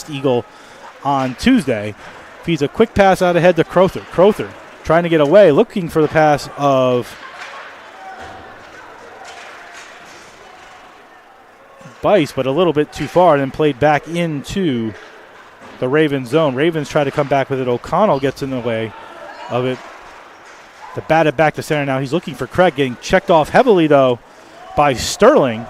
against Eagle on Tuesday. Feeds a quick pass out ahead to Crowther. Crowther trying to get away, looking for the pass of Bice, but a little bit too far, and then played back into the Ravens zone. Ravens try to come back with it. O'Connell gets in the way of it. To bat it back to center now. He's looking for Craig, getting checked off heavily, though, by Sterling.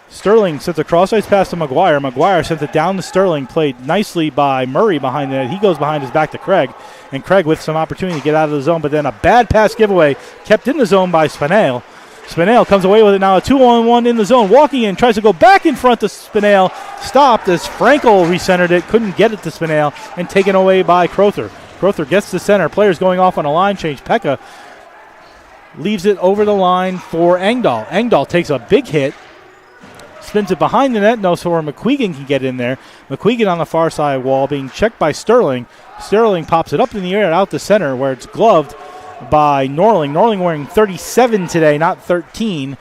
Sterling sends a cross-ice pass to McGuire. McGuire sends it down to Sterling, played nicely by Murray behind the net. He goes behind his back to Craig, and Craig with some opportunity to get out of the zone, but then a bad pass giveaway kept in the zone by Spinale. Spinale comes away with it now, a 2-on-1 in the zone. Walking in, tries to go back in front to Spinale. Stopped as Frankel recentered it, couldn't get it to Spinale, and taken away by Crowther. Crowther gets to center. Players going off on a line change. Pekka leaves it over the line for Engdahl. Engdahl takes a big hit, spins it behind the net, so where McQuegan can get in there. McQuegan on the far side wall being checked by Sterling. Sterling pops it up in the air out to center where it's gloved by Norling. Norling wearing 37 today, not 13.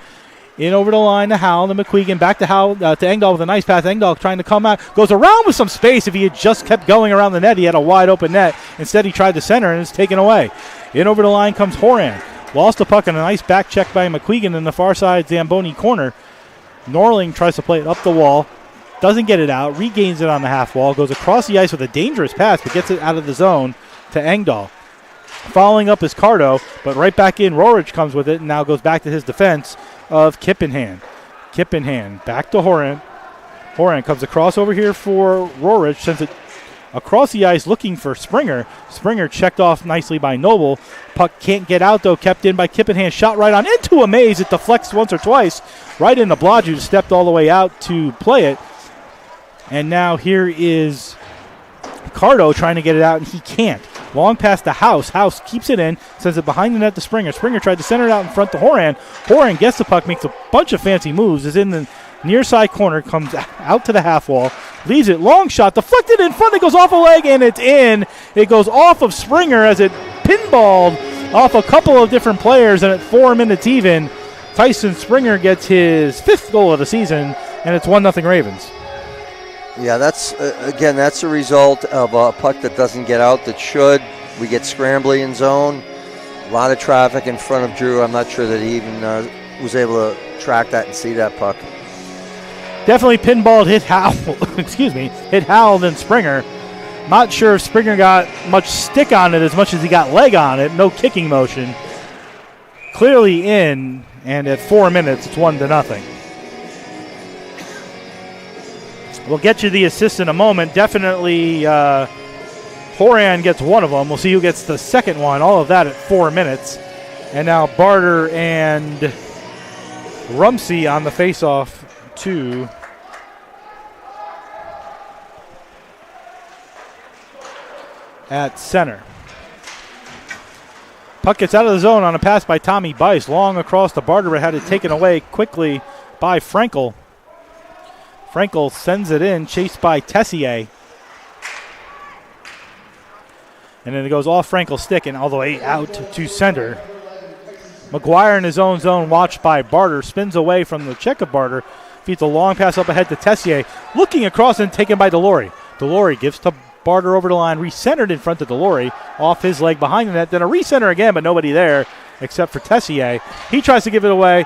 In over the line to Howell, to McQuegan, back to Howell, to Engdahl with a nice pass. Engdahl trying to come out, goes around with some space. If he had just kept going around the net, he had a wide open net. Instead, he tried to center, and it's taken away. In over the line comes Horan. Lost the puck, and a nice back check by McQuegan in the far side Zamboni corner. Norling tries to play it up the wall, doesn't get it out, regains it on the half wall, goes across the ice with a dangerous pass, but gets it out of the zone to Engdahl. Following up is Cardo, but right back in, Rorich comes with it and now goes back to his defense of Kippenhand. Kippenhand back to Horan. Horan comes across over here for Rorich, sends it across the ice looking for Springer. Springer checked off nicely by Noble. Puck can't get out, though, kept in by Kippenhand. Shot right on into a maze. It deflects once or twice. Right into Blodgett, stepped all the way out to play it. And now here is Cardo trying to get it out, and he can't. Long pass to House. House keeps it in, sends it behind the net to Springer. Springer tried to center it out in front to Horan. Horan gets the puck, makes a bunch of fancy moves, is in the near side corner, comes out to the half wall, leaves it, long shot, deflected in front, it goes off a leg, and it's in. It goes off of Springer as it pinballed off a couple of different players, and at 4 minutes even, Tyson Springer gets his 5th goal of the season, and it's 1-0 Ravens. Yeah, that's a result of a puck that doesn't get out that should. We get scrambly in zone. A lot of traffic in front of Drew. I'm not sure that he even was able to track that and see that puck. Definitely pinballed, hit Howell, hit Howell then Springer. Not sure if Springer got much stick on it as much as he got leg on it. No kicking motion. Clearly in, and at 4 minutes, it's 1-0. We'll get you the assist in a moment. Definitely Horan gets one of them. We'll see who gets the second one. All of that at 4 minutes. And now Barter and Rumsey on the faceoff to at center. Puck gets out of the zone on a pass by Tommy Bice. Long across to Barter, but had it taken away quickly by Frankel. Frankel sends it in, chased by Tessier. And then it goes off Frankel's stick and all the way out to center. McGuire in his own zone, watched by Barter, spins away from the check of Barter, feeds a long pass up ahead to Tessier, looking across and taken by Delory. Delory gives to Barter over the line, recentered in front of Delory, off his leg behind the net, then a recenter again, but nobody there except for Tessier. He tries to give it away.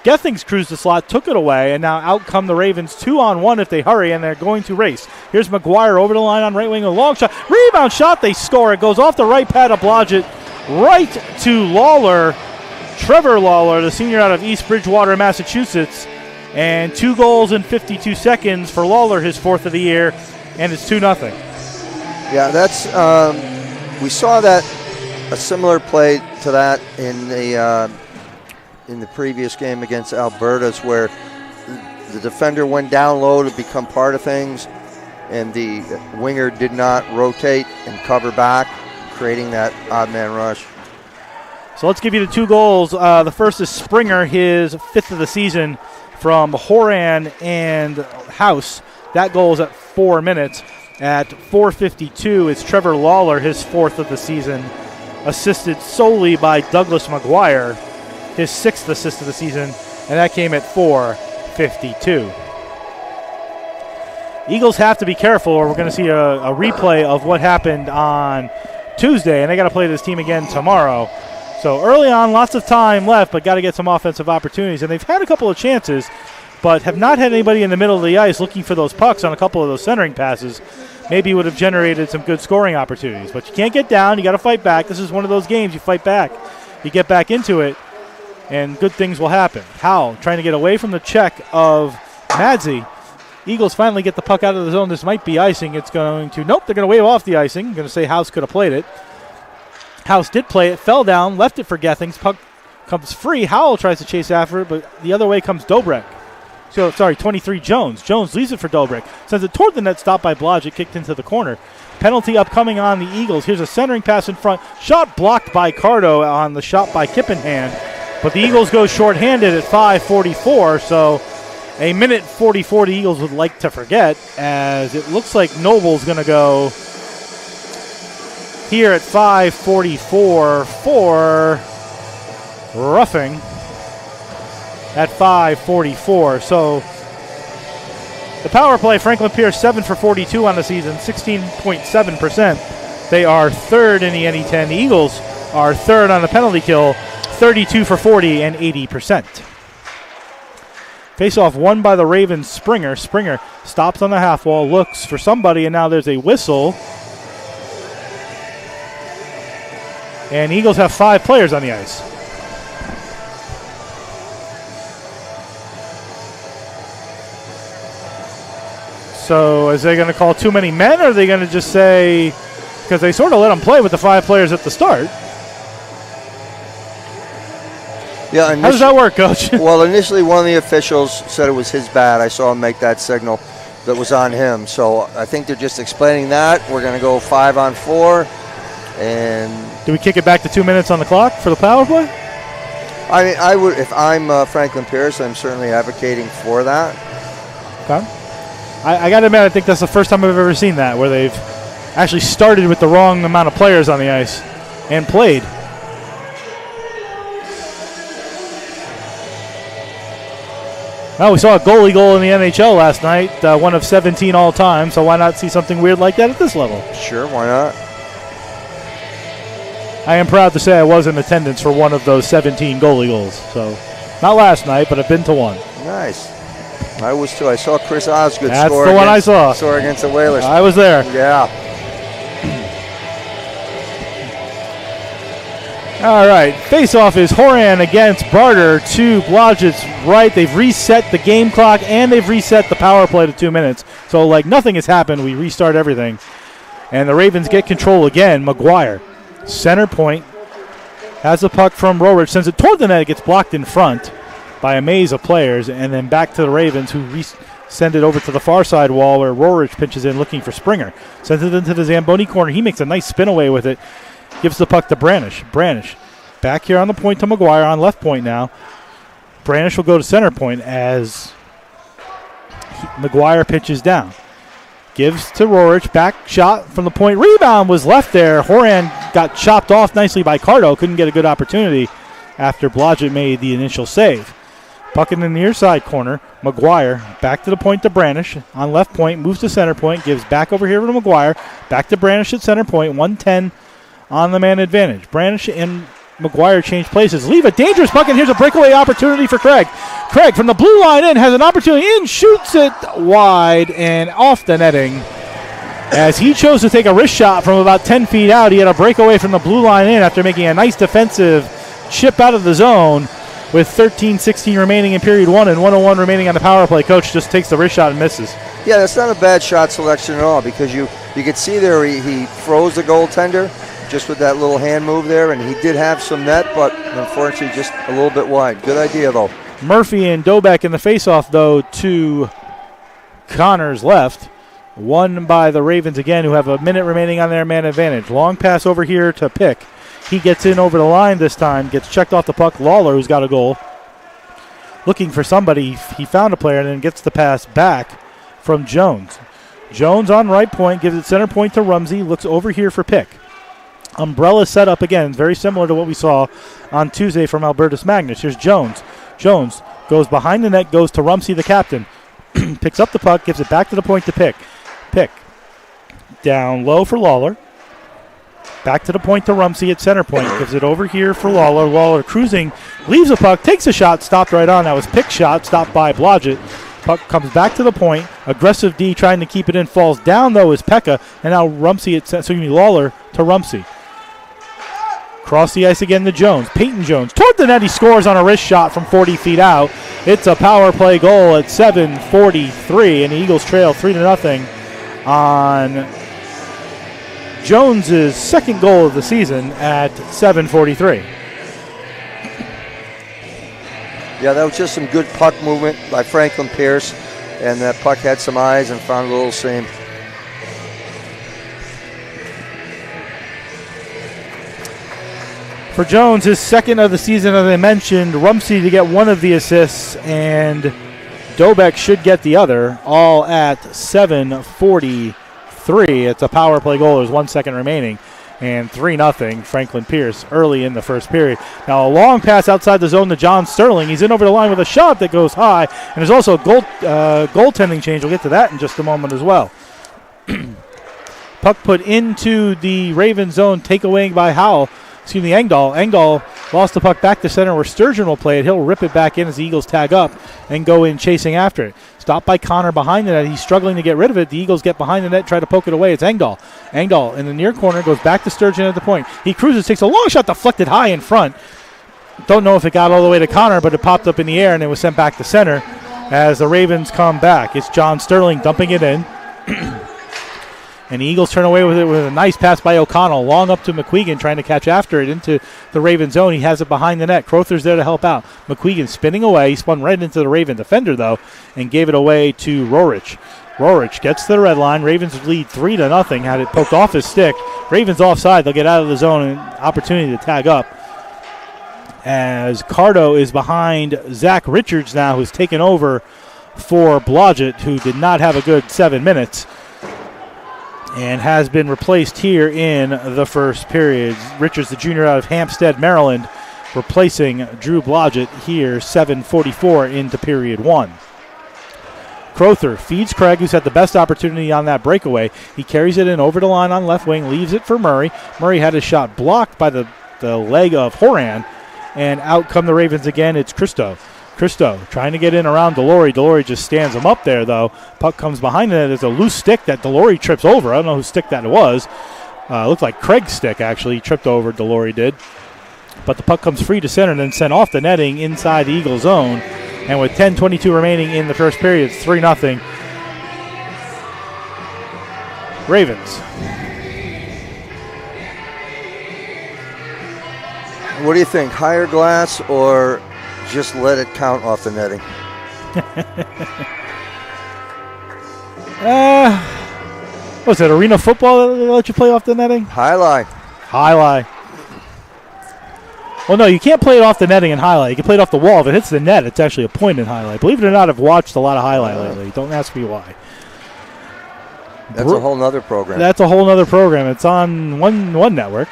Gethings cruised the slot, took it away, and now out come the Ravens 2-on-1 if they hurry, and they're going to race. Here's McGuire over the line on right wing, a long shot. Rebound shot, they score. It goes off the right pad of Blodgett, right to Lawler. Trevor Lawler, the senior out of East Bridgewater, Massachusetts. And 2 goals in 52 seconds for Lawler, his 4th of the year, and it's 2-0. Yeah, that's we saw that, a similar play to that in the previous game against Alberta's, where the defender went down low to become part of things, and the winger did not rotate and cover back, creating that odd man rush. So let's give you the 2 goals. The first is Springer, his 5th of the season, from Horan and House. That goal is at 4 minutes. At 4:52, it's Trevor Lawler, his 4th of the season, assisted solely by Douglas McGuire, his 6th assist of the season, and that came at 4:52. Eagles have to be careful, or we're going to see a replay of what happened on Tuesday, and they got to play this team again tomorrow. So early on, lots of time left, but got to get some offensive opportunities. And they've had a couple of chances, but have not had anybody in the middle of the ice looking for those pucks on a couple of those centering passes. Maybe would have generated some good scoring opportunities. But you can't get down. You got to fight back. This is one of those games you fight back. You get back into it, and good things will happen. Howell trying to get away from the check of Madzi. Eagles finally get the puck out of the zone. This might be icing. It's going to – nope, they're going to wave off the icing. Going to say House could have played it. House did play it, fell down, left it for Gethings. Puck comes free. Howell tries to chase after it, but the other way comes Dobrik. 23 Jones. Jones leaves it for Dobrik. Sends it toward the net, stopped by Blodgett, kicked into the corner. Penalty upcoming on the Eagles. Here's a centering pass in front. Shot blocked by Cardo on the shot by Kippenhand. But the Eagles go shorthanded at 5:44, so a minute 44 the Eagles would like to forget, as it looks like Noble's going to go here at 5:44 for roughing at 5:44. So the power play, Franklin Pierce 7 for 42 on the season, 16.7%. They are third in the NE10. The Eagles are third on the penalty kill, 32 for 40 and 80%. Face-off won by the Ravens. Springer. Springer stops on the half wall, looks for somebody, and now there's a whistle. And Eagles have 5 players on the ice. So is they going to call too many men, or are they going to just say, because they sort of let them play with the 5 players at the start? Yeah. How does that work, Coach? Well, initially one of the officials said it was his bat. I saw him make that signal that was on him. So I think they're just explaining that. We're going to go 5-on-4. And do we kick it back to 2 minutes on the clock for the power play? I mean, I would, if I'm Franklin Pierce, I'm certainly advocating for that. Okay. I got to admit, I think that's the first time I've ever seen that, where they've actually started with the wrong amount of players on the ice and played. Well, we saw a goalie goal in the NHL last night, one of 17 all time, so why not see something weird like that at this level? Sure, why not? I am proud to say I was in attendance for one of those 17 goalie goals. So, not last night, but I've been to one. Nice. I was too. I saw Chris Osgood That's score. The one I saw. Score against the Whalers. I was there. Yeah. All right. Face-off is Horan against Barter to Blodgett's right. They've reset the game clock, and they've reset the power play to 2 minutes. So, like, nothing has happened. We restart everything. And the Ravens get control again. McGuire, center point, has the puck from Rohrich, sends it toward the net. It gets blocked in front by a maze of players, and then back to the Ravens, who send it over to the far side wall where Rohrich pinches in looking for Springer. Sends it into the Zamboni corner. He makes a nice spin away with it. Gives the puck to Branish. Branish back here on the point to McGuire on left point now. Branish will go to center point as McGuire pitches down. Gives to Rohrich. Back shot from the point. Rebound was left there. Horan got chopped off nicely by Cardo. Couldn't get a good opportunity after Blodgett made the initial save. Puck in the near side corner. McGuire back to the point to Branish. On left point, moves to center point. Gives back over here to McGuire. Back to Branish at center point. 1:10 on the man advantage. Branish and McGuire change places. Leave a dangerous puck, and here's a breakaway opportunity for Craig. Craig from the blue line in has an opportunity in, shoots it wide and off the netting. As he chose to take a wrist shot from about 10 feet out, he had a breakaway from the blue line in after making a nice defensive chip out of the zone with 13:16 remaining in period 1 and 1:01 remaining on the power play. Coach just takes the wrist shot and misses. Yeah, that's not a bad shot selection at all, because you could see there he froze the goaltender just with that little hand move there, and he did have some net, but unfortunately just a little bit wide. Good idea, though. Murphy and Dobek in the faceoff, though, to Connor's left. Won by the Ravens again, who have a minute remaining on their man advantage. Long pass over here to Pick. He gets in over the line this time, gets checked off the puck. Lawler, who's got a goal, looking for somebody. He found a player and then gets the pass back from Jones. Jones on right point, gives it center point to Rumsey, looks over here for Pick. Umbrella set up again, very similar to what we saw on Tuesday from Albertus Magnus. Here's Jones. Jones goes behind the net, goes to Rumsey, the captain. Picks up the puck, gives it back to the point to Pick. Pick. Down low for Lawler. Back to the point to Rumsey at center point. Gives it over here for Lawler. Lawler cruising, leaves the puck, takes a shot, stopped right on. That was Pick's shot, stopped by Blodgett. Puck comes back to the point. Aggressive D trying to keep it in. Falls down, though, is Pekka. And now Lawler to Rumsey. Cross the ice again to Jones. Peyton Jones toward the net. He scores on a wrist shot from 40 feet out. It's a power play goal at 7:43, and the Eagles trail 3-0 on Jones's second goal of the season at 7:43. Yeah, that was just some good puck movement by Franklin Pierce, and that puck had some eyes and found a little seam. For Jones, his second of the season, as I mentioned, Rumsey to get one of the assists, and Dobeck should get the other, all at 7:43. It's a power play goal. There's 1 second remaining, and 3-0 Franklin Pierce early in the first period. Now a long pass outside the zone to John Sterling. He's in over the line with a shot that goes high, and there's also a goaltending change. We'll get to that in just a moment as well. Puck put into the Raven zone, takeaway by Howell. Engdahl. Engdahl lost the puck back to center where Sturgeon will play it. He'll rip it back in as the Eagles tag up and go in chasing after it. Stopped by Connor behind the net. He's struggling to get rid of it. The Eagles get behind the net, try to poke it away. It's Engdahl. Engdahl in the near corner goes back to Sturgeon at the point. He cruises, takes a long shot deflected high in front. Don't know if it got all the way to Connor, but it popped up in the air and it was sent back to center as the Ravens come back. It's John Sterling dumping it in. And the Eagles turn away with it with a nice pass by O'Connell. Long up to McQuegan trying to catch after it into the Raven zone. He has it behind the net. Crowther's there to help out. McQuegan spinning away. He spun right into the Raven defender, though, and gave it away to Rorich. Rorich gets to the red line. Ravens lead 3-0. Had it poked off his stick. Ravens offside. They'll get out of the zone and opportunity to tag up. As Cardo is behind Zach Richards now, who's taken over for Blodgett, who did not have a good 7 minutes. And has been replaced here in the first period. Richards, the junior out of Hampstead, Maryland, replacing Drew Blodgett here, 7:44 into period one. Crowther feeds Craig, who's had the best opportunity on that breakaway. He carries it in over the line on left wing, leaves it for Murray. Murray had his shot blocked by the leg of Horan, and out come the Ravens again. It's Christo. Christo trying to get in around Delory. Delory just stands him up there, though. Puck comes behind it. There's a loose stick that Delory trips over. I don't know whose stick that was. Looked like Craig's stick, actually. He tripped over, Delory did. But the puck comes free to center and then sent off the netting inside the Eagle zone. And with 10:22 remaining in the first period, it's 3-0. Ravens. What do you think, higher glass or just let it count off the netting? What's it, arena football that let you play off the netting? Highlight. Highlight. Well, no, you can't play it off the netting in highlight. You can play it off the wall. If it hits the net, it's actually a point in highlight. Believe it or not, I've watched a lot of highlight lately. Don't ask me why. That's a whole nother program. That's a whole nother program. It's on one network.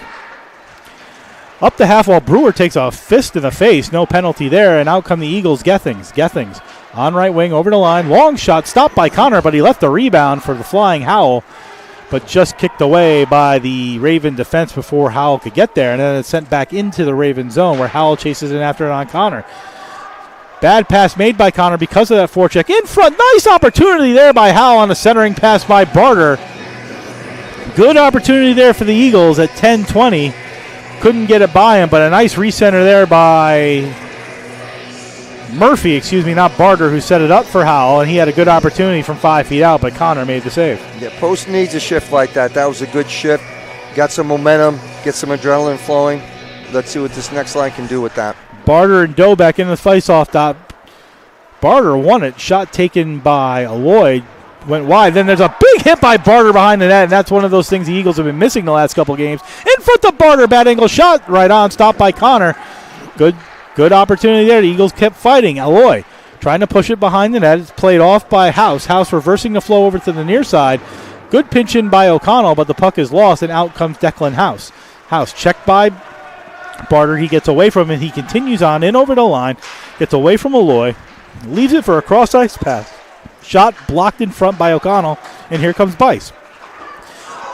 Up the half wall, Brewer takes a fist in the face. No penalty there, and out come the Eagles. Gethings on right wing, over the line. Long shot, stopped by Connor, but he left the rebound for the flying Howell, but just kicked away by the Raven defense before Howell could get there, and then it's sent back into the Raven zone where Howell chases in after it on Connor. Bad pass made by Connor because of that forecheck. In front, nice opportunity there by Howell on a centering pass by Barter. Good opportunity there for the Eagles at 10:20. Couldn't get it by him, but a nice recenter there by Murphy, not Barter, who set it up for Howell, and he had a good opportunity from 5 feet out, but Connor made the save. Yeah, post needs a shift like that. That was a good shift. Got some momentum, get some adrenaline flowing. Let's see what this next line can do with that. Barter and Dobeck in the face-off dot. Barter won it. Shot taken by Lloyd. Went wide. Then there's a big hit by Barter behind the net, and that's one of those things the Eagles have been missing the last couple games. In front of Barter, bad angle shot right on, stopped by Connor. Good opportunity there. The Eagles kept fighting. Alloy trying to push it behind the net. It's played off by House. House reversing the flow over to the near side. Good pinch in by O'Connell, but the puck is lost, and out comes Declan House. House checked by Barter. He gets away from it. He continues on in over the line, gets away from Alloy, leaves it for a cross-ice pass Shot blocked in front by O'Connell, and here comes Bice.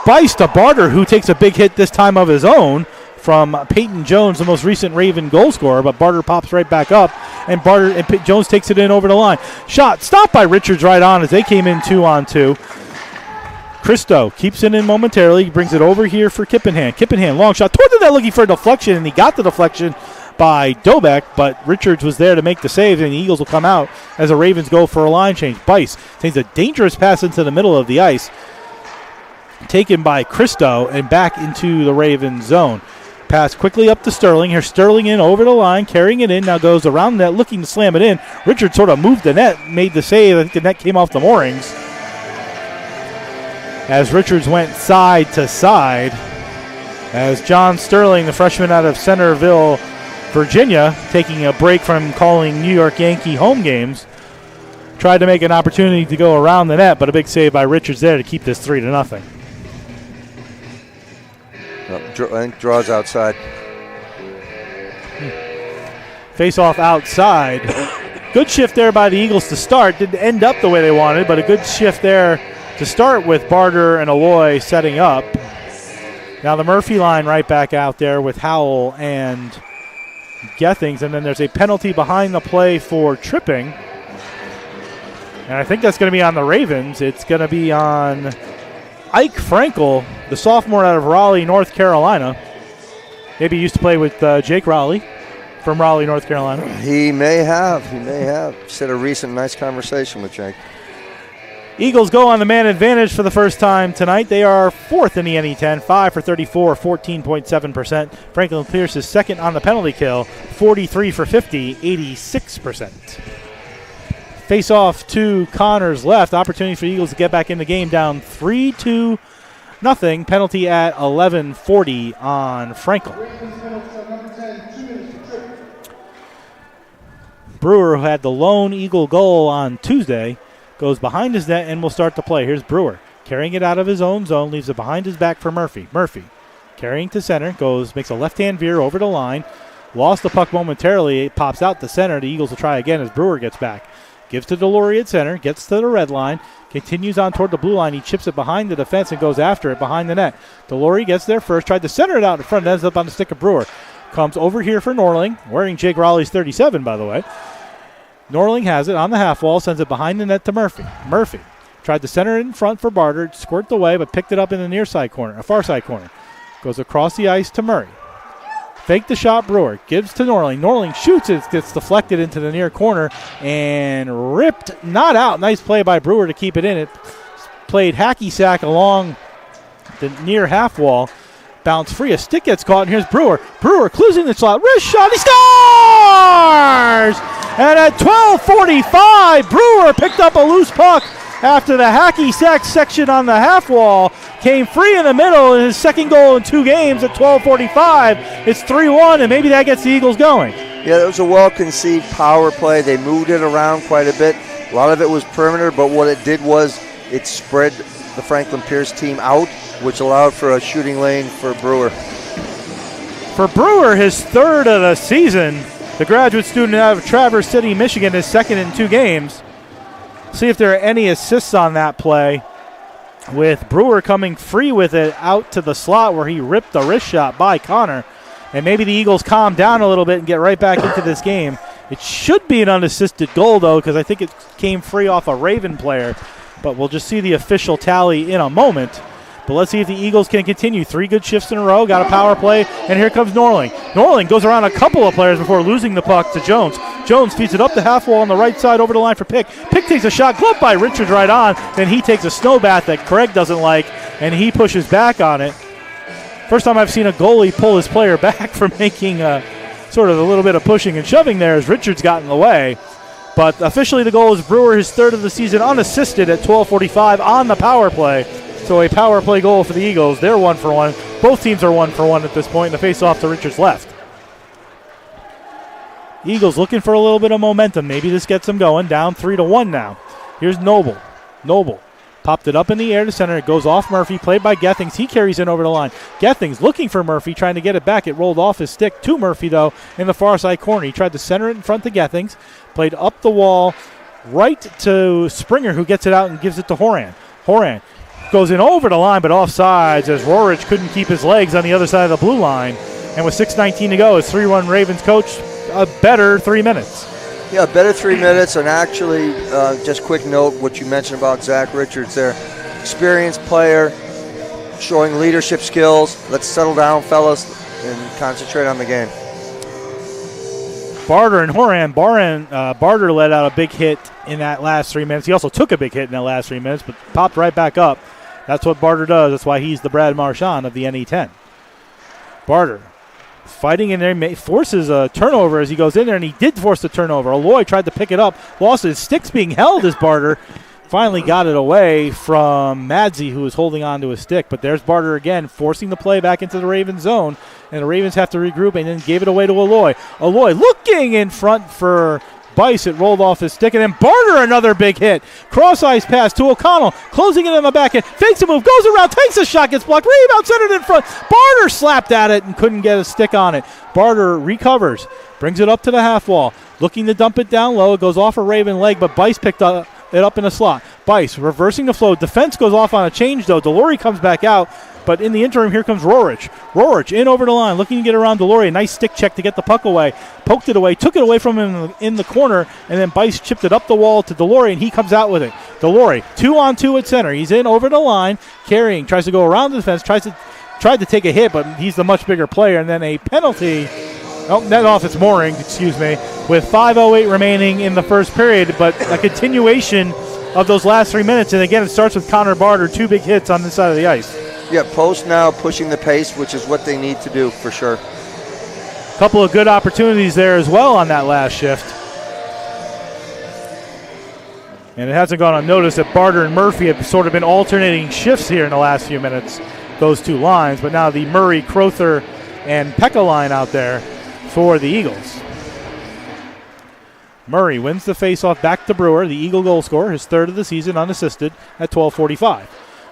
Bice to Barter, who takes a big hit this time of his own from Peyton Jones, the most recent Raven goal scorer, but Barter pops right back up, and Jones takes it in over the line. Shot stopped by Richards right on as they came in 2-on-2. Christo keeps it in momentarily. He brings it over here for Kippenham. Kippenham, long shot toward the net looking for a deflection, and he got the deflection by Dobeck, but Richards was there to make the save, and the Eagles will come out as the Ravens go for a line change. Bice takes a dangerous pass into the middle of the ice, taken by Christo, and back into the Ravens zone. Pass quickly up to Sterling. Here's Sterling in over the line, carrying it in. Now goes around the net, looking to slam it in. Richards sort of moved the net, made the save. I think the net came off the moorings as Richards went side to side. As John Sterling, the freshman out of Centerville, Virginia, taking a break from calling New York Yankee home games, tried to make an opportunity to go around the net, but a big save by Richards there to keep this 3-0. I think draws outside. Face-off outside. Good shift there by the Eagles to start. Didn't end up the way they wanted, but a good shift there to start with Barter and Aloy setting up. Now the Murphy line right back out there with Howell and Gethings, and then there's a penalty behind the play for tripping. And I think that's going to be on the Ravens. It's going to be on Ike Frankel, the sophomore out of Raleigh, North Carolina. Maybe he used to play with Jake Raleigh from Raleigh, North Carolina. He may have. Just had a recent nice conversation with Jake. Eagles go on the man advantage for the first time tonight. They are fourth in the NE10, 5 for 34, 14.7%. Franklin Pierce is second on the penalty kill, 43 for 50, 86%. Face off to Connor's left. Opportunity for the Eagles to get back in the game, down 3-0. Penalty at 11:40 on Frankel. Brewer, who had the lone Eagle goal on Tuesday, goes behind his net and will start the play. Here's Brewer carrying it out of his own zone, leaves it behind his back for Murphy. Murphy carrying to center, makes a left-hand veer over the line. Lost the puck momentarily. It pops out to center. The Eagles will try again as Brewer gets back. Gives to Delory at center, gets to the red line, continues on toward the blue line. He chips it behind the defense and goes after it behind the net. Delory gets there first, tried to center it out in front, ends up on the stick of Brewer. Comes over here for Norling, wearing Jake Raleigh's 37, by the way. Norling has it on the half wall, sends it behind the net to Murphy. Murphy tried to center it in front for Barter, squirted away, but picked it up in the far side corner. Goes across the ice to Murray. Fake the shot, Brewer. Gives to Norling. Norling shoots it. Gets deflected into the near corner and ripped, not out. Nice play by Brewer to keep it in. It played hacky sack along the near half wall. Bounce free. A stick gets caught, and here's Brewer. Brewer closing the slot. Wrist shot. He scores! And at 12:45, Brewer picked up a loose puck after the hacky sack section on the half wall. Came free in the middle in his second goal in 2 games at 12:45. It's 3-1, and maybe that gets the Eagles going. Yeah, that was a well-conceived power play. They moved it around quite a bit. A lot of it was perimeter, but what it did was it spread the Franklin Pierce team out, which allowed for a shooting lane for Brewer. For Brewer, his third of the season, the graduate student out of Traverse City, Michigan, is second in 2 games. See if there are any assists on that play, with Brewer coming free with it out to the slot where he ripped the wrist shot by Connor. And maybe the Eagles calm down a little bit and get right back into this game. It should be an unassisted goal, though, because I think it came free off a Raven player. But we'll just see the official tally in a moment. But let's see if the Eagles can continue. 3 good shifts in a row, got a power play, and here comes Norling. Norling goes around a couple of players before losing the puck to Jones. Jones feeds it up the half wall on the right side over the line for Pick. Pick takes a shot, gloved by Richards right on. Then he takes a snow bath that Craig doesn't like, and he pushes back on it. First time I've seen a goalie pull his player back from making sort of a little bit of pushing and shoving there as Richards got in the way. But officially the goal is Brewer, his third of the season, unassisted at 12:45 on the power play. So a power play goal for the Eagles. They're 1 for 1. Both teams are 1 for 1 at this point. The face-off to Richards left. Eagles looking for a little bit of momentum. Maybe this gets them going. Down 3-1 now. Here's Noble. Noble popped it up in the air to center. It goes off Murphy, played by Gethings. He carries in over the line. Gethings looking for Murphy, trying to get it back. It rolled off his stick to Murphy, though, in the far side corner. He tried to center it in front to Gethings. Played up the wall right to Springer, who gets it out and gives it to Horan. Horan goes in over the line, but offsides as Rorich couldn't keep his legs on the other side of the blue line. And with 6:19 to go, his 3-1 Ravens coach a better 3 minutes. Yeah, better 3 minutes. And actually, just quick note, what you mentioned about Zach Richards there. Experienced player, showing leadership skills. Let's settle down, fellas, and concentrate on the game. Barter and Horan. Barter let out a big hit in that last 3 minutes. He also took a big hit in that last 3 minutes, but popped right back up. That's what Barter does. That's why he's the Brad Marchand of the NE10. Barter fighting in there, forces a turnover as he goes in there, and he did force the turnover. Aloy tried to pick it up, lost it. Stick's being held as Barter finally got it away from Madsey, who was holding on to his stick. But there's Barter again, forcing the play back into the Ravens zone, and the Ravens have to regroup and then gave it away to Aloy. Aloy looking in front for Bice. It rolled off his stick, and then Barter, another big hit. Cross-ice pass to O'Connell, closing it on the back end, fakes a move, goes around, takes a shot, gets blocked, rebound, centered in front. Barter slapped at it and couldn't get a stick on it. Barter recovers, brings it up to the half wall, looking to dump it down low. It goes off a Raven leg, but Bice picked it up in a slot. Bice reversing the flow. Defense goes off on a change, though. Delory comes back out, but in the interim, here comes Rorich. Rorich in over the line, looking to get around Delory. Nice stick check to get the puck away. Poked it away, took it away from him in the corner, and then Bice chipped it up the wall to Delory, and he comes out with it. Delory, 2-on-2 at center. He's in over the line, carrying, tries to go around the defense, tried to take a hit, but he's the much bigger player, and then a penalty. Net off its mooring, with 5:08 remaining in the first period, but a continuation of those last 3 minutes. And again, it starts with Connor Barter, 2 big hits on this side of the ice. Yeah, Post now pushing the pace, which is what they need to do for sure. A couple of good opportunities there as well on that last shift. And it hasn't gone unnoticed that Barter and Murphy have sort of been alternating shifts here in the last few minutes, those two lines. But now the Murray, Crowther, and Pekka line out there for the Eagles. Murray wins the faceoff back to Brewer, the Eagle goal scorer, his third of the season, unassisted at 12:45.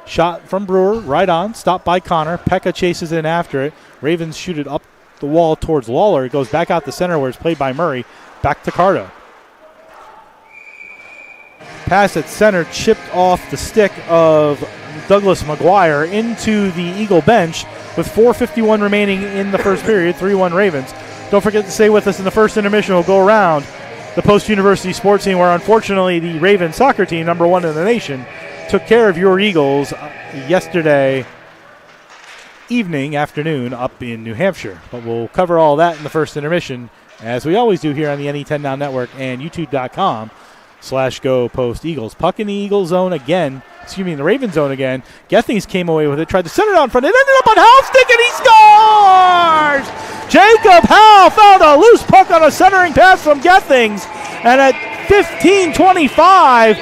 Shot from Brewer, right on, stopped by Connor. Pekka chases in after it. Ravens shoot it up the wall towards Lawler. It goes back out the center where it's played by Murray. Back to Cardo. Pass at center, chipped off the stick of Douglas McGuire into the Eagle bench with 4:51 remaining in the first period, 3-1 Ravens. Don't forget to stay with us in the first intermission. We'll go around the post-university sports scene where, unfortunately, the Ravens soccer team, number 1 in the nation, took care of your Eagles yesterday afternoon up in New Hampshire. But we'll cover all that in the first intermission, as we always do here on the NE10 Now Network and YouTube.com/Go Post Eagles. Puck in the Eagle zone again. The Raven zone again. Gethings came away with it, tried to set it out in front. It ended up on Howell's stick, and he scores! Jacob Howell found a loose puck on a centering pass from Gethings, and at 15:25,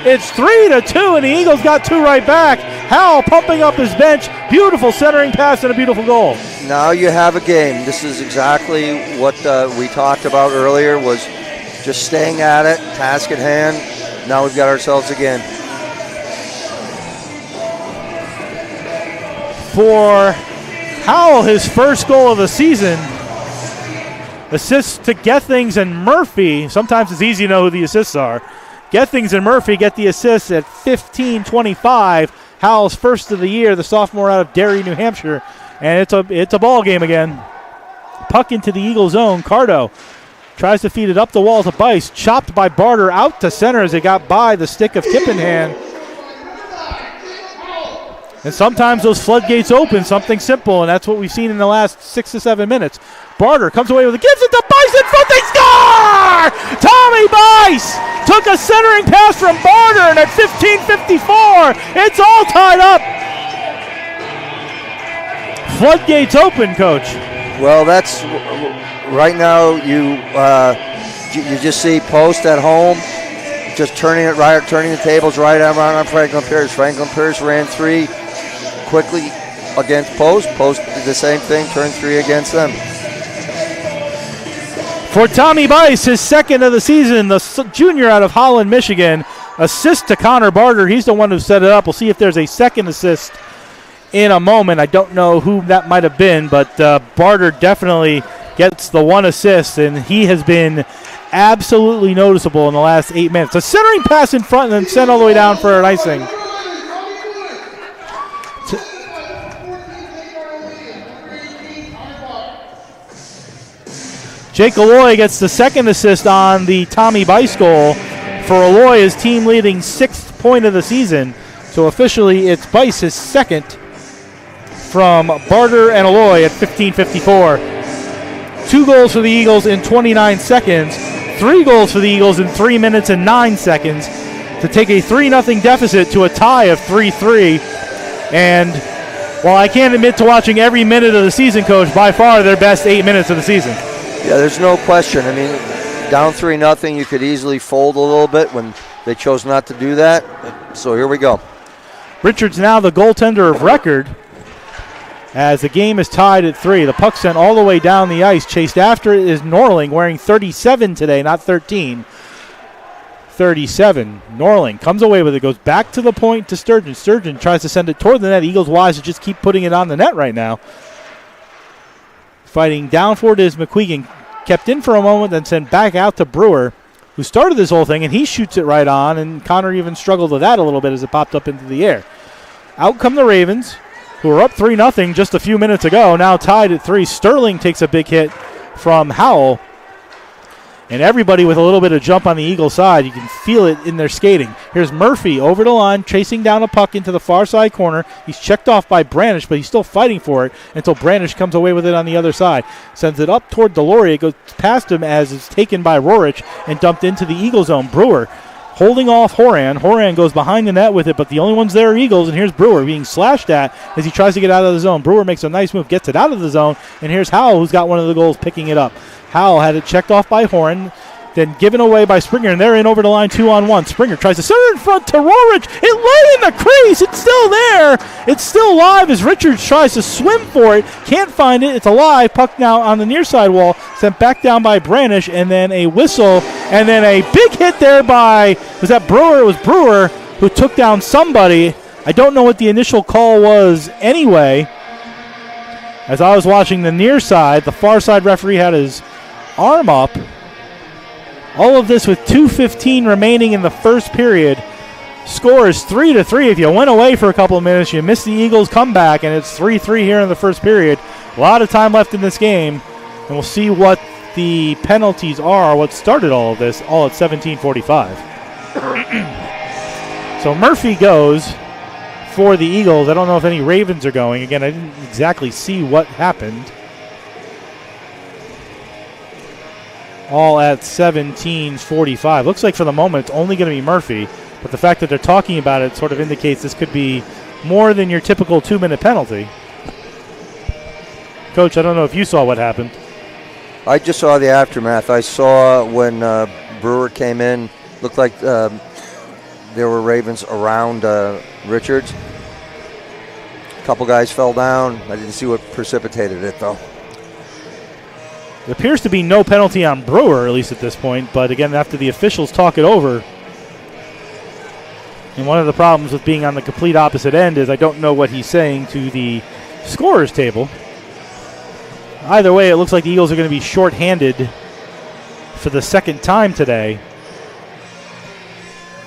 it's 3-2, and the Eagles got 2 right back. Howell pumping up his bench. Beautiful centering pass and a beautiful goal. Now you have a game. This is exactly what we talked about earlier, was just staying at it, task at hand. Now we've got ourselves a game. For Howell, his first goal of the season. Assists to Gethings and Murphy. Sometimes it's easy to know who the assists are. Gethings and Murphy get the assists at 15:25. Howell's first of the year, the sophomore out of Derry, New Hampshire. And it's a ball game again. Puck into the Eagle zone. Cardo tries to feed it up the wall to Bice. Chopped by Barter out to center as it got by the stick of Kippenhand. And sometimes those floodgates open, something simple, and that's what we've seen in the last 6 to 7 minutes. Barter comes away with it, gives it to Bice in front, they score! Tommy Bice took a centering pass from Barter, and at 15:54, it's all tied up. Floodgates open, Coach. Well, that's right now. You just see Post at home, just turning the tables right around on Franklin Pierce. Franklin Pierce ran 3 quickly against Post. Post did the same thing, turned 3 against them. For Tommy Bice, his second of the season, the junior out of Holland, Michigan. Assist to Connor Barter. He's the one who set it up. We'll see if there's a second assist in a moment. I don't know who that might have been, but Barter definitely gets the 1 assist, and he has been absolutely noticeable in the last 8 minutes. A centering pass in front and then sent all the way down for an icing. Jake Aloy gets the 2nd assist on the Tommy Bice goal. For Aloy, his team leading 6th point of the season. So officially, it's Bice's 2nd from Barter and Aloy at 15:54. 2 goals for the Eagles in 29 seconds. 3 goals for the Eagles in 3 minutes and 9 seconds to take a 3-0 deficit to a tie of 3-3. And while I can't admit to watching every minute of the season, Coach, by far their best 8 minutes of the season. Yeah, there's no question. I mean, down 3-0, you could easily fold a little bit when they chose not to do that. So here we go. Richards now the goaltender of record as the game is tied at 3. The puck sent all the way down the ice. Chased after it is Norling, wearing 37 today, not 13. 37. Norling comes away with it, goes back to the point to Sturgeon. Sturgeon tries to send it toward the net. Eagles wise to just keep putting it on the net right now. Fighting down for it is McQuegan. Kept in for a moment, then sent back out to Brewer, who started this whole thing, and he shoots it right on, and Connor even struggled with that a little bit as it popped up into the air. Out come the Ravens, who were up 3-0 just a few minutes ago, now tied at 3. Sterling takes a big hit from Howell, and everybody with a little bit of jump on the Eagle side. You can feel it in their skating. Here's Murphy over the line, chasing down a puck into the far side corner. He's checked off by Branish, but he's still fighting for it until Branish comes away with it on the other side. Sends it up toward Deloria. It goes past him as it's taken by Rorich and dumped into the Eagle zone. Brewer holding off Horan. Horan goes behind the net with it, but the only ones there are Eagles, and here's Brewer being slashed at as he tries to get out of the zone. Brewer makes a nice move, gets it out of the zone, and here's Howell, who's got one of the goals, picking it up. Howell had it checked off by Horan, then given away by Springer, and they're in over the line 2-on-1. Springer tries to center in front to Rorich. It lay in the crease. It's still there. It's still alive as Richards tries to swim for it. Can't find it. It's alive. Puck now on the near side wall. Sent back down by Branish, and then a whistle, and then a big hit there by, was that Brewer? It was Brewer who took down somebody. I don't know what the initial call was anyway. As I was watching the near side, the far side referee had his arm up. All of this with 2:15 remaining in the first period. Score is 3-3. If you went away for a couple of minutes, you missed the Eagles' comeback, and it's 3-3 here in the first period. A lot of time left in this game, and we'll see what the penalties are, what started all of this, all at 17:45. So Murphy goes for the Eagles. I don't know if any Ravens are going. Again, I didn't exactly see what happened. All at 17:45. Looks like for the moment it's only going to be Murphy, but the fact that they're talking about it sort of indicates this could be more than your typical 2-minute penalty. Coach, I don't know if you saw what happened. I just saw the aftermath. I saw when Brewer came in, looked like there were Ravens around Richards. A couple guys fell down. I didn't see what precipitated it, though. There appears to be no penalty on Brewer, at least at this point, but again, after the officials talk it over, and one of the problems with being on the complete opposite end is I don't know what he's saying to the scorer's table. Either way, it looks like the Eagles are going to be shorthanded for the second time today.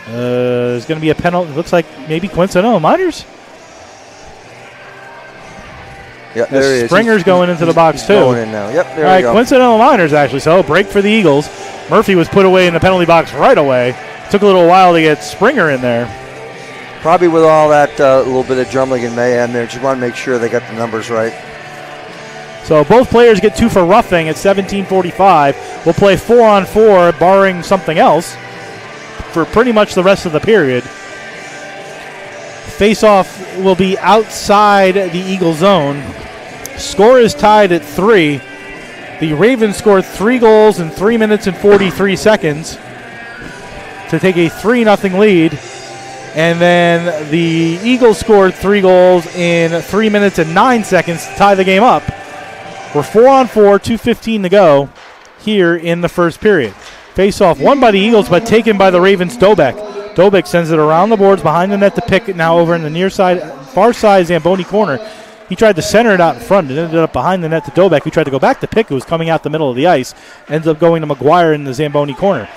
There's going to be a penalty. It looks like maybe Quincenello Miners. Yeah, there he is. Springer's going into the box, too. Going in now. Yep, there we go. All right, Quincenello Miners, actually. So, break for the Eagles. Murphy was put away in the penalty box right away. Took a little while to get Springer in there. Probably with all that little bit of jumbling and mayhem there, just want to make sure they got the numbers right. So, both players get 2 for roughing at 17:45. We'll play 4-on-4, barring something else, for pretty much the rest of the period. Face-off will be outside the Eagle zone. Score is tied at 3. The Ravens scored 3 goals in 3 minutes and 43 seconds to take a 3-0 lead. And then the Eagles scored 3 goals in 3 minutes and 9 seconds to tie the game up. We're 4-on-4, 2:15 to go here in the first period. Face-off won by the Eagles, but taken by the Ravens' Dobek. Dobek sends it around the boards behind the net to pick it now over in the near side, far side Zamboni corner. He tried to center it out in front. It ended up behind the net to Dobeck, who tried to go back to Pick, who was coming out the middle of the ice. Ends up going to McGuire in the Zamboni corner.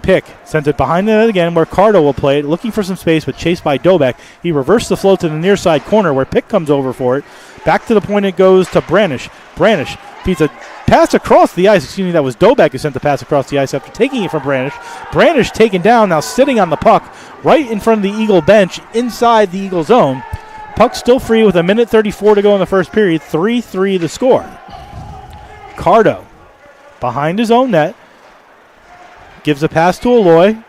Pick sends it behind the net again, where Cardo will play it, looking for some space, but chased by Dobeck. He reversed the flow to the near side corner, where Pick comes over for it. Back to the point it goes to Branish. Branish feeds a pass across the ice. Excuse me, that was Dobeck who sent the pass across the ice after taking it from Branish. Branish taken down, now sitting on the puck right in front of the Eagle bench inside the Eagle zone. Puck still free with 1:34 to go in the first period. 3-3 the score. Cardo behind his own net. Gives a pass to Aloy,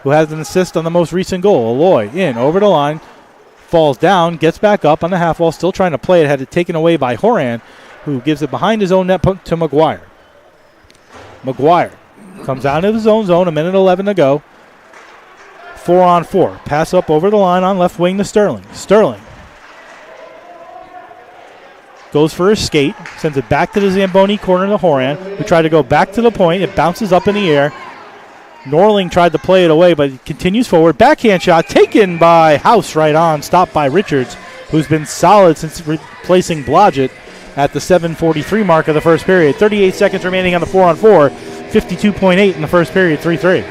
who has an assist on the most recent goal. Aloy in, over the line, falls down, gets back up on the half wall, still trying to play it. Had it taken away by Horan, who gives it behind his own net to McGuire. McGuire comes out of his own zone, 1:11 to go. 4-on-4. Pass up over the line on left wing to Sterling. Sterling goes for his skate, sends it back to the Zamboni corner to Horan, who tried to go back to the point. It bounces up in the air. Norling tried to play it away, but it continues forward. Backhand shot taken by House right on, stopped by Richards, who's been solid since replacing Blodgett at the 7:43 mark of the first period. 38 seconds remaining on the 4-on-4. 52.8 in the first period, 3-3.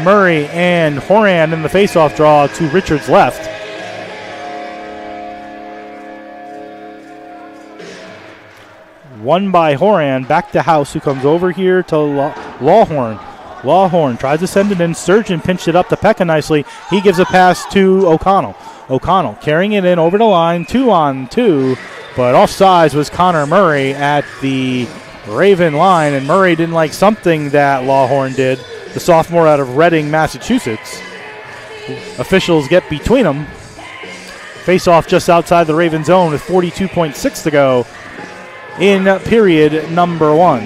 Murray and Horan in the faceoff draw to Richards left. Won by Horan, back to House, who comes over here to Lawhorn. Lawhorn tries to send it in. Surgeon pinched it up to Pekka nicely. He gives a pass to O'Connell. O'Connell carrying it in over the line, 2-on-2, but offsides was Connor Murray at the Raven line, and Murray didn't like something that Lawhorn did, the sophomore out of Reading, Massachusetts. Officials get between them. Face off just outside the Raven zone with 42.6 to go in period number 1.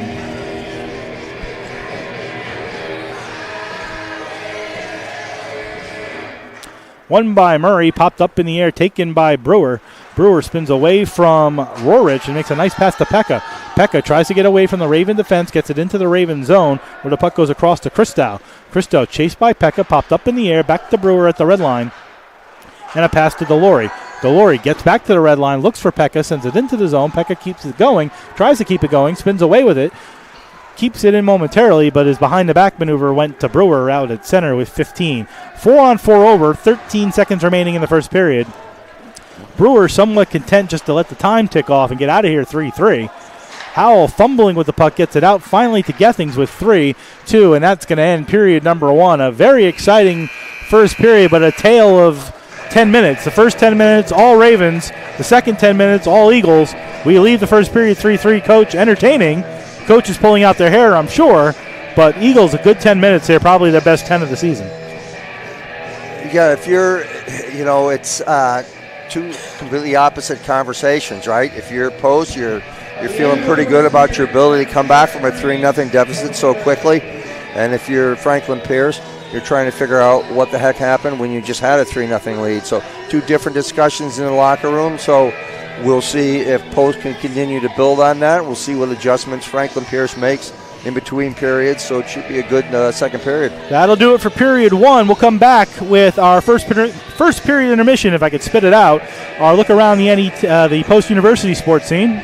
One by Murray, popped up in the air, taken by Brewer. Brewer spins away from Rorich and makes a nice pass to Pekka. Pekka tries to get away from the Raven defense, gets it into the Raven zone, where the puck goes across to Christou. Christou chased by Pekka, popped up in the air, back to Brewer at the red line, and a pass to Delory. Delory gets back to the red line, looks for Pekka, sends it into the zone. Pekka keeps it going, tries to keep it going, spins away with it, keeps it in momentarily, but his behind-the-back maneuver went to Brewer out at center with 15. 4-on-4 over, 13 seconds remaining in the first period. Brewer somewhat content just to let the time tick off and get out of here 3-3. Howell fumbling with the puck, gets it out finally to Gethings with 3-2, and that's going to end period number 1. A very exciting first period, but a tale of 10 minutes. The first 10 minutes, all Ravens. The second 10 minutes, all Eagles. We leave the first period 3-3. Coach entertaining. Coach is pulling out their hair, I'm sure, but Eagles a good 10 minutes here, probably the best 10 of the season. Yeah, if you're, it's two completely opposite conversations, right? If you're Post, you're feeling pretty good about your ability to come back from a 3-0 deficit so quickly. And if you're Franklin Pierce, you're trying to figure out what the heck happened when you just had a 3-0 lead. So two different discussions in the locker room. So we'll see if Post can continue to build on that. We'll see what adjustments Franklin Pierce makes in between periods. So it should be a good second period. That'll do it for period 1. We'll come back with our first period intermission, if I could spit it out. Our look around the Post University sports scene.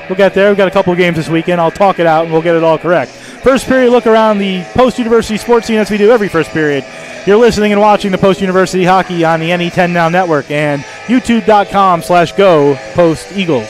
We'll get there. We've got a couple of games this weekend. I'll talk it out and we'll get it all correct. First period look around the Post University sports scene, as we do every first period. You're listening and watching the Post University Hockey on the NE10 Now Network and youtube.com/go Post Eagles.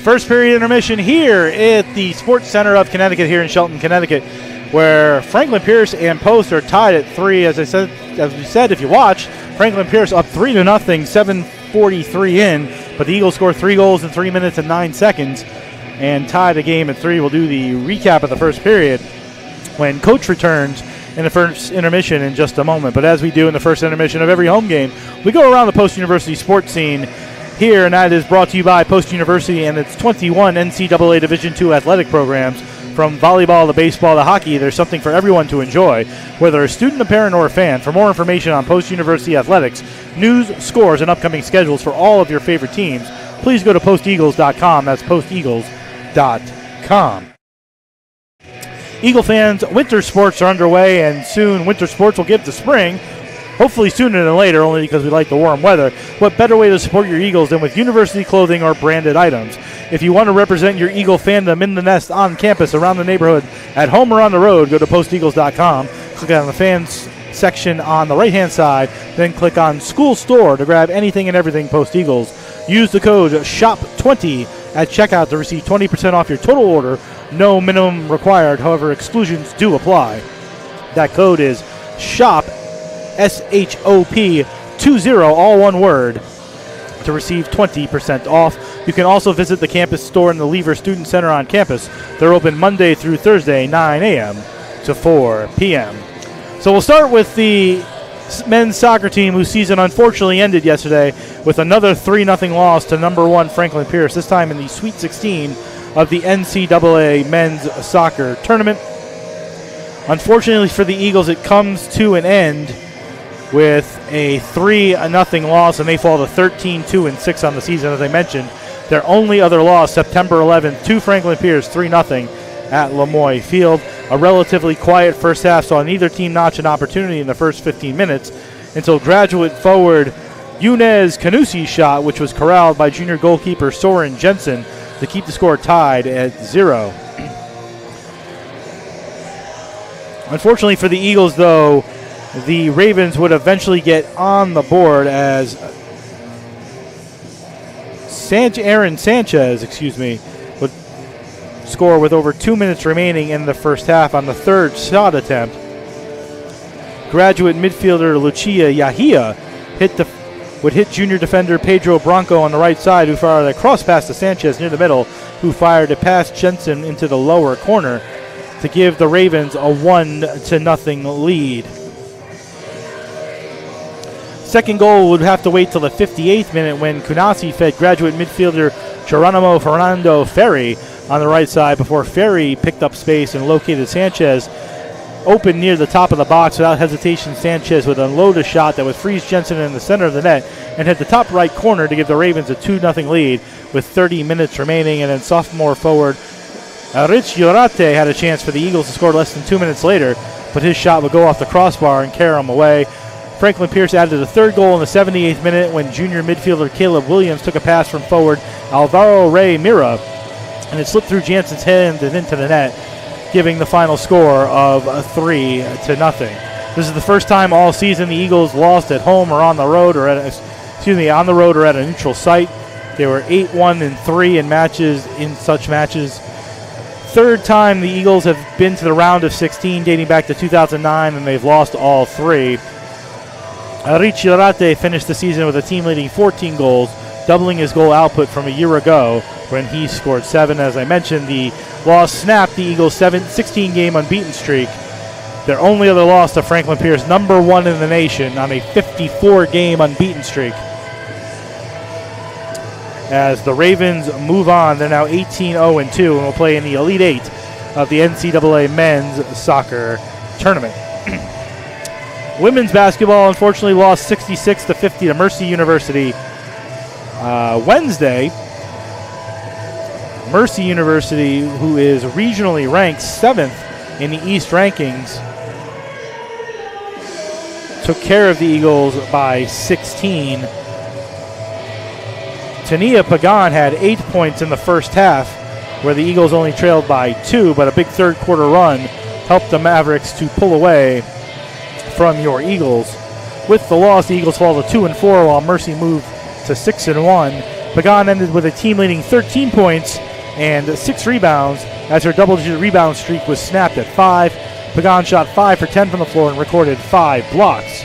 First period intermission here at the Sports Center of Connecticut here in Shelton, Connecticut, where Franklin Pierce and Post are tied at 3. As we said, if you watch, Franklin Pierce up 3-0, 7:43 in, but the Eagles score 3 goals in 3 minutes and 9 seconds and tie the game at 3. We'll do the recap of the first period when Coach returns in the first intermission in just a moment. But as we do in the first intermission of every home game, we go around the Post University sports scene here, and that is brought to you by Post University and its 21 NCAA Division II athletic programs. From volleyball to baseball to hockey, there's something for everyone to enjoy, whether a student, a parent, or a fan. For more information on Post University athletics, news, scores, and upcoming schedules for all of your favorite teams, please go to posteagles.com. That's posteagles.com. Eagle fans, winter sports are underway, and soon winter sports will give to spring. Hopefully sooner than later, only because we like the warm weather. What better way to support your Eagles than with university clothing or branded items? If you want to represent your Eagle fandom in the nest, on campus, around the neighborhood, at home or on the road, go to posteagles.com. Click on the fans section on the right-hand side, then click on School Store to grab anything and everything Post Eagles. Use the code SHOP20 at checkout to receive 20% off your total order. No minimum required, however, exclusions do apply. That code is SHOP, SHOP20, all one word, to receive 20% off. You can also visit the campus store in the Lever Student Center on campus. They're open Monday through Thursday, 9 a.m. to 4 p.m. So we'll start with the men's soccer team, whose season unfortunately ended yesterday with another 3-0 loss to number 1 Franklin Pierce, this time in the Sweet 16 of the NCAA men's soccer tournament. Unfortunately for the Eagles, it comes to an end with a 3-0 loss, and they fall to 13-2-6 on the season. As I mentioned, their only other loss, September 11th, to Franklin Pierce, 3-0 at Lamoille Field. A relatively quiet first half saw neither team notch an opportunity in the first 15 minutes until graduate forward Yunez Canusi's shot, which was corralled by junior goalkeeper Soren Jensen to keep the score tied at 0. Unfortunately for the Eagles, though, the Ravens would eventually get on the board as Aaron Sanchez, would score with over 2 minutes remaining in the first half on the third shot attempt. Graduate midfielder Lucia Yahia would hit junior defender Pedro Bronco on the right side, who fired a cross pass to Sanchez near the middle, who fired it past Jensen into the lower corner to give the Ravens a 1-0 lead. Second goal would have to wait till the 58th minute when Kunasi fed graduate midfielder Geronimo Fernando Ferry on the right side before Ferry picked up space and located Sanchez open near the top of the box. Without hesitation, Sanchez would unload a shot that would freeze Jensen in the center of the net and hit the top right corner to give the Ravens a 2-0 lead with 30 minutes remaining. And then sophomore forward Rich Yorate had a chance for the Eagles to score less than 2 minutes later, but his shot would go off the crossbar and carry him away. Franklin Pierce added a third goal in the 78th minute when junior midfielder Caleb Williams took a pass from forward Alvaro Rey Mira, and it slipped through Jansen's hand and into the net, giving the final score of 3-0. This is the first time all season the Eagles lost at home or on the road, or at a neutral site. They were 8-1-3 in such matches. Third time the Eagles have been to the round of 16 dating back to 2009, and they've lost all 3. Ricci Arate finished the season with a team-leading 14 goals, doubling his goal output from a year ago when he scored 7. As I mentioned, the loss snapped the Eagles' 16-game unbeaten streak. Their only other loss to Franklin Pierce, number 1 in the nation, on a 54-game unbeaten streak. As the Ravens move on, they're now 18-0-2 and will play in the Elite 8 of the NCAA men's soccer tournament. Women's basketball unfortunately lost 66-50 to Mercy University Wednesday. Mercy University, who is regionally ranked 7th in the East rankings, took care of the Eagles by 16. Tania Pagan had 8 points in the first half, where the Eagles only trailed by 2, but a big third quarter run helped the Mavericks to pull away from your Eagles. With the loss, the Eagles fall to 2-4, while Mercy moved to 6-1 Pagan ended with a team-leading 13 points and 6 rebounds as her double-digit rebound streak was snapped at 5. Pagan shot 5 for 10 from the floor and recorded 5 blocks.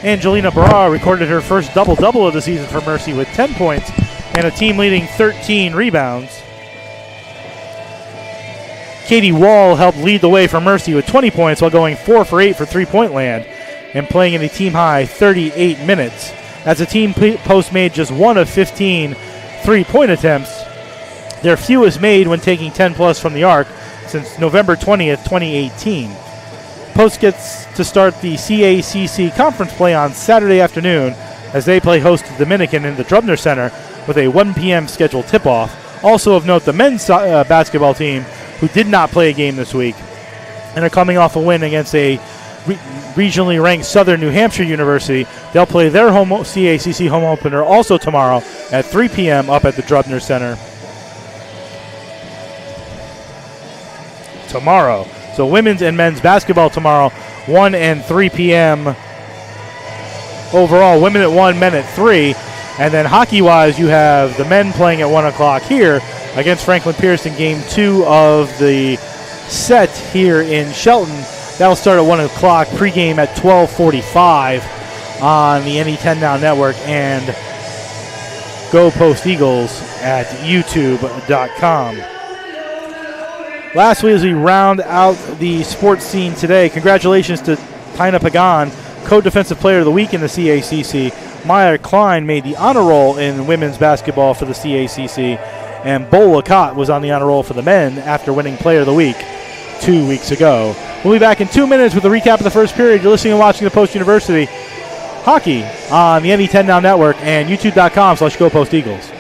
Angelina Barrar recorded her first double-double of the season for Mercy with 10 points and a team-leading 13 rebounds. Katie Wall helped lead the way for Mercy with 20 points while going 4 for 8 for three-point land and playing in a team-high 38 minutes. As the team post made just 1 of 15 three-point attempts, their fewest made when taking 10-plus from the arc since November 20th, 2018. Post gets to start the CACC conference play on Saturday afternoon as they play host to Dominican in the Drubner Center with a 1 p.m. scheduled tip-off. Also of note, the men's basketball team, who did not play a game this week and are coming off a win against a regionally ranked Southern New Hampshire University. They'll play their CACC home opener also tomorrow at 3 p.m. up at the Drubner Center. Tomorrow. So women's and men's basketball tomorrow, 1 and 3 p.m. overall. Women at 1, men at 3. And then hockey-wise, you have the men playing at 1 o'clock here against Franklin Pierce in Game 2 of the set here in Shelton. That'll start at 1 o'clock, pregame at 12:45 on the NE10 Now Network and Go Post Eagles at youtube.com. Lastly, as we round out the sports scene today, congratulations to Taina Pagan, co-defensive player of the week in the CACC. Maya Klein made the honor roll in women's basketball for the CACC, and Bo Lacotte was on the honor roll for the men after winning player of the week 2 weeks ago. We'll be back in 2 minutes with a recap of the first period. You're listening and watching the Post University Hockey on the NE10 Now Network and youtube.com/Go Post Eagles.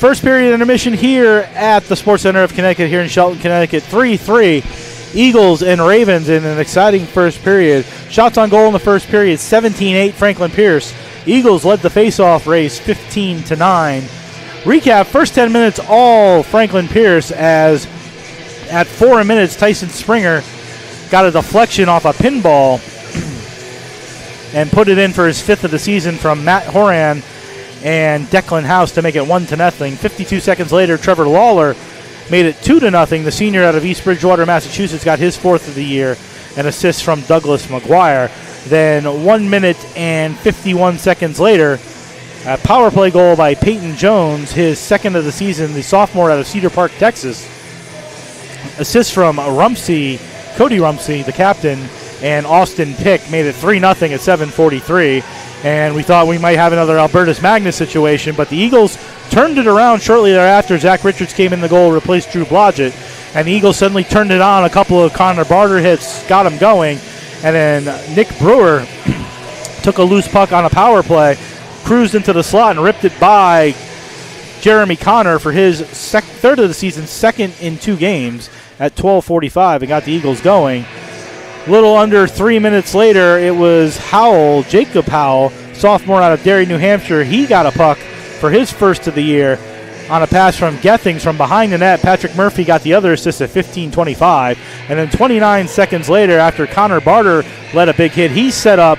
First period intermission here at the Sports Center of Connecticut here in Shelton, Connecticut. 3-3 Eagles and Ravens in an exciting first period. Shots on goal in the first period, 17-8 Franklin Pierce. Eagles led the face-off race 15-9. Recap, first 10 minutes all Franklin Pierce, as at 4 minutes Tyson Springer got a deflection off a pinball and put it in for his 5th of the season from Matt Horan and Declan House to make it 1-0. 52 seconds later, Trevor Lawler made it 2-0. The senior out of East Bridgewater, Massachusetts, got his 4th of the year, an assist from Douglas McGuire. Then 1 minute and 51 seconds later, a power play goal by Peyton Jones, his 2nd of the season, the sophomore out of Cedar Park, Texas. Assist from Cody Rumsey, the captain, and Austin Pick made it 3-0 at 7:43. And we thought we might have another Albertus Magnus situation, but the Eagles turned it around shortly thereafter. Zach Richards came in the goal, replaced Drew Blodgett, and the Eagles suddenly turned it on. A couple of Connor Barter hits got him going, and then Nick Brewer took a loose puck on a power play, cruised into the slot, and ripped it by Jeremy Connor for his third of the season, second in 2 games at 12:45, and got the Eagles going. A little under 3 minutes later, it was Howell, Jacob Howell, sophomore out of Derry, New Hampshire. He got a puck for his first of the year on a pass from Gethings from behind the net. Patrick Murphy got the other assist at 15:25. And then 29 seconds later, after Connor Barter led a big hit, he set up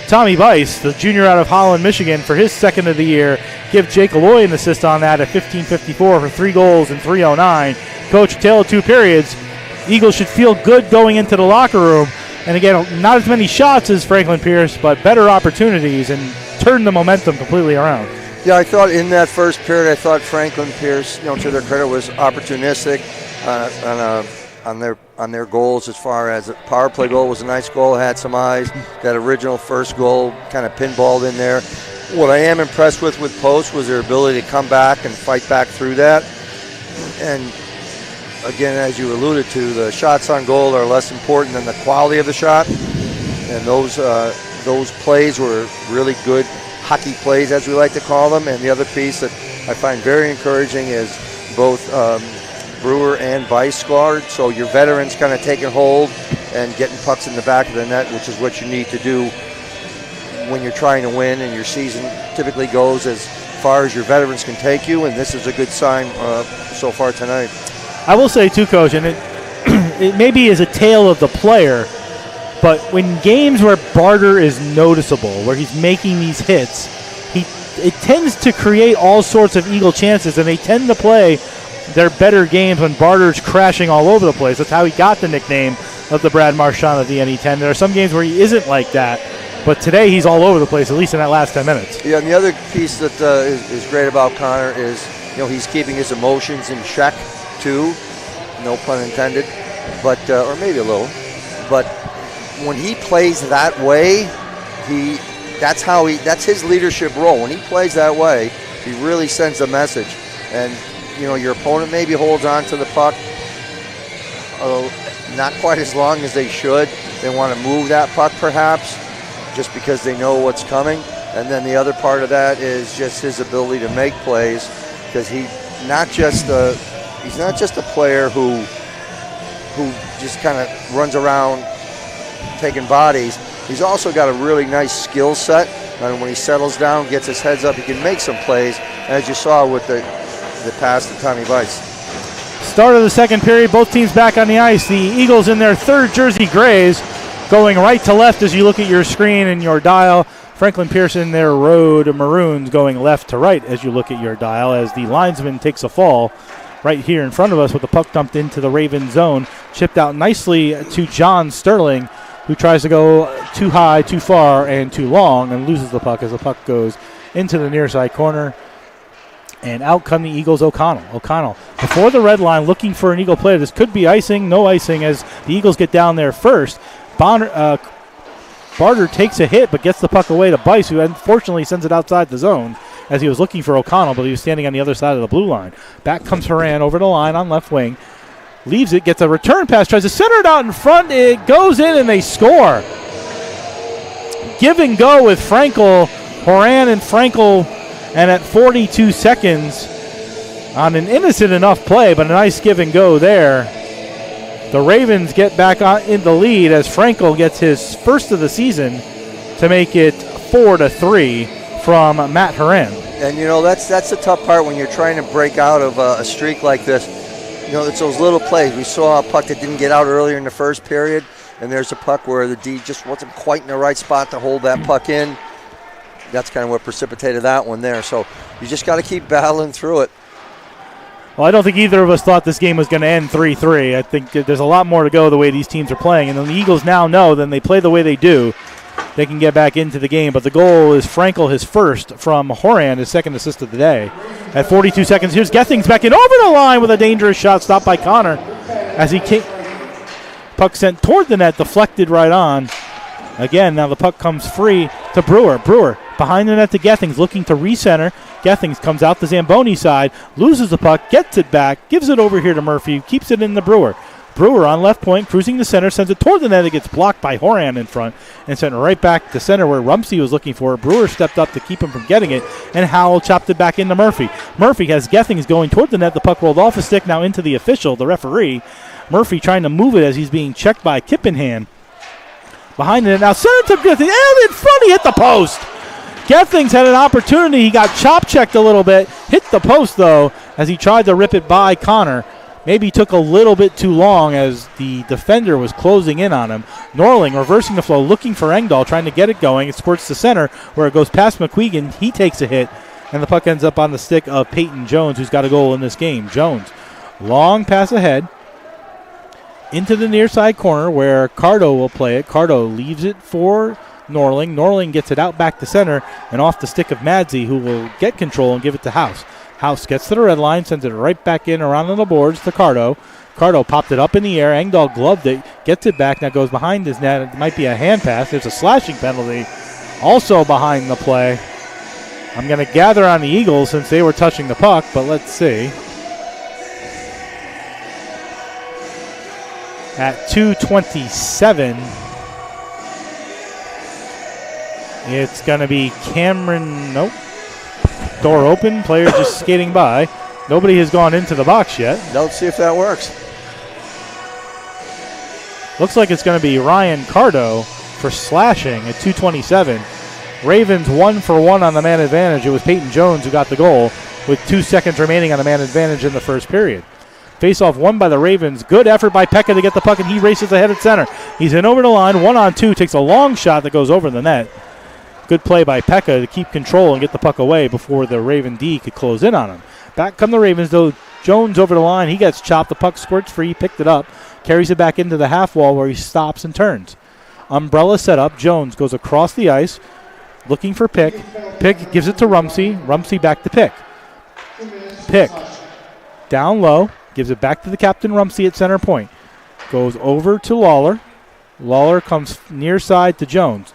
Tommy Bice, the junior out of Holland, Michigan, for his second of the year. Give Jake Alloy an assist on that at 15:54 for 3 goals in 3:09. Coach, tale of 2 periods. Eagles should feel good going into the locker room. And again, not as many shots as Franklin Pierce, but better opportunities, and turn the momentum completely around. Yeah, I thought in that first period, I thought Franklin Pierce, to their credit, was opportunistic on their goals. As far as a power play goal was a nice goal, had some eyes. That original first goal kind of pinballed in there. What I am impressed with Post was their ability to come back and fight back through that. And again, as you alluded to, the shots on goal are less important than the quality of the shot. And those plays were really good hockey plays, as we like to call them. And the other piece that I find very encouraging is both Brewer and Bice scored. So your veterans kind of taking hold and getting pucks in the back of the net, which is what you need to do when you're trying to win, and your season typically goes as far as your veterans can take you. And this is a good sign so far tonight. I will say too, Coach, and it maybe is a tale of the player, but when games where Barter is noticeable, where he's making these hits, it tends to create all sorts of Eagle chances, and they tend to play their better games when Barter's crashing all over the place. That's how he got the nickname of the Brad Marchand of the NE10. There are some games where he isn't like that, but today he's all over the place, at least in that last 10 minutes. Yeah, and the other piece that is great about Connor is, he's keeping his emotions in check too, no pun intended, but or maybe a little. But when he plays that way, that's his leadership role. When he plays that way, he really sends a message. And your opponent maybe holds on to the puck not quite as long as they should. They want to move that puck perhaps, just because they know what's coming. And then the other part of that is just his ability to make plays, because he's not just a player who just kind of runs around taking bodies. He's also got a really nice skill set, and when he settles down, gets his heads up, he can make some plays, as you saw with the pass to Tommy Bice. Start of the second period, both teams back on the ice. The Eagles in their third jersey grays, going right to left as you look at your screen and your dial. Franklin Pierce in their road maroons going left to right as you look at your dial, as the linesman takes a fall right here in front of us with the puck dumped into the Raven zone. Chipped out nicely to John Sterling, who tries to go too high, too far, and too long, and loses the puck as the puck goes into the near side corner. And out come the Eagles, O'Connell. O'Connell before the red line, looking for an Eagle play. This could be icing, no icing, as the Eagles get down there first. Barter takes a hit, but gets the puck away to Bice, who unfortunately sends it outside the zone, as he was looking for O'Connell, but he was standing on the other side of the blue line. Back comes Horan over the line on left wing. Leaves it, gets a return pass, tries to center it out in front. It goes in, and they score. Give and go with Frankel, Horan and Frankel, and at 42 seconds on an innocent enough play, but a nice give and go there. The Ravens get back in the lead as Frankel gets his first of the season to make it 4-3 from Matt Horan. And that's the tough part when you're trying to break out of a streak like this. It's those little plays. We saw a puck that didn't get out earlier in the first period, and there's a puck where the D just wasn't quite in the right spot to hold that puck in. That's kind of what precipitated that one there. So you just got to keep battling through it. Well, I don't think either of us thought this game was going to end 3-3. I think there's a lot more to go the way these teams are playing. And the Eagles now know that they play the way they do, they can get back into the game. But the goal is Frankel, his first, from Horan, his second assist of the day. At 42 seconds, here's Gethings back in over the line with a dangerous shot stopped by Connor. As he puck sent toward the net, deflected right on. Again, now the puck comes free to Brewer. Brewer behind the net to Gethings, looking to recenter. Gethings comes out the Zamboni side, loses the puck, gets it back, gives it over here to Murphy, keeps it in the Brewer. Brewer on left point, cruising to center, sends it toward the net. It gets blocked by Horan in front and sent it right back to center where Rumsey was looking for it. Brewer stepped up to keep him from getting it, and Howell chopped it back into Murphy. Murphy has Gethings going toward the net. The puck rolled off his stick, now into the official, the referee. Murphy trying to move it as he's being checked by Kippenham. Behind it now, sent it to Gethings. And in front, he hit the post. Gethings had an opportunity. He got chop-checked a little bit. Hit the post, though, as he tried to rip it by Connor. Maybe took a little bit too long as the defender was closing in on him. Norling reversing the flow, looking for Engdahl, trying to get it going. It squirts to center where it goes past McQuegan. He takes a hit, and the puck ends up on the stick of Peyton Jones, who's got a goal in this game. Jones, long pass ahead into the near side corner where Cardo will play it. Cardo leaves it for Norling. Norling gets it out back to center and off the stick of Madzi, who will get control and give it to House. House gets to the red line, sends it right back in around on the boards to Cardo. Cardo popped it up in the air. Engdahl gloved it, gets it back, now goes behind his net. It might be a hand pass. There's a slashing penalty also behind the play. I'm going to gather on the Eagles since they were touching the puck, but let's see. At 2:27, it's going to be Cameron. Nope. Door open, player just skating by. Nobody has gone into the box yet. Let's see if that works. Looks like it's going to be Ryan Cardo for slashing at 2:27. Ravens 1 for 1 on the man advantage. It was Peyton Jones who got the goal with 2 seconds remaining on the man advantage in the first period. Face-off won by the Ravens. Good effort by Pekka to get the puck, and he races ahead at center. He's in over the line, 1-on-2, takes a long shot that goes over the net. Good play by Pekka to keep control and get the puck away before the Raven D could close in on him. Back come the Ravens, though. Jones over the line. He gets chopped. The puck squirts free. Picked it up. Carries it back into the half wall where he stops and turns. Umbrella set up. Jones goes across the ice looking for Pick. Pick gives it to Rumsey. Rumsey back to Pick. Pick down low. Gives it back to the captain Rumsey at center point. Goes over to Lawler. Lawler comes near side to Jones.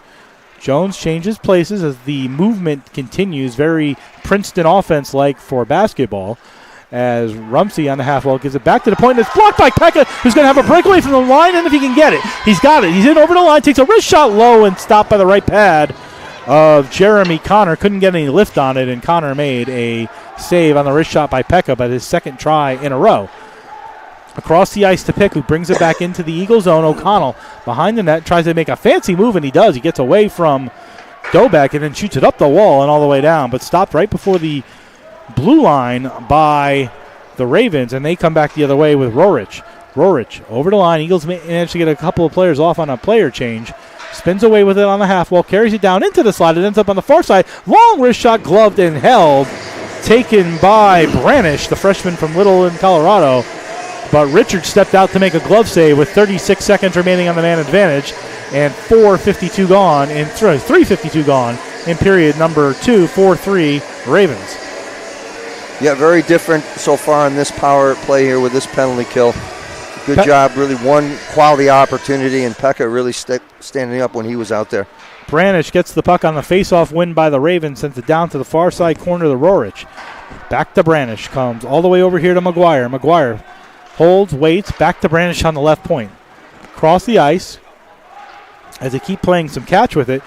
Jones changes places as the movement continues, very Princeton offense-like for basketball, as Rumsey on the half wall gives it back to the point. It's blocked by Pekka, who's going to have a breakaway from the line, and if he can get it, he's got it. He's in over the line, takes a wrist shot low, and stopped by the right pad of Jeremy Connor. Couldn't get any lift on it, and Connor made a save on the wrist shot by Pekka, but his second try in a row. Across the ice to Pick, who brings it back into the Eagle zone. O'Connell behind the net, tries to make a fancy move, and he does. He gets away from Dobek and then shoots it up the wall and all the way down, but stopped right before the blue line by the Ravens, and they come back the other way with Rorich. Rorich over the line. Eagles manage to get a couple of players off on a player change. Spins away with it on the half wall, carries it down into the slot. It ends up on the far side. Long wrist shot, gloved and held. Taken by Branish, the freshman from Little in Colorado. But Richard stepped out to make a glove save with 36 seconds remaining on the man advantage and 3:52 gone in period number 2, 4-3 Ravens. Yeah, very different so far in this power play here with this penalty kill. Good job, really one quality opportunity, and Pekka really standing up when he was out there. Branish gets the puck on the face-off win by the Ravens, sends it down to the far side corner of the Rorich. Back to Branish, comes all the way over here to McGuire. McGuire holds, waits, back to Branish on the left point. Across the ice, as they keep playing some catch with it.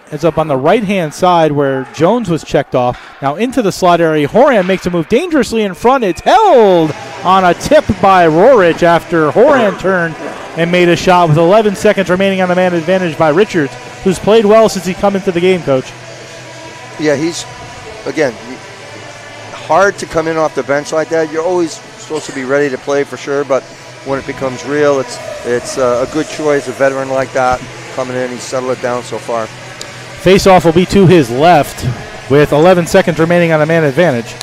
Ends up on the right-hand side where Jones was checked off. Now into the slot area. Horan makes a move dangerously in front. It's held on a tip by Rorich after Horan turned and made a shot with 11 seconds remaining on the man advantage by Richards, who's played well since he come into the game, Coach. Yeah, he's, again, hard to come in off the bench like that. You're always supposed to be ready to play for sure, but when it becomes real, it's a good choice, a veteran like that coming in. He's settled it down so far. Face-off will be to his left with 11 seconds remaining on a man advantage.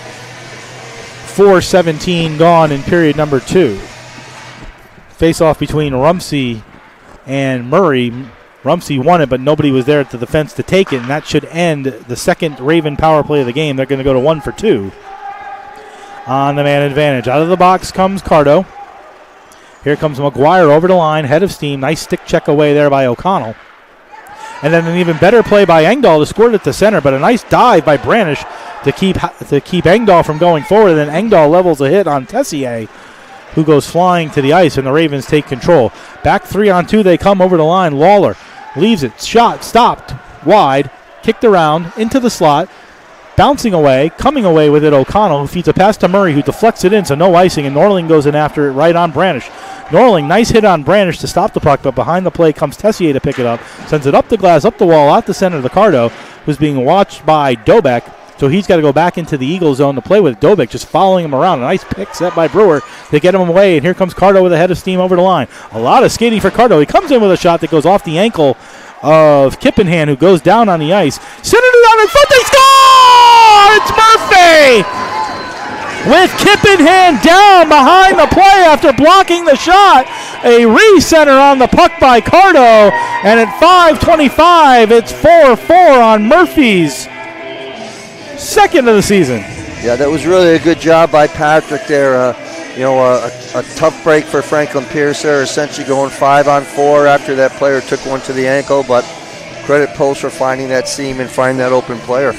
4:17 gone in period number 2. Face-off between Rumsey and Murray. Rumsey won it, but nobody was there at the defense to take it, and that should end the second Raven power play of the game. They're going to go to 1 for 2 on the man advantage. Out of the box comes Cardo. Here comes McGuire over the line, head of steam. Nice stick check away there by O'Connell. And then an even better play by Engdahl to squirt it to center, but a nice dive by Branish to keep Engdahl from going forward. And then Engdahl levels a hit on Tessier, who goes flying to the ice, and the Ravens take control. Back 3-on-2, they come over the line. Lawler leaves it. Shot stopped wide, kicked around into the slot. Bouncing away, coming away with it, O'Connell, who feeds a pass to Murray, who deflects it in, so no icing, and Norling goes in after it right on Branish. Norling, nice hit on Branish to stop the puck, but behind the play comes Tessier to pick it up, sends it up the glass, up the wall, out the center to Cardo, who's being watched by Dobek, so he's got to go back into the Eagle zone to play with Dobek, just following him around. A nice pick set by Brewer to get him away, and here comes Cardo with a head of steam over the line. A lot of skating for Cardo. He comes in with a shot that goes off the ankle of Kippenhand, who goes down on the ice. Centered it out in front, they score! It's Murphy! With Kippenhand down behind the play after blocking the shot. A re-center on the puck by Cardo, and at 5:25, it's 4-4 on Murphy's second of the season. Yeah, that was really a good job by Patrick there. A tough break for Franklin Pierce there, essentially going 5-on-4 after that player took one to the ankle, but credit Post for finding that seam and finding that open player.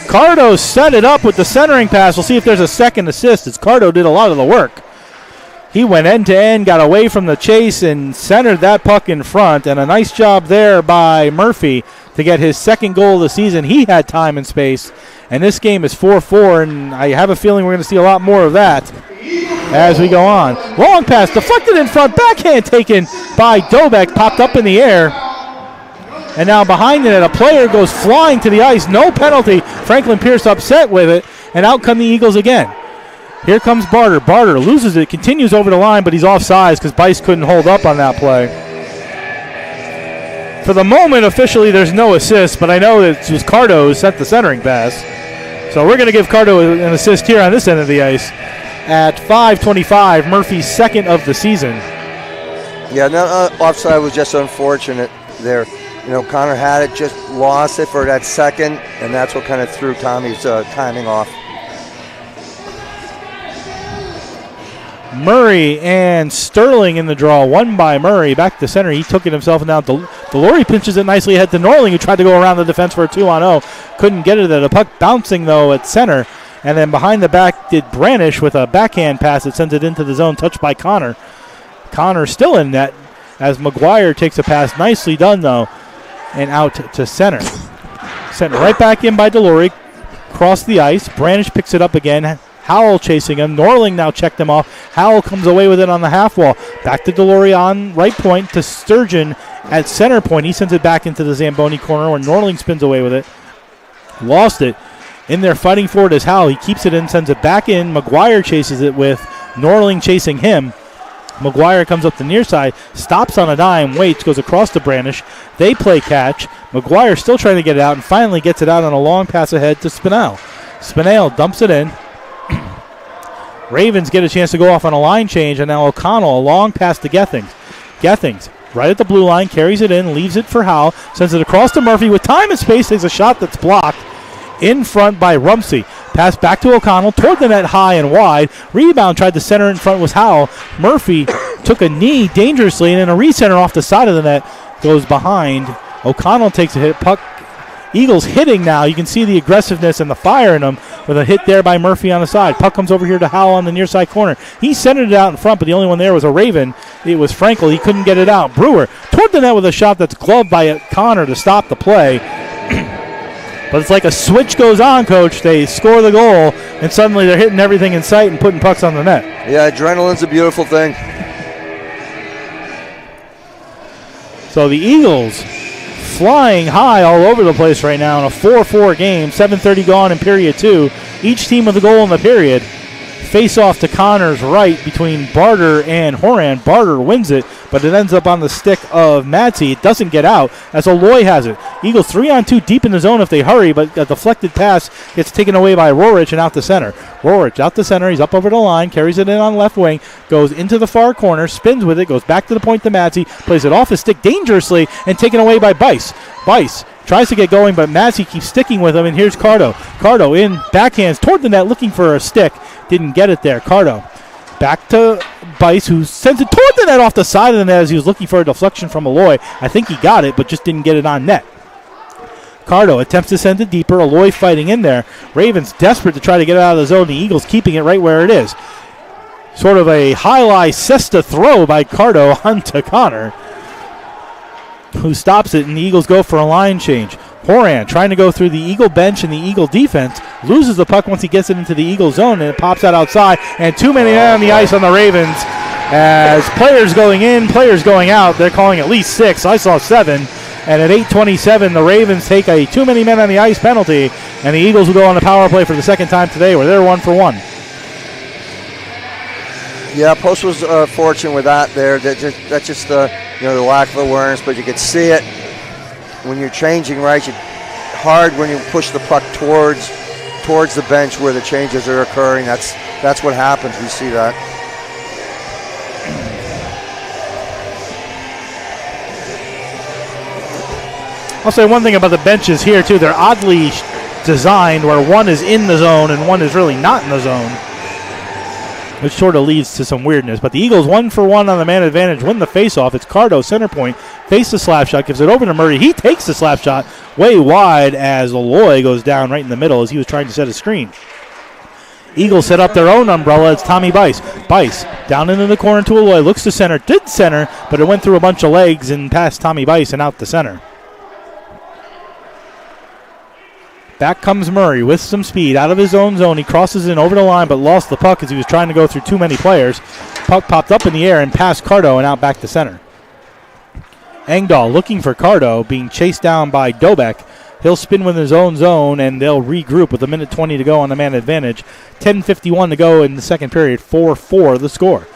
Cardo set it up with the centering pass. We'll see if there's a second assist, as Cardo did a lot of the work. He went end-to-end, got away from the chase, and centered that puck in front, and a nice job there by Murphy to get his second goal of the season. He had time and space, and this game is 4-4, and I have a feeling we're going to see a lot more of that as we go on. Long pass, deflected in front, backhand taken by Dobek, popped up in the air. And now behind it, a player goes flying to the ice. No penalty. Franklin Pierce upset with it, and out come the Eagles again. Here comes Barter. Barter loses it, continues over the line, but he's offsides because Bice couldn't hold up on that play. For the moment, officially, there's no assist, but I know that it was Cardo who sent the centering pass. So we're going to give Cardo an assist here on this end of the ice. At 5:25, Murphy's second of the season. Yeah, no, offside was just unfortunate there. Connor had it, just lost it for that second, and that's what kind of threw Tommy's timing off. Murray and Sterling in the draw. One by Murray. Back to center. He took it himself, and now Delory pinches it nicely ahead to Norling, who tried to go around the defense for a 2-on-0. Couldn't get it. The puck bouncing, though, at center. And then behind the back did Branish with a backhand pass that sends it into the zone, touched by Connor. Connor still in net as McGuire takes a pass. Nicely done, though, and out to center. Sent right back in by Delory. Cross the ice. Branish picks it up again. Howell chasing him. Norling now checked him off. Howell comes away with it on the half wall. Back to Delory on right point to Sturgeon at center point. He sends it back into the Zamboni corner where Norling spins away with it. Lost it. In there fighting for it is Howell. He keeps it in, sends it back in. McGuire chases it with Norling chasing him. McGuire comes up the near side, stops on a dime, waits, goes across to Branish. They play catch. McGuire still trying to get it out and finally gets it out on a long pass ahead to Spinell. Spinell dumps it in. Ravens get a chance to go off on a line change, and now O'Connell, a long pass to Gethings. Gethings, right at the blue line, carries it in, leaves it for Howell, sends it across to Murphy with time and space, takes a shot that's blocked in front by Rumsey. Pass back to O'Connell, toward the net high and wide. Rebound, tried to center in front was Howell. Murphy took a knee dangerously, and then a recenter off the side of the net goes behind. O'Connell takes a hit. Puck, Eagles hitting now. You can see the aggressiveness and the fire in them with a hit there by Murphy on the side. Puck comes over here to Howell on the near side corner. He centered it out in front, but the only one there was a Raven. It was Frankel. He couldn't get it out. Brewer toward the net with a shot that's gloved by Connor to stop the play. But it's like a switch goes on, Coach. They score the goal, and suddenly they're hitting everything in sight and putting pucks on the net. Yeah, adrenaline's a beautiful thing. So the Eagles flying high all over the place right now in a 4-4 game. 7:30 gone in period 2. Each team with a goal in the period. Face off to Connor's right between Barter and Horan. Barter wins it, but it ends up on the stick of Madsey. It doesn't get out as Aloy has it. Eagles 3-on-2 deep in the zone if they hurry, but a deflected pass gets taken away by Rorich and out to center. Rorich out to center. He's up over the line, carries it in on left wing, goes into the far corner, spins with it, goes back to the point to Madsey, plays it off his stick dangerously and taken away by Bice. Bice tries to get going, but Madsey keeps sticking with him, and here's Cardo. Cardo in backhands toward the net looking for a stick. Didn't get it there. Cardo back to Bice, who sends it toward the net off the side of the net as he was looking for a deflection from Aloy. I think he got it, but just didn't get it on net. Cardo attempts to send it deeper. Aloy fighting in there. Ravens desperate to try to get it out of the zone. The Eagles keeping it right where it is. Sort of a high-lie cesta throw by Cardo onto Connor, who stops it, and the Eagles go for a line change. Horan trying to go through the Eagle bench and the Eagle defense, loses the puck once he gets it into the Eagle zone, and it pops out outside, and too many men on the ice on the Ravens as players going in, players going out. They're calling at least 6. I saw 7. And at 8:27, the Ravens take a too many men on the ice penalty, and the Eagles will go on the power play for the second time today, where they're 1 for 1. Yeah, Post was fortunate with that there. That's just the lack of awareness, but you could see it when you're changing, right? Hard when you push the puck towards the bench where the changes are occurring. That's what happens. We see that. I'll say one thing about the benches here, too. They're oddly designed where one is in the zone and one is really not in the zone, which sort of leads to some weirdness. But the Eagles 1 for 1 on the man advantage, win the faceoff. It's Cardo, center point, face the slap shot, gives it over to Murray. He takes the slap shot way wide as Aloy goes down right in the middle as he was trying to set a screen. Eagles set up their own umbrella. It's Tommy Bice. Bice down into the corner to Aloy, looks to center, did center, but it went through a bunch of legs and past Tommy Bice and out the center. Back comes Murray with some speed out of his own zone. He crosses in over the line but lost the puck as he was trying to go through too many players. Puck popped up in the air and past Cardo and out back to center. Engdahl looking for Cardo, being chased down by Dobek. He'll spin with his own zone and they'll regroup with 1:20 to go on the man advantage. 10:51 to go in the second period. 4-4 the score.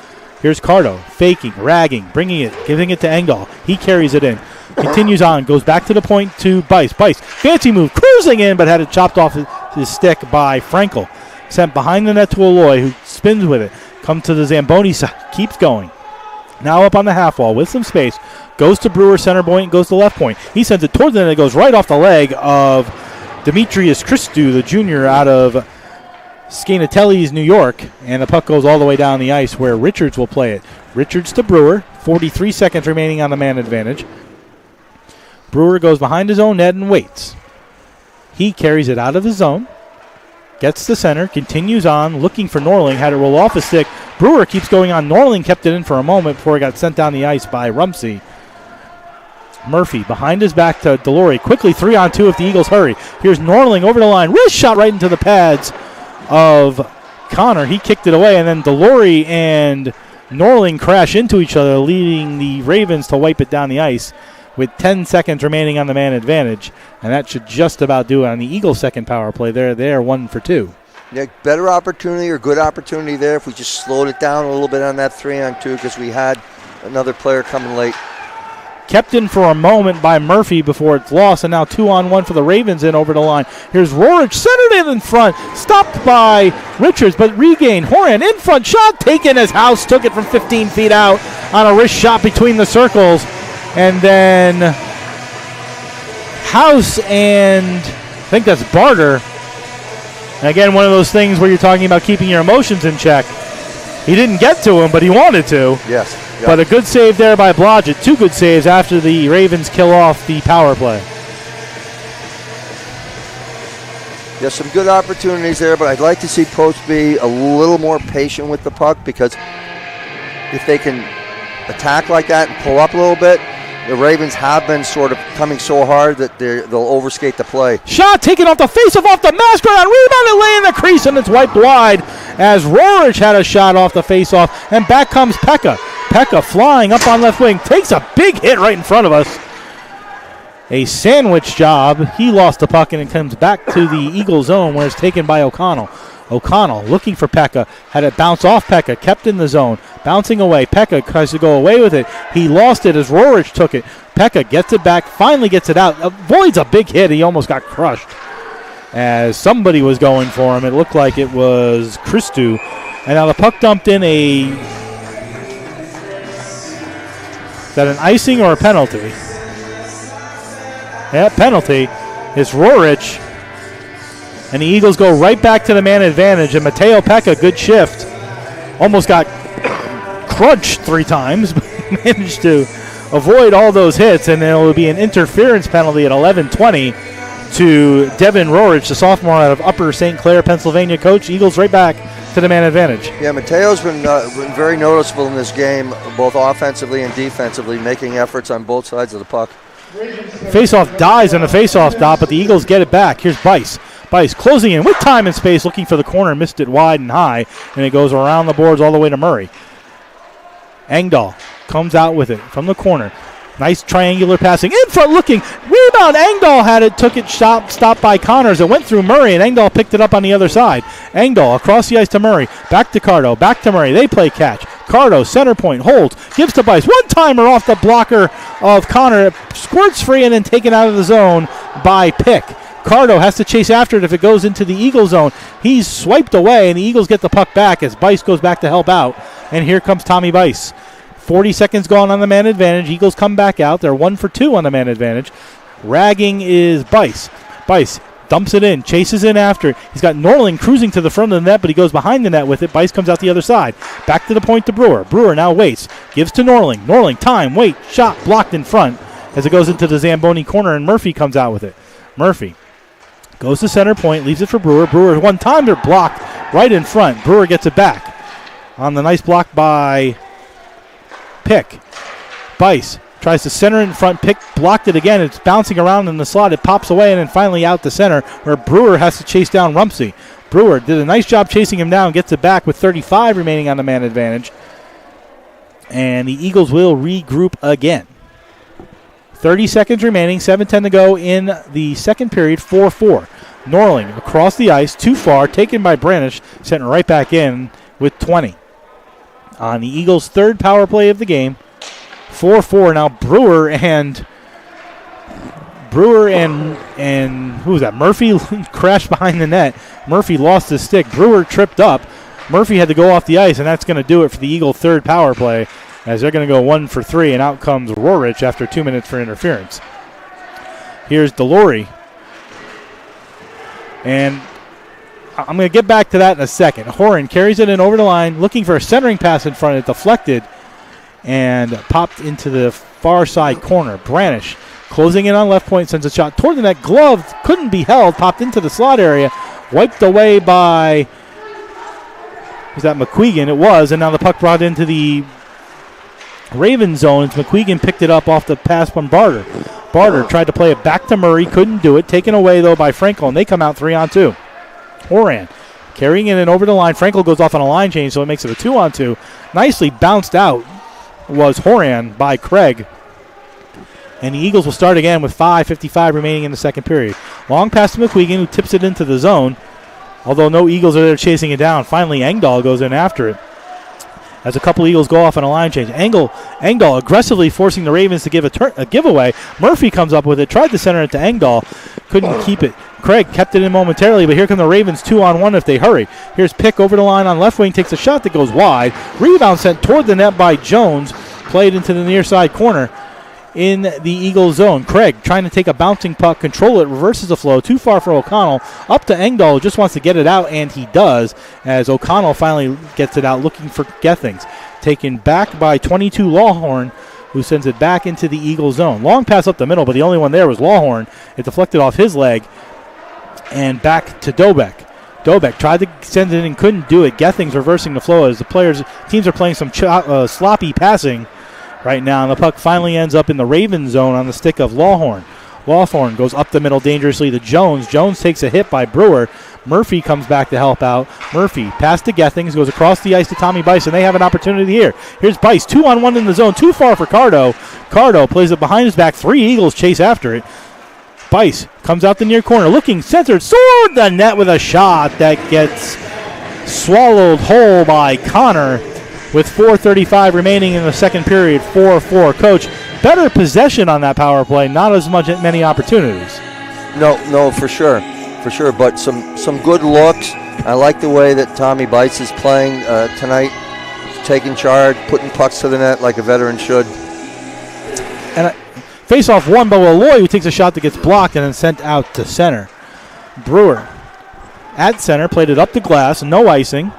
Here's Cardo, faking, ragging, bringing it, giving it to Engdahl. He carries it in. Continues on, goes back to the point to Bice. Bice, fancy move, cruising in, but had it chopped off his stick by Frankel. Sent behind the net to Aloy, who spins with it. Comes to the Zamboni side, keeps going. Now up on the half wall with some space. Goes to Brewer, center point, goes to left point. He sends it towards the net, it goes right off the leg of Demetrius Christou, the junior out of Scanatelli's, New York. And the puck goes all the way down the ice where Richards will play it. Richards to Brewer, 43 seconds remaining on the man advantage. Brewer goes behind his own net and waits. He carries it out of his zone, gets the center, continues on, looking for Norling, had it roll off his stick. Brewer keeps going on. Norling kept it in for a moment before it got sent down the ice by Rumsey. Murphy behind his back to Delory. Quickly 3-on-2 if the Eagles hurry. Here's Norling over the line. Wrist shot right into the pads of Connor. He kicked it away, and then Delory and Norling crash into each other, leading the Ravens to wipe it down the ice with 10 seconds remaining on the man advantage, and that should just about do it on the Eagles' second power play. They're 1 for 2. Yeah, better opportunity or good opportunity there if we just slowed it down a little bit on that 3-on-2 because we had another player coming late. Kept in for a moment by Murphy before it's lost, and now 2-on-1 for the Ravens in over the line. Here's Roerich, centered in front, stopped by Richards, but regained. Horan in front, shot taken as House took it from 15 feet out on a wrist shot between the circles. And then House and I think that's Barter. And again, one of those things where you're talking about keeping your emotions in check. He didn't get to him, but he wanted to. Yes. Yep. But a good save there by Blodgett. 2 good saves after the Ravens kill off the power play. There's some good opportunities there, but I'd like to see Post be a little more patient with the puck because if they can attack like that and pull up a little bit, the Ravens have been sort of coming so hard that they'll overskate the play. Shot taken off the face-off off the mask, rebounded, lay in the crease, and it's wiped wide as Roerich had a shot off the face-off, and back comes Pekka. Pekka flying up on left wing, takes a big hit right in front of us. A sandwich job. He lost the puck, and it comes back to the Eagle zone where it's taken by O'Connell. O'Connell looking for Pekka, had it bounce off Pekka, kept in the zone, bouncing away. Pekka tries to go away with it. He lost it as Roerich took it. Pekka gets it back, finally gets it out, avoids a big hit. He almost got crushed as somebody was going for him. It looked like it was Christou. And now the puck dumped in is that an icing or a penalty? Yeah, penalty. It's Roerich. And the Eagles go right back to the man advantage. And Mateo Pekka, good shift. Almost got crunched 3 times, but managed to avoid all those hits. And there will be an interference penalty at 11:20 to Devin Rorich, the sophomore out of Upper St. Clair, Pennsylvania. Coach, Eagles right back to the man advantage. Yeah, Mateo's been very noticeable in this game, both offensively and defensively, making efforts on both sides of the puck. Faceoff dies on the faceoff dot, but the Eagles get it back. Here's Bice. Bice closing in with time and space, looking for the corner, missed it wide and high, and it goes around the boards all the way to Murray. Engdahl comes out with it from the corner. Nice triangular passing. In front looking. Rebound. Engdahl had it. Took it. Stopped by Connors. It went through Murray, and Engdahl picked it up on the other side. Engdahl across the ice to Murray. Back to Cardo. Back to Murray. They play catch. Cardo, center point, holds. Gives to Bice. One-timer off the blocker of Connor. It squirts free and then taken out of the zone by Pick. Cardo has to chase after it if it goes into the Eagle zone. He's swiped away, and the Eagles get the puck back as Bice goes back to help out. And here comes Tommy Bice. 40 seconds gone on the man advantage. Eagles come back out. They're 1 for 2 on the man advantage. Ragging is Bice. Bice dumps it in, chases in after it. He's got Norling cruising to the front of the net, but he goes behind the net with it. Bice comes out the other side. Back to the point to Brewer. Brewer now waits. Gives to Norling. Norling, time, wait, shot, blocked in front as it goes into the Zamboni corner, and Murphy comes out with it. Murphy goes to center point, leaves it for Brewer. Brewer, one time they're blocked right in front. Brewer gets it back on the nice block by Pick. Bice tries to center in front. Pick blocked it again. It's bouncing around in the slot. It pops away and then finally out to center where Brewer has to chase down Rumsey. Brewer did a nice job chasing him down. Gets it back with 35 remaining on the man advantage. And the Eagles will regroup again. 30 seconds remaining. 7:10 to go in the second period. 4-4. Norling across the ice. Too far. Taken by Branish. Sent right back in with 20. On the Eagles' third power play of the game. 4-4 now. Brewer and who was that? Murphy crashed behind the net. Murphy lost his stick. Brewer tripped up. Murphy had to go off the ice, and that's going to do it for the Eagle third power play as they're going to go 1 for 3, and out comes Rorich after 2 minutes for interference. Here's Delory. And I'm going to get back to that in a second. Horan carries it in over the line, looking for a centering pass in front. It deflected and popped into the far side corner. Branish closing in on left point, sends a shot toward the net. Glove couldn't be held, popped into the slot area, wiped away by, was that McQuegan? It was, and now the puck brought into the Raven zone. It's McQuegan picked it up off the pass from Barter. Barter tried to play it back to Murray, couldn't do it. Taken away, though, by Frankel, and they come out 3-on-2. Horan carrying it in over the line. Frankel goes off on a line change, so it makes it a 2-on-2. Nicely bounced out was Horan by Craig. And the Eagles will start again with 5:55 remaining in the second period. Long pass to McQuegan, who tips it into the zone, although no Eagles are there chasing it down. Finally, Engdahl goes in after it as a couple Eagles go off on a line change. Engdahl aggressively forcing the Ravens to give a giveaway. Murphy comes up with it, tried to center it to Engdahl, couldn't keep it. Craig kept it in momentarily, but here come the Ravens 2-on-1 if they hurry. Here's Pick over the line on left wing, takes a shot that goes wide. Rebound sent toward the net by Jones, played into the near side corner in the Eagle zone. Craig trying to take a bouncing puck, control it, reverses the flow, too far for O'Connell. Up to Engdahl, who just wants to get it out, and he does, as O'Connell finally gets it out, looking for Gethings. Taken back by 22 Lawhorn, who sends it back into the Eagle zone. Long pass up the middle, but the only one there was Lawhorn. It deflected off his leg, and back to Dobeck. Dobeck tried to send it and couldn't do it. Gethings reversing the flow as the teams are playing some sloppy passing right now, and the puck finally ends up in the Raven zone on the stick of Lawhorn. Lawhorn goes up the middle dangerously to Jones. Jones takes a hit by Brewer. Murphy comes back to help out. Murphy pass to Gethings, goes across the ice to Tommy Bice, and they have an opportunity here. Here's Bice, 2-on-1 in the zone, too far for Cardo. Cardo plays it behind his back. 3 Eagles chase after it. Bice comes out the near corner, looking, centered, sword the net with a shot that gets swallowed whole by Connor with 4:35 remaining in the second period. 4-4. Coach, better possession on that power play, not as many opportunities. No, for sure, but some good looks. I like the way that Tommy Bice is playing tonight, taking charge, putting pucks to the net like a veteran should. And face-off won by Walloy, who takes a shot that gets blocked and then sent out to center. Brewer at center, played it up the glass, no icing.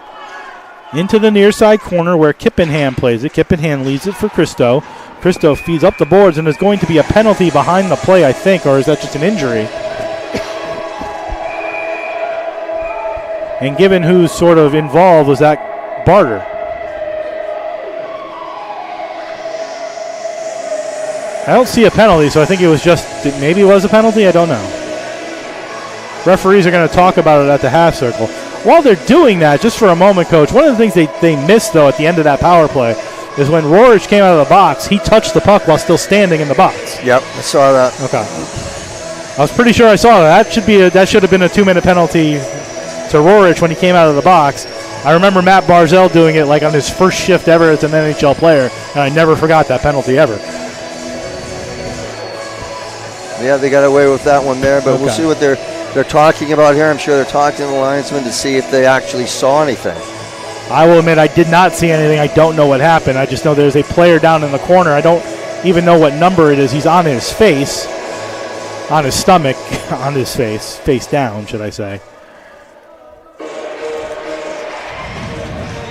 Into the near side corner where Kippenham plays it. Kippenham leads it for Christo. Christo feeds up the boards, and there's going to be a penalty behind the play, I think, or is that just an injury? And given who's sort of involved, was that Barter. I don't see a penalty, so I think it was just, maybe it was a penalty, I don't know. Referees are going to talk about it at the half circle. While they're doing that, just for a moment, Coach, one of the things they missed, though, at the end of that power play is when Rorich came out of the box, he touched the puck while still standing in the box. Yep, I saw that. Okay. I was pretty sure I saw that. That should have been a 2-minute penalty to Rorich when he came out of the box. I remember Matt Barzell doing it like on his first shift ever as an NHL player, and I never forgot that penalty ever. Yeah, they got away with that one there, but We'll see what they're talking about here. I'm sure they're talking to the linesmen to see if they actually saw anything. I will admit I did not see anything. I don't know what happened. I just know there's a player down in the corner. I don't even know what number it is. He's on his face, on his stomach, on his face down, should I say.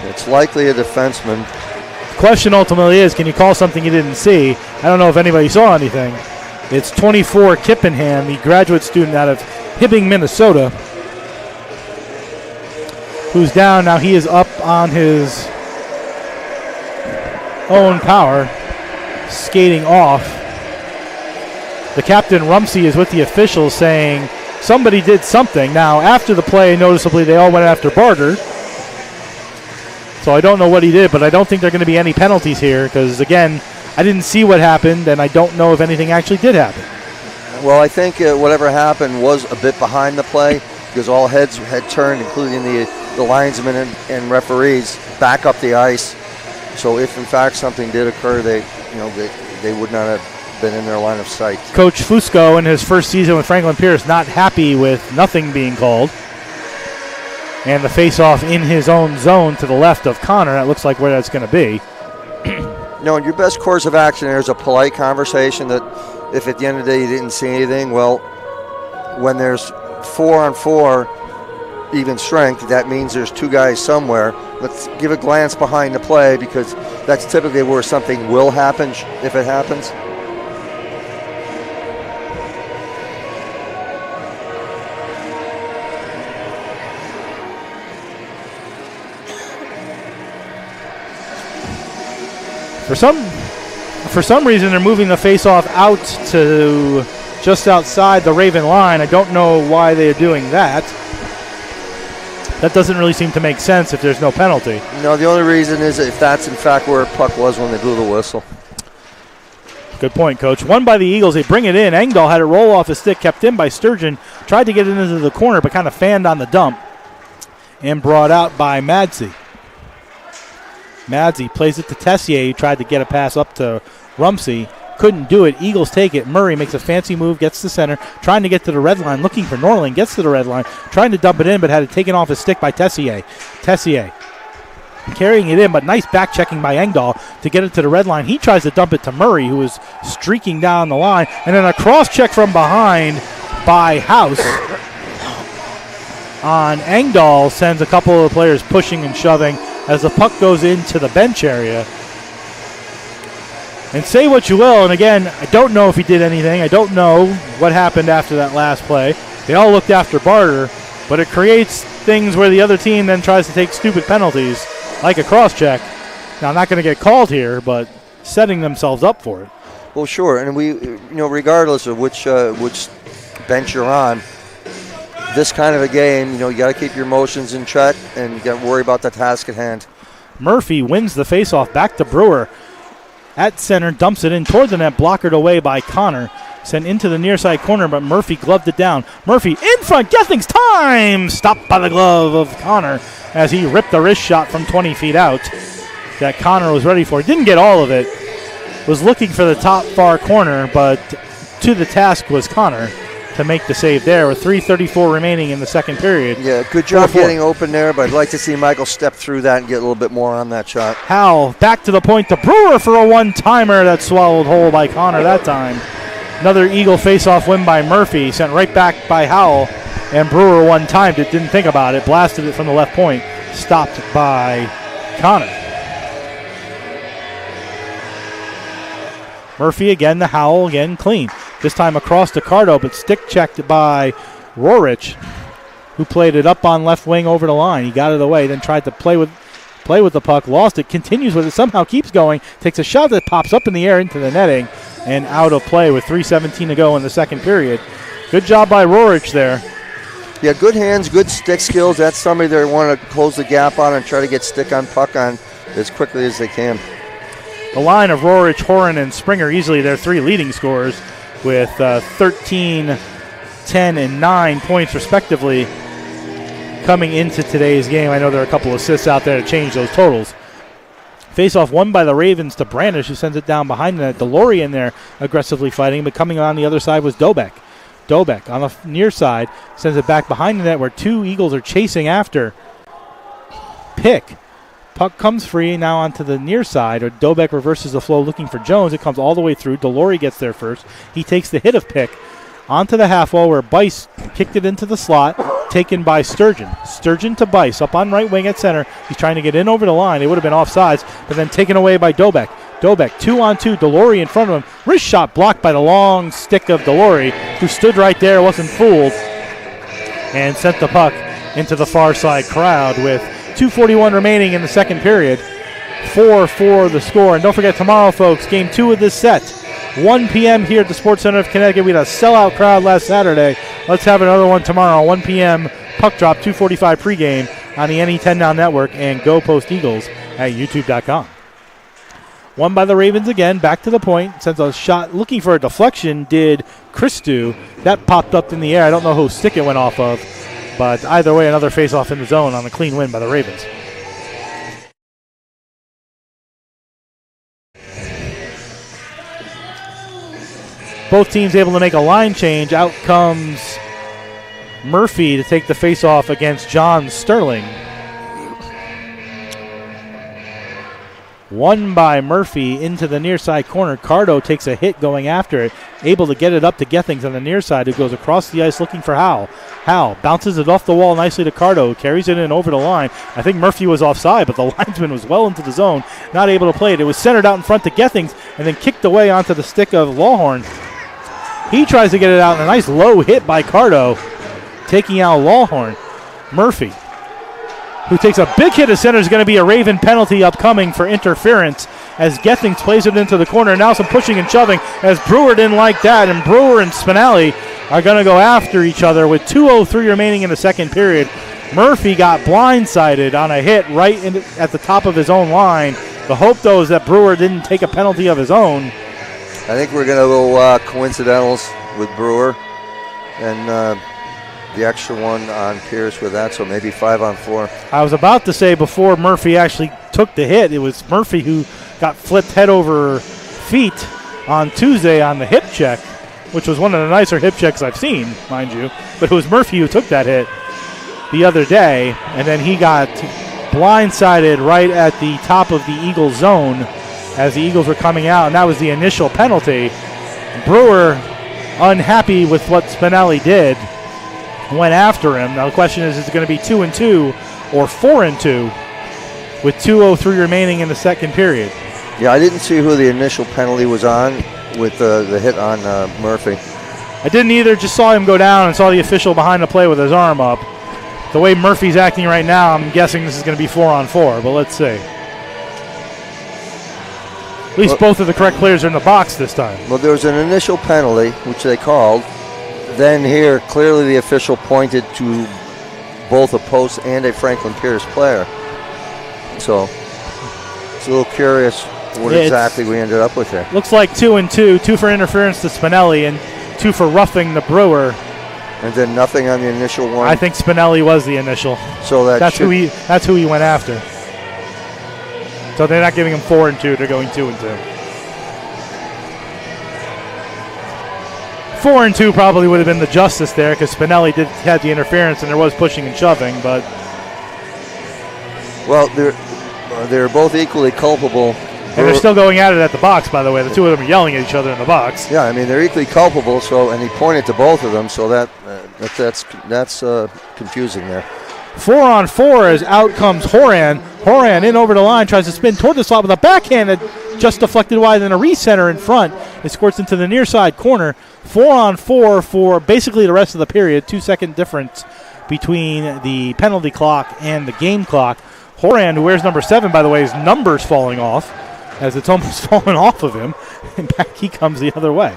It's likely a defenseman. The question ultimately is, can you call something you didn't see? I don't know if anybody saw anything. It's 24 Kippenham, the graduate student out of Hibbing, Minnesota, who's down. Now he is up on his own power, skating off. The captain, Rumsey, is with the officials saying somebody did something. Now, after the play, noticeably, they all went after Barter. So I don't know what he did, but I don't think there are going to be any penalties here because, again, I didn't see what happened, and I don't know if anything actually did happen. Well, I think whatever happened was a bit behind the play because all heads had turned, including the linesmen and referees, back up the ice. So if, in fact, something did occur, they would not have been in their line of sight. Coach Fusco, in his first season with Franklin Pierce, not happy with nothing being called. And the face-off in his own zone to the left of Connor. That looks like where that's going to be. No, your best course of action there is a polite conversation that if at the end of the day you didn't see anything, well, when there's 4-on-4 even strength, that means there's two guys somewhere. Let's give a glance behind the play because that's typically where something will happen if it happens. For some reason, they're moving the face-off out to just outside the Raven line. I don't know why they're doing that. That doesn't really seem to make sense if there's no penalty. No, the only reason is if that's in fact where a puck was when they blew the whistle. Good point, Coach. Won by the Eagles. They bring it in. Engdahl had it roll off his stick, kept in by Sturgeon. Tried to get it into the corner, but kind of fanned on the dump. And brought out by Madsey. Madsey plays it to Tessier. He tried to get a pass up to Rumsey. Couldn't do it. Eagles take it. Murray makes a fancy move, gets to center, trying to get to the red line, looking for Norling, gets to the red line, trying to dump it in, but had it taken off his stick by Tessier. Tessier carrying it in, but nice back checking by Engdahl to get it to the red line. He tries to dump it to Murray, who is streaking down the line, and then a cross check from behind by House on Engdahl sends a couple of the players pushing and shoving as the puck goes into the bench area. And say what you will, and again, I don't know if he did anything. I don't know what happened after that last play. They all looked after Barter, but it creates things where the other team then tries to take stupid penalties, like a cross-check. Now, I'm not going to get called here, but setting themselves up for it. Well, sure, and we, regardless of which bench you're on, this kind of a game, you got to keep your emotions in check and you got to worry about the task at hand. Murphy wins the faceoff back to Brewer. At center, dumps it in toward the net, blockered away by Connor. Sent into the near side corner, but Murphy gloved it down. Murphy in front, Gethings time! Stopped by the glove of Connor as he ripped the wrist shot from 20 feet out that Connor was ready for. Didn't get all of it. Was looking for the top far corner, but to the task was Connor to make the save there with 3:34 remaining in the second period. Yeah, good job getting open there, but I'd like to see Michael step through that and get a little bit more on that shot. Howell back to the point to Brewer for a one-timer that swallowed whole by Connor that time. Another Eagle face-off win by Murphy, sent right back by Howell, and Brewer one-timed it, didn't think about it, blasted it from the left point, stopped by Connor. Murphy again, the Howell again, clean. This time across to Cardo, but stick checked by Rorich. who played it up on left wing over the line. He got it away, then tried to play with the puck, lost it, continues with it, somehow keeps going, takes a shot that pops up in the air into the netting, and out of play with 3:17 to go in the second period. Good job by Rorich there. Yeah, good hands, good stick skills. That's somebody they want to close the gap on and try to get stick on puck on as quickly as they can. The line of Rorich, Horan, and Springer easily their three leading scorers with 13, 10, and 9 points respectively coming into today's game. I know there are a couple assists out there to change those totals. Face-off won by the Ravens to Brandish, who sends it down behind the net. Delory in there aggressively fighting, but coming on the other side was Dobek. Dobek on the near side sends it back behind the net where two Eagles are chasing after Pick. Puck comes free now onto the near side, or Dobek reverses the flow looking for Jones. It comes all the way through. Delory gets there first. He takes the hit of Pick onto the half wall where Bice kicked it into the slot, taken by Sturgeon. Sturgeon to Bice up on right wing at center. He's trying to get in over the line. They would have been offsides, but then taken away by Dobek. Dobek 2-on-2, Delory in front of him. Wrist shot blocked by the long stick of Delory, who stood right there, wasn't fooled, and sent the puck into the far side crowd with 2:41 remaining in the second period. 4-4 the score. And don't forget tomorrow, folks, game 2 of this set. 1 p.m. here at the Sports Center of Connecticut. We had a sellout crowd last Saturday. Let's have another one tomorrow, 1 p.m. puck drop, 2:45 pregame on the NE10 Now Network and Go Post Eagles at youtube.com. Won by the Ravens again, back to the point. Sends a shot looking for a deflection, did Christou. That popped up in the air. I don't know whose stick it went off of, but either way, another face-off in the zone on a clean win by the Ravens. Both teams able to make a line change. Out comes Murphy to take the face-off against John Sterling. Won by Murphy into the near side corner. Cardo takes a hit going after it, able to get it up to Gethings on the near side, who goes across the ice looking for Howell. Howell bounces it off the wall nicely to Cardo, who carries it in over the line. I think Murphy was offside, but the linesman was well into the zone, not able to play it. It was centered out in front to Gethings and then kicked away onto the stick of Lawhorn. He tries to get it out, and a nice low hit by Cardo, taking out Lawhorn. Murphy, who takes a big hit at center, is going to be a Raven penalty upcoming for interference as Gethings plays it into the corner. Now some pushing and shoving as Brewer didn't like that, and Brewer and Spinelli are going to go after each other with 2:03 remaining in the second period. Murphy got blindsided on a hit right at the top of his own line. The hope, though, is that Brewer didn't take a penalty of his own. I think we're going to go coincidentals with Brewer and the extra one on Pierce with that, so maybe 5-on-4. I was about to say before Murphy actually took the hit, it was Murphy who got flipped head over feet on Tuesday on the hip check, which was one of the nicer hip checks I've seen, mind you. But it was Murphy who took that hit the other day, and then he got blindsided right at the top of the Eagles zone as the Eagles were coming out, and that was the initial penalty. Brewer, unhappy with what Spinelli did, went after him. Now the question is it going to be 2-2 or 4-2 with 2:03 remaining in the second period? Yeah, I didn't see who the initial penalty was on with the hit on Murphy. I didn't either, just saw him go down and saw the official behind the play with his arm up. The way Murphy's acting right now, I'm guessing this is going to be 4-on-4, but let's see. At least both of the correct players are in the box this time. Well, there was an initial penalty, which they called. Then here, clearly the official pointed to both a post and a Franklin Pierce player. So it's a little curious what exactly we ended up with here. Looks like 2-2, 2 for interference to Spinelli and 2 for roughing the Brewer. And then nothing on the initial one. I think Spinelli was the initial. So that's who he went after. So they're not giving him 4-2, they're going 2-2. 4-2 probably would have been the justice there because Spinelli had the interference and there was pushing and shoving, but well, they're both equally culpable. And they're still going at it at the box, by the way. The two of them are yelling at each other in the box. Yeah, I mean they're equally culpable. So, and he pointed to both of them, so that's confusing there. 4-on-4 as out comes Horan. Horan in over the line, tries to spin toward the slot with a backhand that just deflected wide, and a recenter in front. It squirts into the near side corner. 4-on-4 for basically the rest of the period. 2-second difference between the penalty clock and the game clock. Horan, who wears number 7, by the way, his number's falling off as it's almost fallen off of him, and back he comes the other way.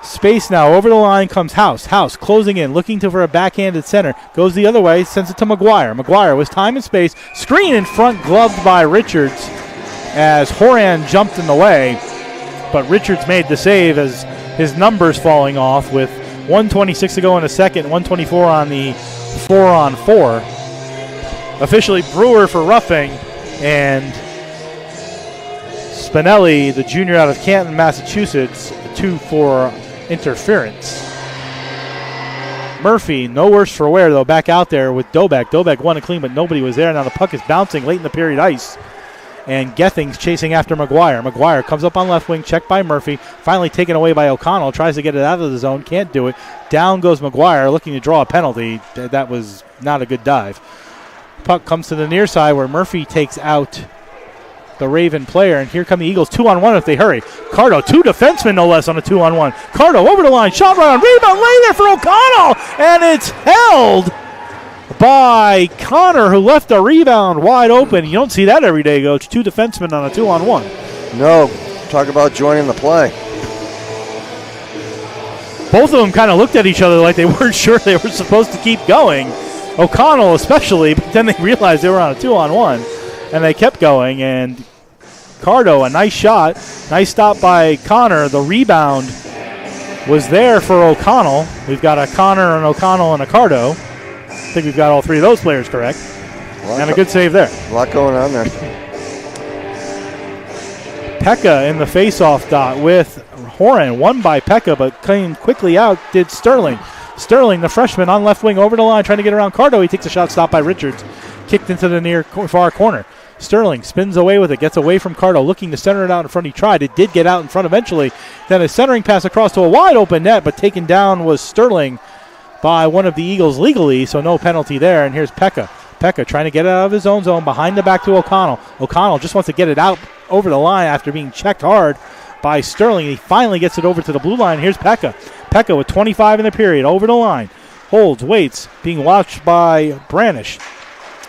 Space now. Over the line comes House. House closing in, looking for a backhanded center. Goes the other way, sends it to McGuire. McGuire with time and space. Screen in front, gloved by Richards as Horan jumped in the way. But Richards made the save as his numbers falling off with 1:26 to go in the second, 1:24 on the 4-on-4. Officially Brewer for roughing, and Spinelli, the junior out of Canton, Massachusetts, 2 for interference. Murphy, no worse for wear, though, back out there with Dobek. Dobek won a clean, but nobody was there. Now the puck is bouncing late in the period ice, and Gethings chasing after McGuire. McGuire comes up on left wing, checked by Murphy, finally taken away by O'Connell, tries to get it out of the zone, can't do it. Down goes McGuire, looking to draw a penalty. That was not a good dive. Puck comes to the near side where Murphy takes out the Raven player, and here come the Eagles 2-on-1 if they hurry. Cardo, 2 defensemen no less on a 2-on-1. Cardo over the line, shot right on, rebound, lay there for O'Connell, and it's held by Connor, who left the rebound wide open. You don't see that every day, Coach. 2 defensemen on a 2-on-1. No, talk about joining the play. Both of them kind of looked at each other like they weren't sure they were supposed to keep going. O'Connell especially, but then they realized they were on a 2-on-1. And they kept going, and Cardo, a nice shot. Nice stop by Connor. The rebound was there for O'Connell. We've got a Connor, an O'Connell, and a Cardo. I think we've got all 3 of those players correct. And a good save there. A lot going on there. Pekka in the face-off dot with Horan. Won by Pekka, but came quickly out did Sterling. Sterling, the freshman, on left wing over the line, trying to get around Cardo. He takes a shot stopped by Richards. Kicked into the near far corner. Sterling spins away with it, gets away from Cardo, looking to center it out in front. He tried. It did get out in front eventually. Then a centering pass across to a wide open net, but taken down was Sterling by one of the Eagles legally, so no penalty there. And here's Pekka. Pekka trying to get it out of his own zone, behind the back to O'Connell. O'Connell just wants to get it out over the line after being checked hard by Sterling. He finally gets it over to the blue line. Here's Pekka. Pekka with 25 in the period, over the line. Holds, waits, being watched by Branish.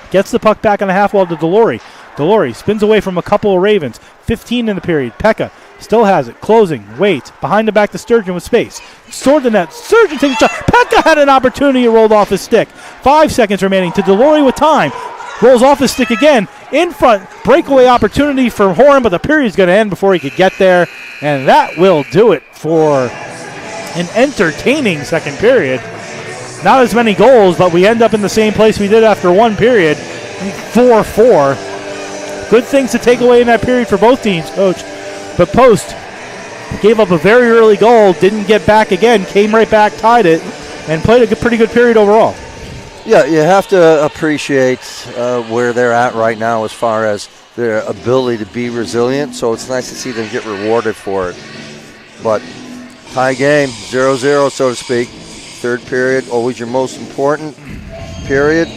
Gets the puck back on the half wall to Delory. Delory spins away from a couple of Ravens. 15 in the period. Pekka still has it. Closing. Waits. Behind the back to Sturgeon with space. Sword the net. Sturgeon takes a shot. Pekka had an opportunity. It rolled off his stick. 5 seconds remaining to Delory with time. Rolls off his stick again. In front. Breakaway opportunity for Horan, but the period's going to end before he could get there. And that will do it for an entertaining second period. Not as many goals, but we end up in the same place we did after one period, 4-4. Good things to take away in that period for both teams, Coach. But Post gave up a very early goal, didn't get back again, came right back, tied it, and played a pretty good period overall. Yeah, you have to appreciate where they're at right now as far as their ability to be resilient, so it's nice to see them get rewarded for it. But tie game, 0-0, so to speak. Third period, always your most important period.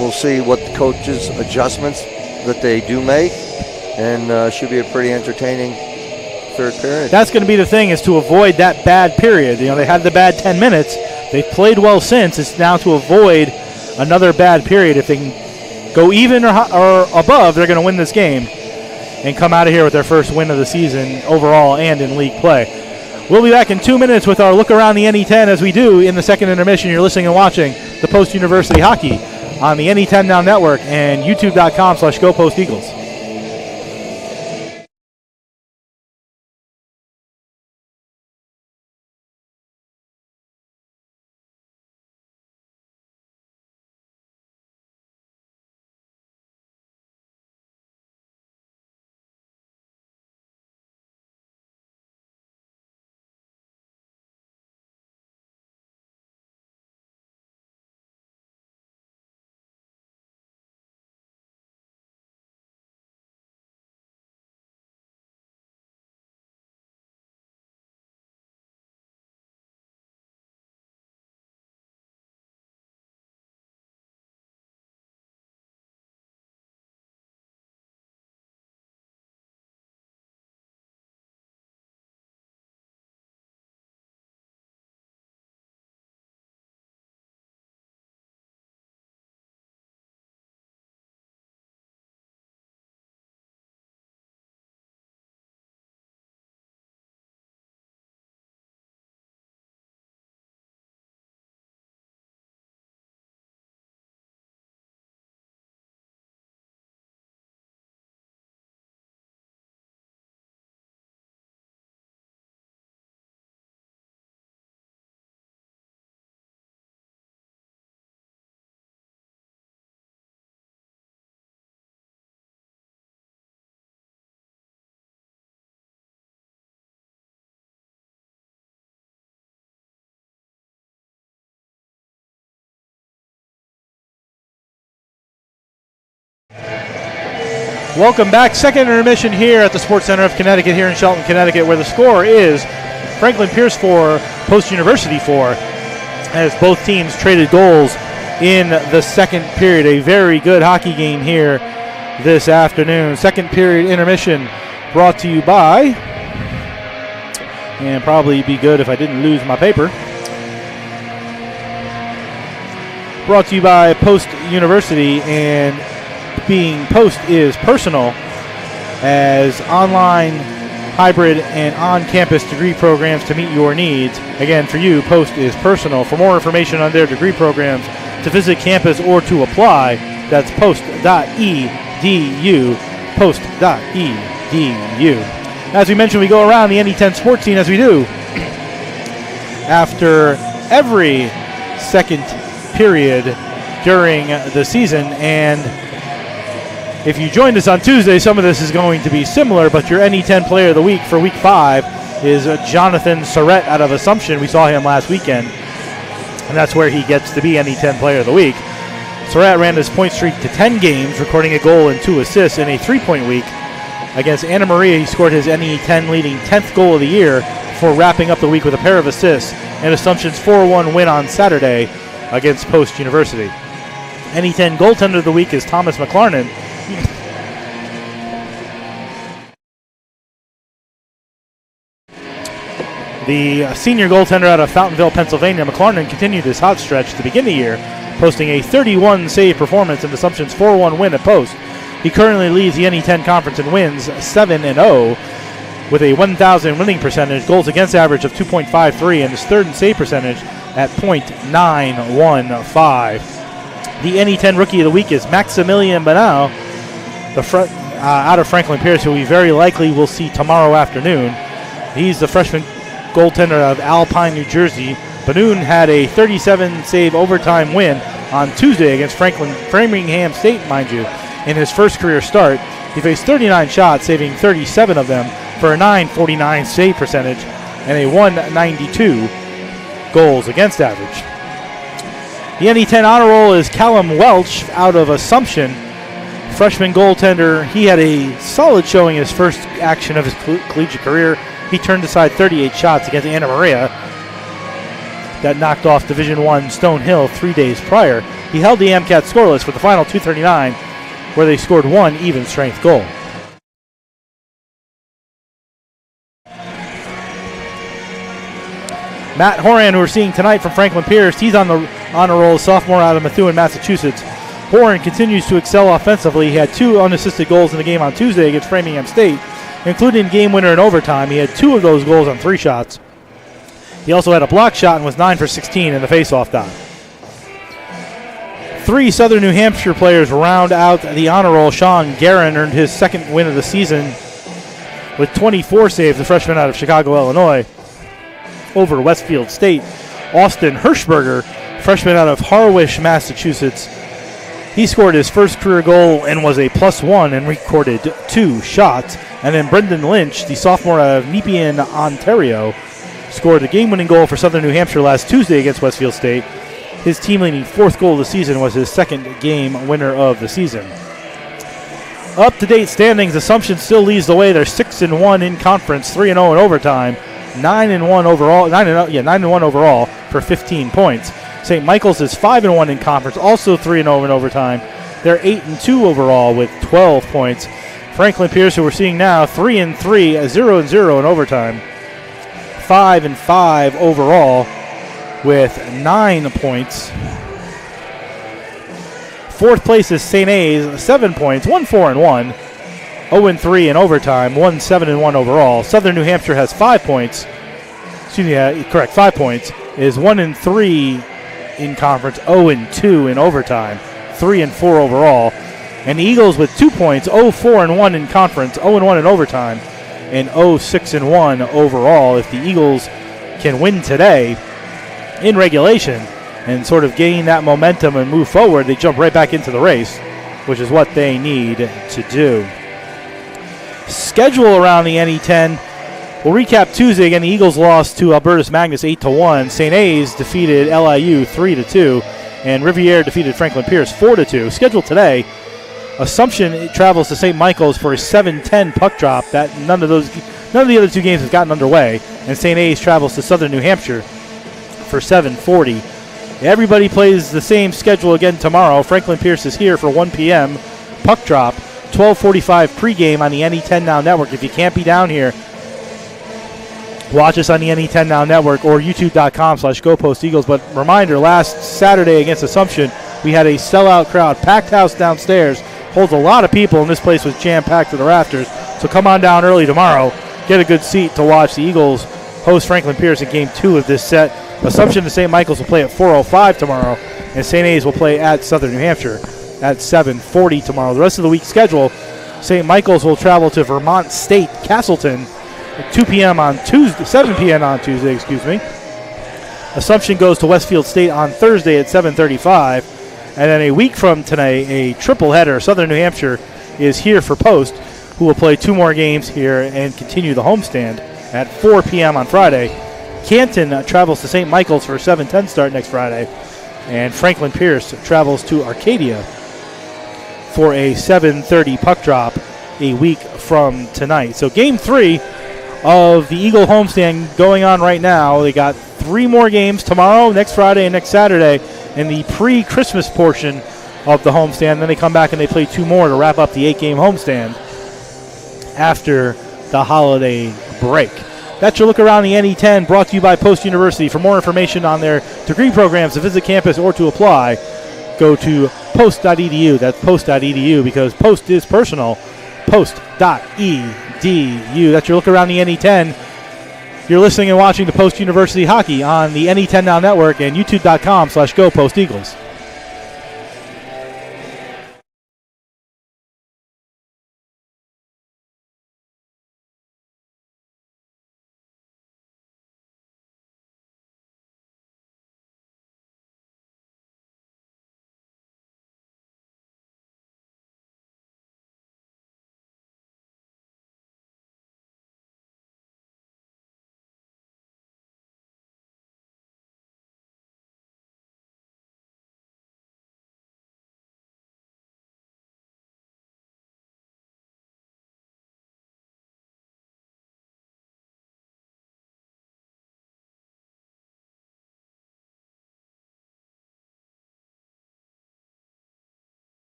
We'll see what the coaches' adjustments that they do make, and should be a pretty entertaining third period. That's going to be the thing, is to avoid that bad period. You know, they had the bad 10 minutes. They've played well since. It's now to avoid another bad period. If they can go even or above, they're going to win this game and come out of here with their first win of the season overall and in league play. We'll be back in 2 minutes with our look around the NE10 as we do in the second intermission. You're listening and watching the Post University Hockey on the NE10 Now Network and youtube.com/GoPostEagles. Welcome back. Second intermission here at the Sports Center of Connecticut here in Shelton, Connecticut, where the score is Franklin Pierce 4, Post University 4, as both teams traded goals in the second period. A very good hockey game here this afternoon. Second period intermission brought to you by, and probably be good if I didn't lose my paper, brought to you by Post University, and being Post is personal, as online, hybrid, and on-campus degree programs to meet your needs. Again, for you, Post is personal. For more information on their degree programs, to visit campus or to apply, that's post.edu, post.edu. As we mentioned, we go around the NE10 sports scene as we do after every second period during the season, and if you joined us on Tuesday, some of this is going to be similar, but your NE10 Player of the Week for Week 5 is Jonathan Surrett out of Assumption. We saw him last weekend, and that's where he gets to be NE10 Player of the Week. Surrett ran his point streak to 10 games, recording a goal and 2 assists in a 3-point week. Against Anna Maria, he scored his NE10 leading 10th goal of the year before wrapping up the week with a pair of assists and Assumption's 4-1 win on Saturday against Post University. NE10 goaltender of the week is Thomas McLarnon. The senior goaltender out of Fountainville, Pennsylvania, McLarnon, continued his hot stretch to begin the year, posting a 31-save performance in Assumption's 4-1 win at Post. He currently leads the NE10 conference in wins 7-0 with a 1,000 winning percentage, goals against average of 2.53, and his third in save percentage at .915. The NE10 Rookie of the Week is Maximilian Banal, out of Franklin Pierce, who we very likely will see tomorrow afternoon. He's the freshman goaltender of Alpine, New Jersey. Banoon had a 37-save overtime win on Tuesday against Framingham State, mind you, in his first career start. He faced 39 shots, saving 37 of them for a .949 save percentage and a .192 goals against average. The NE10 honor roll is Callum Welch out of Assumption. Freshman goaltender, he had a solid showing in his first action of his collegiate career. He turned aside 38 shots against Anna Maria that knocked off Division I Stonehill 3 days prior. He held the AMCAT scoreless with the final 239, where they scored one even-strength goal. Matt Horan, who we're seeing tonight from Franklin Pierce, he's on the honor roll, sophomore out of Methuen, Massachusetts. Horan continues to excel offensively. He had 2 unassisted goals in the game on Tuesday against Framingham State, including game winner in overtime. He had 2 of those goals on 3 shots. He also had a block shot and was 9 for 16 in the faceoff dot. 3 Southern New Hampshire players round out the honor roll. Sean Guerin earned his second win of the season with 24 saves, the freshman out of Chicago, Illinois, over Westfield State. Austin Hirschberger, freshman out of Harwich, Massachusetts, he scored his first career goal and was a +1 and recorded 2 shots. And then Brendan Lynch, the sophomore out of Nepean, Ontario, scored a game-winning goal for Southern New Hampshire last Tuesday against Westfield State. His team-leading 4th goal of the season was his second game winner of the season. Up-to-date standings, Assumption still leads the way. They're 6-1 in conference, 3-0 in overtime, 9-1 overall. 9-1 overall for 15 points. St. Michael's is 5-1 in conference, also 3-0 in overtime. They're 8-2 overall with 12 points. Franklin Pierce, who we're seeing now, 3-3, 0-0 in overtime, 5-5 overall with 9 points. 4th place is St. A's, 7 points, 1-4-1, 0-3 in overtime, 1-7-1 overall. Southern New Hampshire has 5 points. 5 points, is 1-3 in conference, 0-2 in overtime, 3-4 overall. And the Eagles with 2 points, 0-4-1 in conference, 0-1 in overtime, and 0-6-1 overall. If the Eagles can win today in regulation and sort of gain that momentum and move forward, they jump right back into the race, which is what they need to do. Schedule around the NE10. We'll recap Tuesday. Again, the Eagles lost to Albertus Magnus 8-1. St. A's defeated LIU 3-2. And Riviere defeated Franklin Pierce 4-2. Scheduled today, Assumption travels to St. Michael's for a 7-10 puck drop. That none of the other two games have gotten underway. And St. A's travels to Southern New Hampshire for 7:40. Everybody plays the same schedule again tomorrow. Franklin Pierce is here for 1 p.m. puck drop. 12:45 pregame on the NE10 Now Network. If you can't be down here, watch us on the NE10 Now Network or youtube.com/GoPostEagles. But reminder, last Saturday against Assumption, we had a sellout crowd, packed house downstairs. Holds a lot of people, and this place was jam-packed to the rafters. So come on down early tomorrow. Get a good seat to watch the Eagles host Franklin Pierce in Game 2 of this set. Assumption and St. Michael's will play at 4:05 tomorrow, and St. A's will play at Southern New Hampshire at 7:40 tomorrow. The rest of the week's schedule, St. Michael's will travel to Vermont State, Castleton, at 2 p.m. on Tuesday, 7 p.m. on Tuesday, Assumption goes to Westfield State on Thursday at 7:35. And then a week from tonight, a triple header. Southern New Hampshire is here for Post, who will play 2 more games here and continue the homestand at 4 p.m. on Friday. Canton travels to St. Michael's for a 7:10 start next Friday. And Franklin Pierce travels to Arcadia for a 7:30 puck drop a week from tonight. So Game 3 of the Eagle homestand going on right now. They got 3 more games tomorrow, next Friday, and next Saturday in the pre-Christmas portion of the homestand. Then they come back and they play 2 more to wrap up the 8-game homestand after the holiday break. That's your look around the NE10, brought to you by Post University. For more information on their degree programs, to visit campus or to apply, go to post.edu. That's post.edu because Post is personal. Post.edu. That's your look around the NE10. You're listening and watching the Post University Hockey on the NE10 Now Network and youtube.com/GoPostEagles.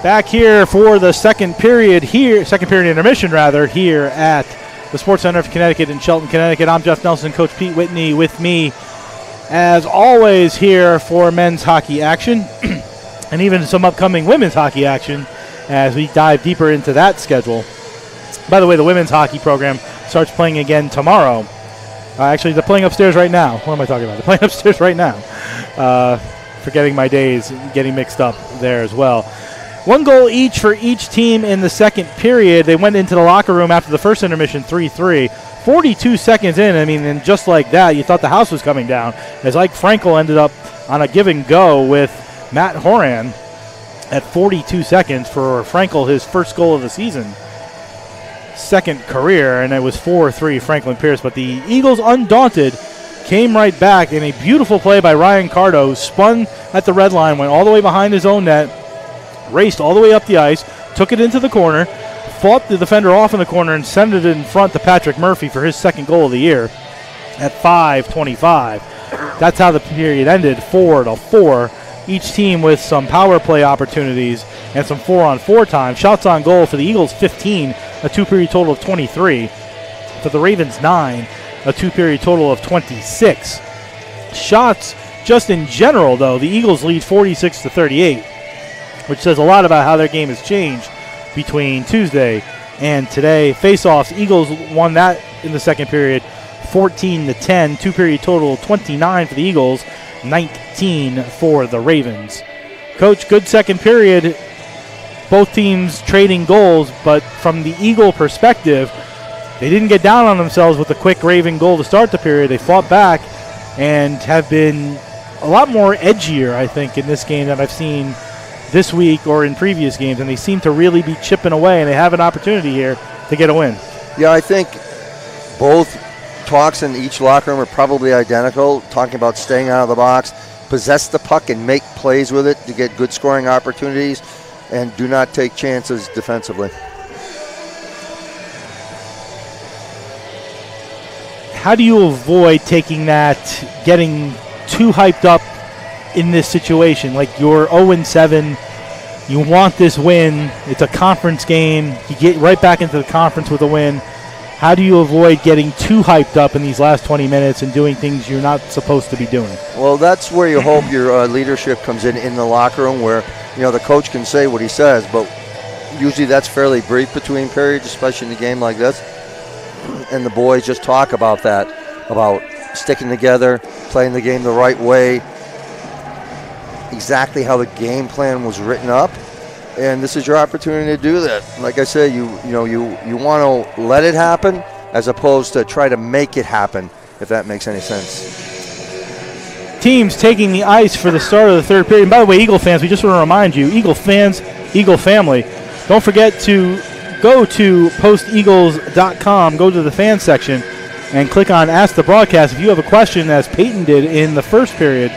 Back here for the second period intermission here at the Sports Center of Connecticut in Shelton, Connecticut. I'm Jeff Nelson, Coach Pete Whitney with me, as always, here for men's hockey action and even some upcoming women's hockey action as we dive deeper into that schedule. By the way, the women's hockey program starts playing again tomorrow. Actually, they're playing upstairs right now. What am I talking about? They're playing upstairs right now. Forgetting my days, getting mixed up there as well. 1 goal each for each team in the second period. They went into the locker room after the first intermission 3-3. 42 seconds in, and just like that, you thought the house was coming down, as Ike Frankel ended up on a give and go with Matt Horan at 42 seconds for Frankel, his first goal of the season. Second career, and it was 4-3 Franklin Pierce. But the Eagles, undaunted, came right back in a beautiful play by Ryan Cardo, spun at the red line, went all the way behind his own net, raced all the way up the ice, took it into the corner, fought the defender off in the corner and sent it in front to Patrick Murphy for his second goal of the year at 5:25. That's how the period ended, 4-4. Each team with some power play opportunities and some 4-on-4 time. Shots on goal for the Eagles, 15, a two-period total of 23. For the Ravens, 9, a two-period total of 26. Shots just in general, though, the Eagles lead 46-38, which says a lot about how their game has changed between Tuesday and today. Face-offs, Eagles won that in the second period, 14-10, two-period total 29 for the Eagles, 19 for the Ravens. Coach, good second period. Both teams trading goals, but from the Eagle perspective, they didn't get down on themselves with a quick Raven goal to start the period. They fought back and have been a lot more edgier, I think, in this game than I've seen this week or in previous games, and they seem to really be chipping away, and they have an opportunity here to get a win. Yeah, I think both talks in each locker room are probably identical, talking about staying out of the box, possess the puck and make plays with it to get good scoring opportunities, and do not take chances defensively. How do you avoid taking that, getting too hyped up in this situation? Like, you're 0-7, you want this win, it's a conference game, you get right back into the conference with a win. How do you avoid getting too hyped up in these last 20 minutes and doing things you're not supposed to be doing? Well, that's where you hope your leadership comes in the locker room, where the coach can say what he says, but usually that's fairly brief between periods, especially in a game like this. And the boys just talk about that, about sticking together, playing the game the right way, exactly how the game plan was written up. And this is your opportunity to do that. Like I said, you want to let it happen as opposed to try to make it happen, if that makes any sense. Teams taking the ice for the start of the third period. And by the way, Eagle fans, we just want to remind you, Eagle fans, Eagle family, don't forget to go to posteagles.com, go to the fan section, and click on Ask the Broadcast. If you have a question, as Peyton did in the first period,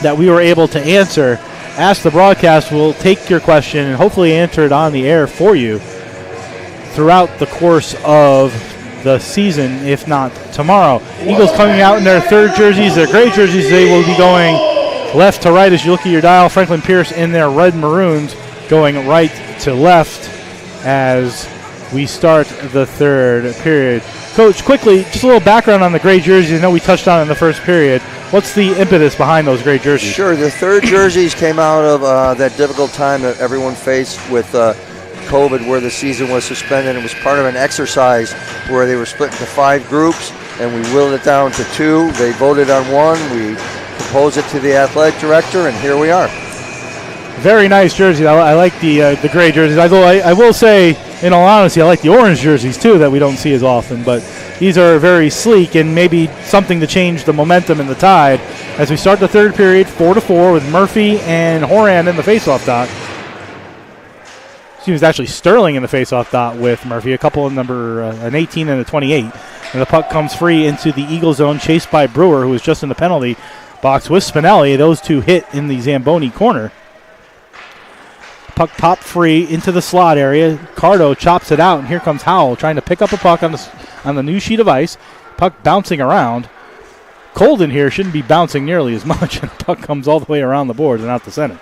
that we were able to answer, Ask the Broadcast will take your question and hopefully answer it on the air for you throughout the course of the season, if not tomorrow. Eagles coming out in their third jerseys, their gray jerseys. They will be going left to right as you look at your dial. Franklin Pierce in their red maroons going right to left as we start the third period. Coach, quickly, just a little background on the gray jerseys. I know we touched on it in the first period. What's the impetus behind those gray jerseys? Sure, the third jerseys came out of that difficult time that everyone faced with COVID, where the season was suspended. It was part of an exercise where they were split into 5 groups, and we whittled it down to 2. They voted on one. We proposed it to the athletic director, and here we are. Very nice jerseys. I like the gray jerseys. Although I will say, in all honesty, I like the orange jerseys too that we don't see as often. But these are very sleek and maybe something to change the momentum and the tide as we start the third period, 4-4 with Murphy and Horan in the faceoff dot. She was actually Sterling in the faceoff dot with Murphy, a couple of an 18 and a 28. And the puck comes free into the Eagle zone, chased by Brewer, who was just in the penalty box with Spinelli. Those two hit in the Zamboni corner. Puck popped free into the slot area. Cardo chops it out, and here comes Howell trying to pick up a puck on the new sheet of ice. Puck bouncing around. Colden here shouldn't be bouncing nearly as much, and the puck comes all the way around the boards and out the center.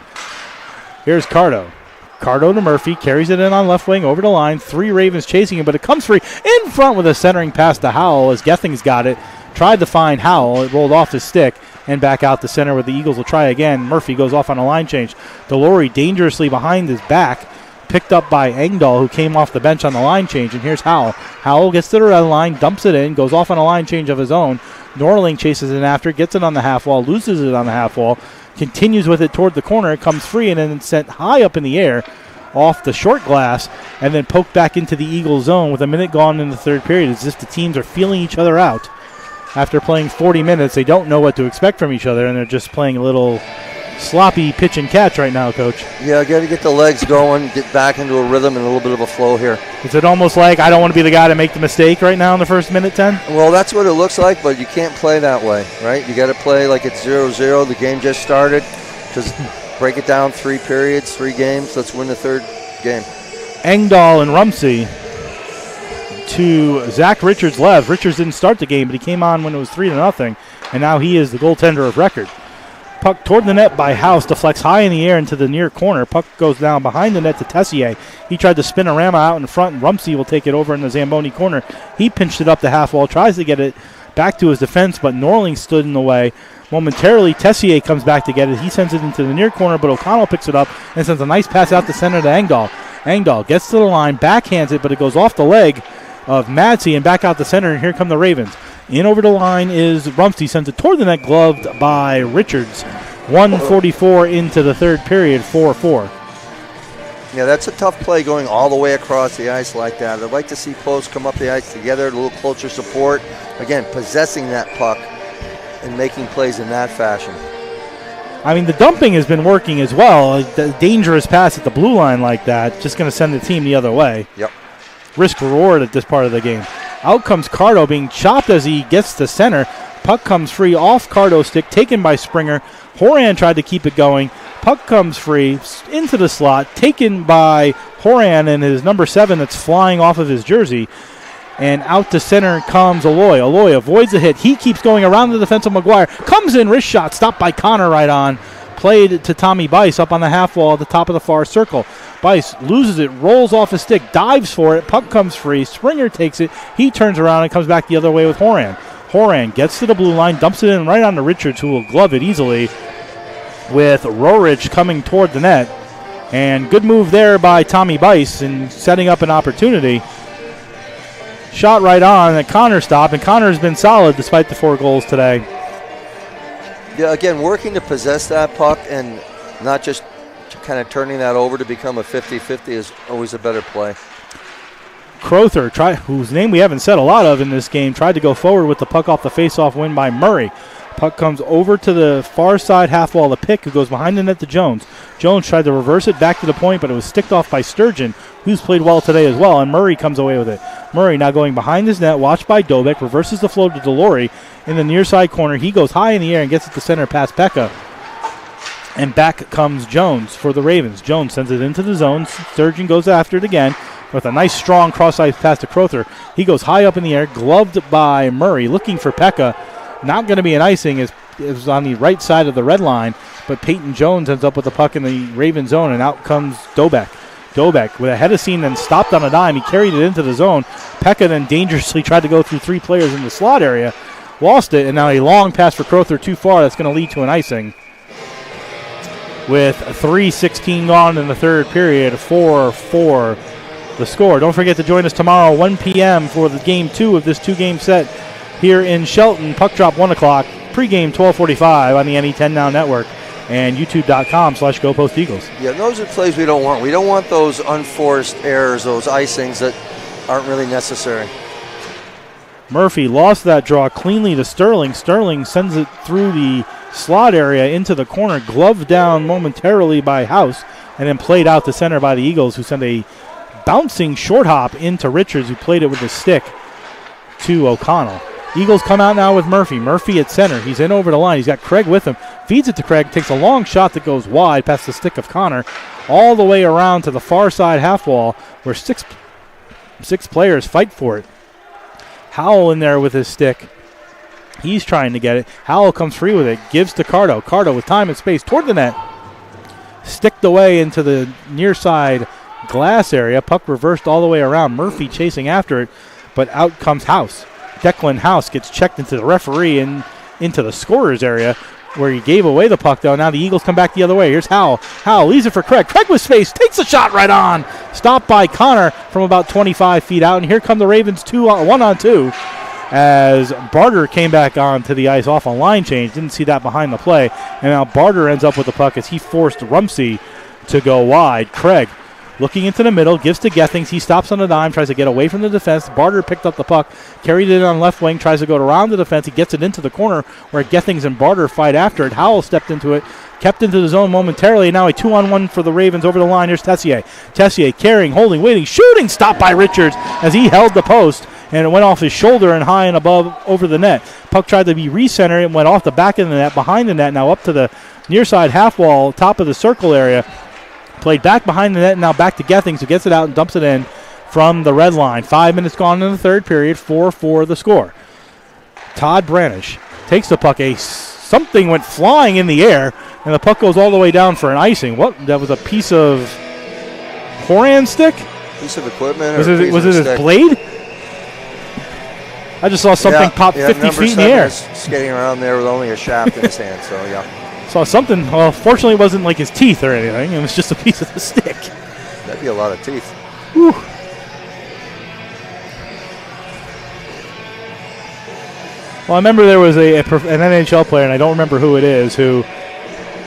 Here's Cardo. Cardo to Murphy, carries it in on left wing over the line. 3 Ravens chasing him, but it comes free in front with a centering pass to Howell as Gethings got it. Tried to find Howell. It rolled off his stick and back out the center where the Eagles will try again. Murphy goes off on a line change. Delory dangerously behind his back. Picked up by Engdahl, who came off the bench on the line change. And here's Howell. Howell gets to the red line, dumps it in, goes off on a line change of his own. Norling chases it after, gets it on the half wall, loses it on the half wall, continues with it toward the corner. It comes free and then sent high up in the air off the short glass and then poked back into the Eagle zone with a minute gone in the third period. It's just the teams are feeling each other out. After playing 40 minutes, they don't know what to expect from each other, and they're just playing a little sloppy pitch and catch right now, Coach. Yeah, got to get the legs going, get back into a rhythm and a little bit of a flow here. Is it almost like I don't want to be the guy to make the mistake right now in the first minute, 10? Well, that's what it looks like, but you can't play that way, right? You got to play like it's 0-0. The game just started. Just break it down, 3 periods, 3 games. Let's win the third game. Engdahl and Rumsey to Zach Richards left. Richards didn't start the game, but he came on when it was 3-0, and now he is the goaltender of record. Puck toward the net by House, deflects high in the air into the near corner. Puck goes down behind the net to Tessier. He tried to spin a Rama out in front, and Rumsey will take it over in the Zamboni corner. He pinched it up the half wall, tries to get it back to his defense, but Norling stood in the way. Momentarily, Tessier comes back to get it. He sends it into the near corner, but O'Connell picks it up and sends a nice pass out the center to Engdahl. Engdahl gets to the line, backhands it, but it goes off the leg of Madsey and back out the center, and here come the Ravens. In over the line is Rumsey, sends it toward the net, gloved by Richards. 1:44 into the third period, 4-4. Yeah, that's a tough play going all the way across the ice like that. I'd like to see posts come up the ice together, a little closer support. Again, possessing that puck and making plays in that fashion. I mean, the dumping has been working as well. The dangerous pass at the blue line like that, just going to send the team the other way. Yep. Risk reward at this part of the game. Out comes Cardo, being chopped as he gets to center. Puck comes free off Cardo's stick, taken by Springer. Horan tried to keep it going. Puck comes free into the slot, taken by Horan and his number 7 that's flying off of his jersey. And out to center comes Aloy. Aloy avoids the hit. He keeps going around the defense of McGuire. Comes in, wrist shot, stopped by Connor right on. Played to Tommy Bice up on the half wall at the top of the far circle. Bice loses it, rolls off his stick, dives for it. Puck comes free. Springer takes it. He turns around and comes back the other way with Horan. Horan gets to the blue line, dumps it in right on to Richards, who will glove it easily with Rorich coming toward the net. And good move there by Tommy Bice in setting up an opportunity. Shot right on at Connor stop, and Connor's been solid despite the 4 goals today. Yeah, again, working to possess that puck and not just kind of turning that over to become a 50-50 is always a better play. Crowther, whose name we haven't said a lot of in this game, tried to go forward with the puck off the face-off win by Murray. Puck comes over to the far side half wall to Pick, who goes behind the net to Jones. Jones tried to reverse it back to the point, but it was sticked off by Sturgeon, who's played well today as well, and Murray comes away with it. Murray now going behind his net, watched by Dobek, reverses the flow to Delory in the near side corner. He goes high in the air and gets it to center past Pekka. And back comes Jones for the Ravens. Jones sends it into the zone. Sturgeon goes after it again with a nice strong cross-ice pass to Crowther. He goes high up in the air, gloved by Murray, looking for Pekka. Not going to be an icing. It was on the right side of the red line, but Peyton Jones ends up with the puck in the Raven zone, and out comes Dobek. Dobek with a head of steam, then stopped on a dime. He carried it into the zone. Pekka then dangerously tried to go through 3 players in the slot area, lost it, and now a long pass for Crowther too far. That's going to lead to an icing. With 3:16 gone in the third period, 4-4 the score. Don't forget to join us tomorrow, 1 p.m. for the game 2 of this 2-game set here in Shelton. Puck drop 1 o'clock, pregame 12:45 on the NE10 Now Network and youtube.com/GoPostEagles. Yeah, those are plays we don't want. We don't want those unforced errors, those icings that aren't really necessary. Murphy lost that draw cleanly to Sterling. Sterling sends it through the slot area into the corner, gloved down momentarily by House, and then played out to center by the Eagles, who sent a bouncing short hop into Richards, who played it with a stick to O'Connell. Eagles come out now with Murphy. Murphy at center. He's in over the line. He's got Craig with him. Feeds it to Craig. Takes a long shot that goes wide past the stick of Connor, all the way around to the far side half wall, where six players fight for it. Howell in there with his stick. He's trying to get it. Howell comes free with it. Gives to Cardo. Cardo with time and space toward the net. Sticked away into the near side glass area. Puck reversed all the way around. Murphy chasing after it, but out comes House. Declan House gets checked into the referee and into the scorer's area, where he gave away the puck, though. Now the Eagles come back the other way. Here's Howell. Howell leaves it for Craig. Craig with space. Takes a shot right on. Stopped by Connor from about 25 feet out. And here come the Ravens 1-on-2 as Barter came back onto the ice off a line change. Didn't see that behind the play. And now Barter ends up with the puck as he forced Rumsey to go wide. Craig looking into the middle, gives to Gethings. He stops on the dime, tries to get away from the defense. Barter picked up the puck, carried it on left wing, tries to go around the defense. He gets it into the corner where Gethings and Barter fight after it. Howell stepped into it, kept into the zone momentarily. Now a 2-on-1 for the Ravens over the line. Here's Tessier. Tessier carrying, holding, waiting, shooting. Stopped by Richards as he held the post, and it went off his shoulder and high and above over the net. Puck tried to be recentered and went off the back of the net, behind the net, now up to the near side half wall, top of the circle area. Played back behind the net, now back to Gethings, who gets it out and dumps it in from the red line. 5 minutes gone in the third period, 4-4 the score. Todd Branish takes the puck. Something went flying in the air, and the puck goes all the way down for an icing. What? That was a piece of Horan stick? Piece of equipment? Was it his blade? I just saw something pop 50 feet in the air. Skating around there with only a shaft in his hand, so yeah. Saw something. Well, fortunately, it wasn't like his teeth or anything. It was just a piece of the stick. That'd be a lot of teeth. Whew. Well, I remember there was an NHL player, and I don't remember who it is, who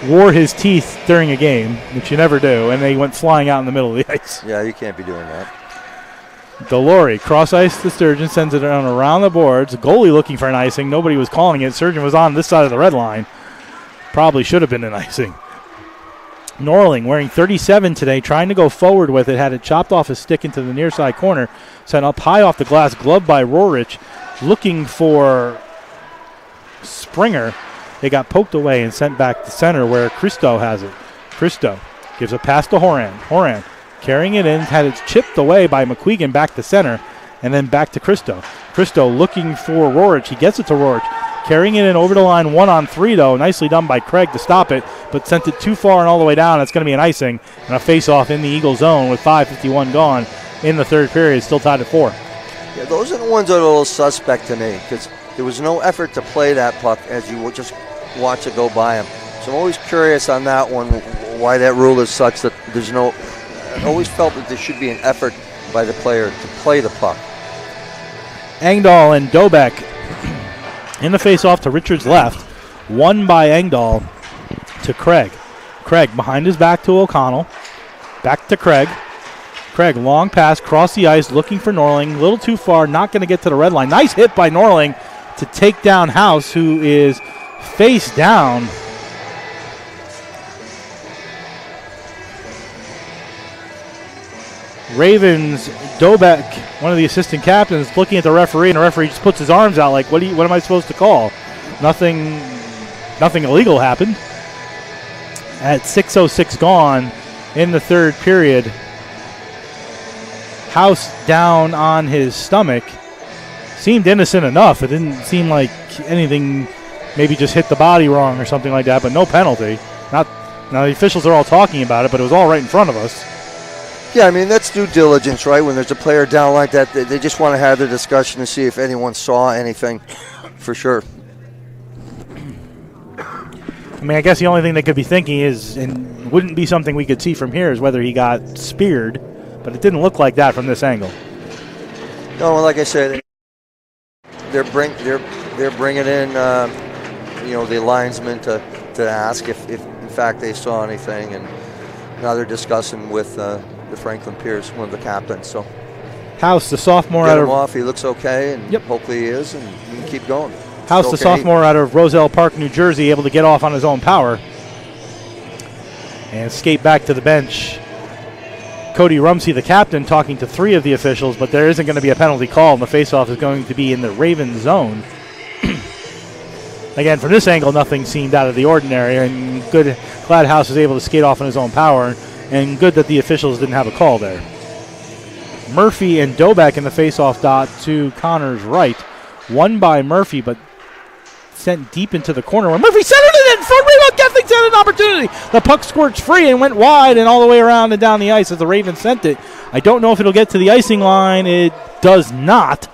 wore his teeth during a game, which you never do, and they went flying out in the middle of the ice. Yeah, you can't be doing that. Delory, cross-ice to Sturgeon, sends it around the boards. Goalie looking for an icing. Nobody was calling it. Sturgeon was on this side of the red line. Probably should have been an icing. Norling, wearing 37 today, trying to go forward with it, had it chopped off his stick into the near side corner, sent up high off the glass, gloved by Rorich, looking for Springer. They got poked away and sent back to center where Christo has it. Christo gives a pass to Horan. Horan carrying it in, had it chipped away by McQuegan back to center, and then back to Christo. Christo looking for Rorich. He gets it to Rorich. Carrying it in over the line, 1-on-3 though. Nicely done by Craig to stop it, but sent it too far and all the way down. It's going to be an icing and a face-off in the Eagle zone with 5:51 gone in the third period. Still tied at 4. Yeah, those are the ones that are a little suspect to me because there was no effort to play that puck as you would just watch it go by him. So I'm always curious on that one why that rule is such that there's no. I always felt that there should be an effort by the player to play the puck. Engdahl and Dobek in the face-off to Richards' left. Won by Engdahl to Craig. Craig behind his back to O'Connell. Back to Craig. Craig, long pass, cross the ice, looking for Norling. A little too far, not going to get to the red line. Nice hit by Norling to take down House, who is face down. Ravens, Dobek, one of the assistant captains, looking at the referee, and the referee just puts his arms out like, what am I supposed to call? Nothing illegal happened. At 6:06 gone in the third period, House down on his stomach. Seemed innocent enough. It didn't seem like anything, maybe just hit the body wrong or something like that, but no penalty. Now the officials are all talking about it, but it was all right in front of us. Yeah, I mean, that's due diligence, right? When there's a player down like that, they just want to have their discussion to see if anyone saw anything, for sure. I mean, I guess the only thing they could be thinking is, and wouldn't be something we could see from here, is whether he got speared, but it didn't look like that from this angle. No, like I said, they're bringing in, the linesman to ask if in fact they saw anything, and now they're discussing with the Franklin Pierce, one of the captains. So House, the sophomore get out him of off. He looks okay, and Yep. hopefully he is, and he can keep going. House, okay. the sophomore out of Roselle Park, New Jersey, able to get off on his own power and skate back to the bench. Cody Rumsey, the captain, talking to 3 of the officials, but there isn't going to be a penalty call, and the faceoff is going to be in the Raven zone. Again, from this angle, nothing seemed out of the ordinary, and glad House was able to skate off on his own power, and good that the officials didn't have a call there. Murphy and Dobek in the faceoff dot to Connor's right. Won by Murphy, but sent deep into the corner where Murphy centered it in front. Rebound. Gethings had an opportunity. The puck squirts free and went wide and all the way around and down the ice as the Ravens sent it. I don't know if it'll get to the icing line. It does not.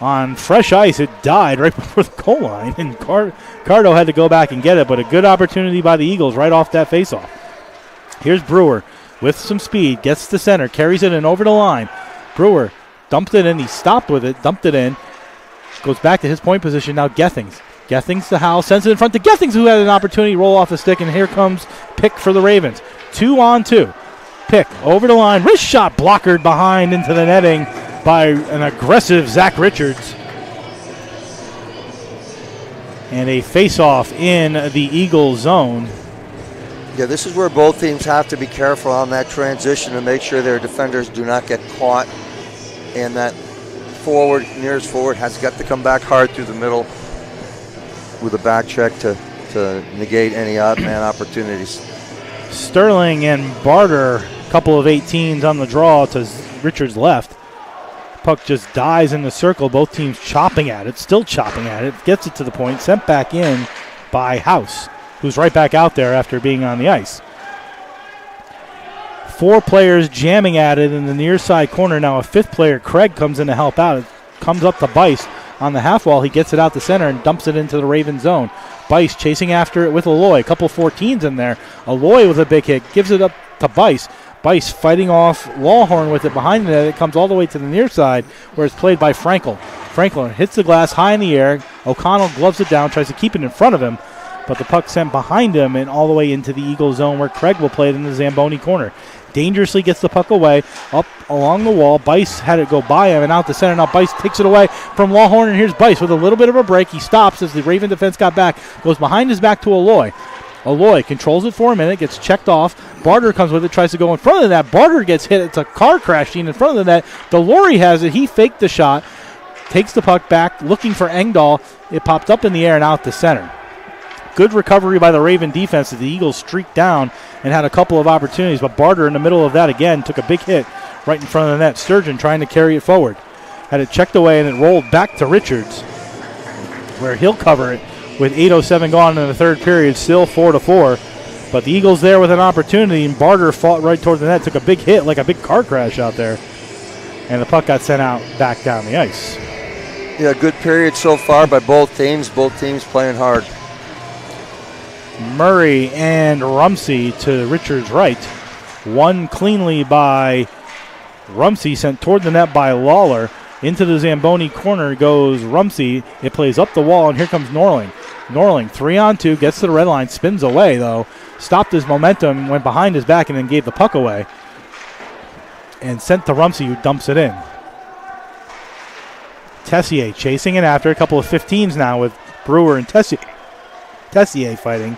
On fresh ice, it died right before the goal line, and Cardo had to go back and get it, but a good opportunity by the Eagles right off that faceoff. Here's Brewer with some speed, gets to center, carries it in over the line. Brewer dumped it in, he stopped with it, dumped it in, goes back to his point position, now Gethings. Gethings to Howell, sends it in front to Gethings, who had an opportunity to roll off a stick, and here comes Pick for the Ravens. 2-on-2. Pick over the line, wrist shot blockered behind into the netting by an aggressive Zach Richards. And a face-off in the Eagle zone. Yeah, this is where both teams have to be careful on that transition to make sure their defenders do not get caught, and that nearest forward has got to come back hard through the middle with a back check to negate any odd man opportunities. Sterling and Barter, a couple of 18s on the draw to Richards' left. Puck just dies in the circle. Both teams chopping at it, still chopping at it. Gets it to the point, sent back in by House, who's right back out there after being on the ice. 4 players jamming at it in the near side corner. Now a 5th player, Craig, comes in to help out. It comes up to Bice on the half wall. He gets it out the center and dumps it into the Raven zone. Bice chasing after it with Aloy. A couple 14s in there. Aloy with a big hit. Gives it up to Bice. Bice fighting off Lawhorn with it behind the net. It comes all the way to the near side where it's played by Frankel. Frankel hits the glass high in the air. O'Connell gloves it down, tries to keep it in front of him, but the puck sent behind him and all the way into the Eagle zone where Craig will play it in the Zamboni corner. Dangerously gets the puck away, up along the wall. Bice had it go by him and out the center. Now Bice takes it away from Lawhorn, and here's Bice with a little bit of a break. He stops as the Raven defense got back, goes behind his back to Aloy. Aloy controls it for a minute, gets checked off. Barter comes with it, tries to go in front of the net. Barter gets hit. It's a car crashing in front of the net. Delory has it. He faked the shot, takes the puck back, looking for Engdahl. It popped up in the air and out the center. Good recovery by the Raven defense as the Eagles streaked down and had a couple of opportunities, but Barter in the middle of that again took a big hit right in front of the net. Sturgeon trying to carry it forward. Had it checked away and it rolled back to Richards, where he'll cover it with 8:07 gone in the third period, still 4-4. But the Eagles there with an opportunity, and Barter fought right toward the net, took a big hit like a big car crash out there, and the puck got sent out back down the ice. Yeah, good period so far by both teams playing hard. Murray and Rumsey to Richards' right. One cleanly by Rumsey, sent toward the net by Lawler. Into the Zamboni corner goes Rumsey. It plays up the wall, and here comes Norling. Norling, 3-on-2, gets to the red line, spins away, though. Stopped his momentum, went behind his back, and then gave the puck away. And sent to Rumsey, who dumps it in. Tessier chasing it after. A couple of 15s now with Brewer and Tessier fighting.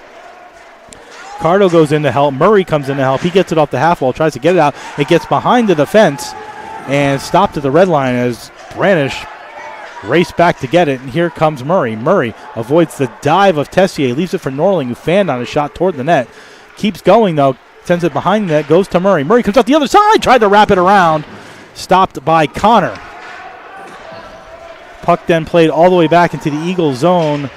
Cardo goes in to help. Murray comes in to help. He gets it off the half wall, tries to get it out. It gets behind the defense and stopped at the red line as Branish raced back to get it. And here comes Murray. Murray avoids the dive of Tessier, leaves it for Norling, who fanned on a shot toward the net. Keeps going, though. Sends it behind the net. Goes to Murray. Murray comes out the other side. Tried to wrap it around. Stopped by Connor. Puck then played all the way back into the Eagle zone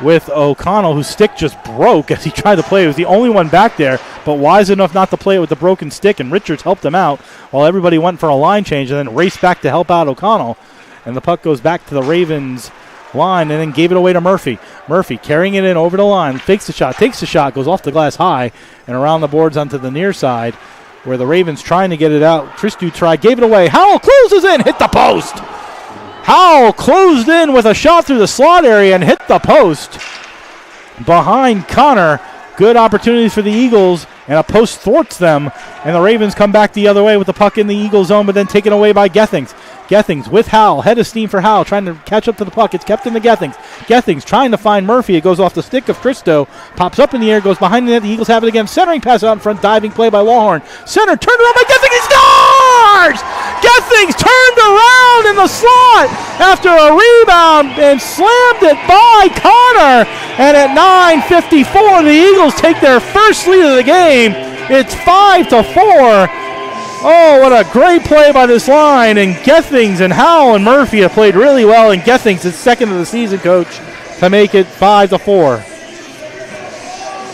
with O'Connell, whose stick just broke as he tried to play it. He was the only one back there, but wise enough not to play it with the broken stick, and Richards helped him out while everybody went for a line change and then raced back to help out O'Connell. And the puck goes back to the Ravens line and then gave it away to Murphy. Murphy carrying it in over the line, fakes the shot, takes the shot, goes off the glass high and around the boards onto the near side where the Ravens trying to get it out. Tristu tried, gave it away. Howell closes in, hit the post. Howell closed in with a shot through the slot area and hit the post behind Connor. Good opportunities for the Eagles, and a post thwarts them, and the Ravens come back the other way with the puck in the Eagle zone, but then taken away by Gethings. Gethings with Howell, head of steam for Howell, trying to catch up to the puck. It's kept in the Gethings. Gethings trying to find Murphy. It goes off the stick of Tristo, pops up in the air, goes behind the net. The Eagles have it again. Centering pass out in front, diving play by Lawhorn. Center turned around by Gethings. He scores! Gethings turned around in the slot after a rebound and slammed it by Connor. And at 9:54, the Eagles take their first lead of the game. It's 5-4. Oh, what a great play by this line. And Gethings and Howell and Murphy have played really well. And Gethings is second of the season, Coach, to make it 5-4.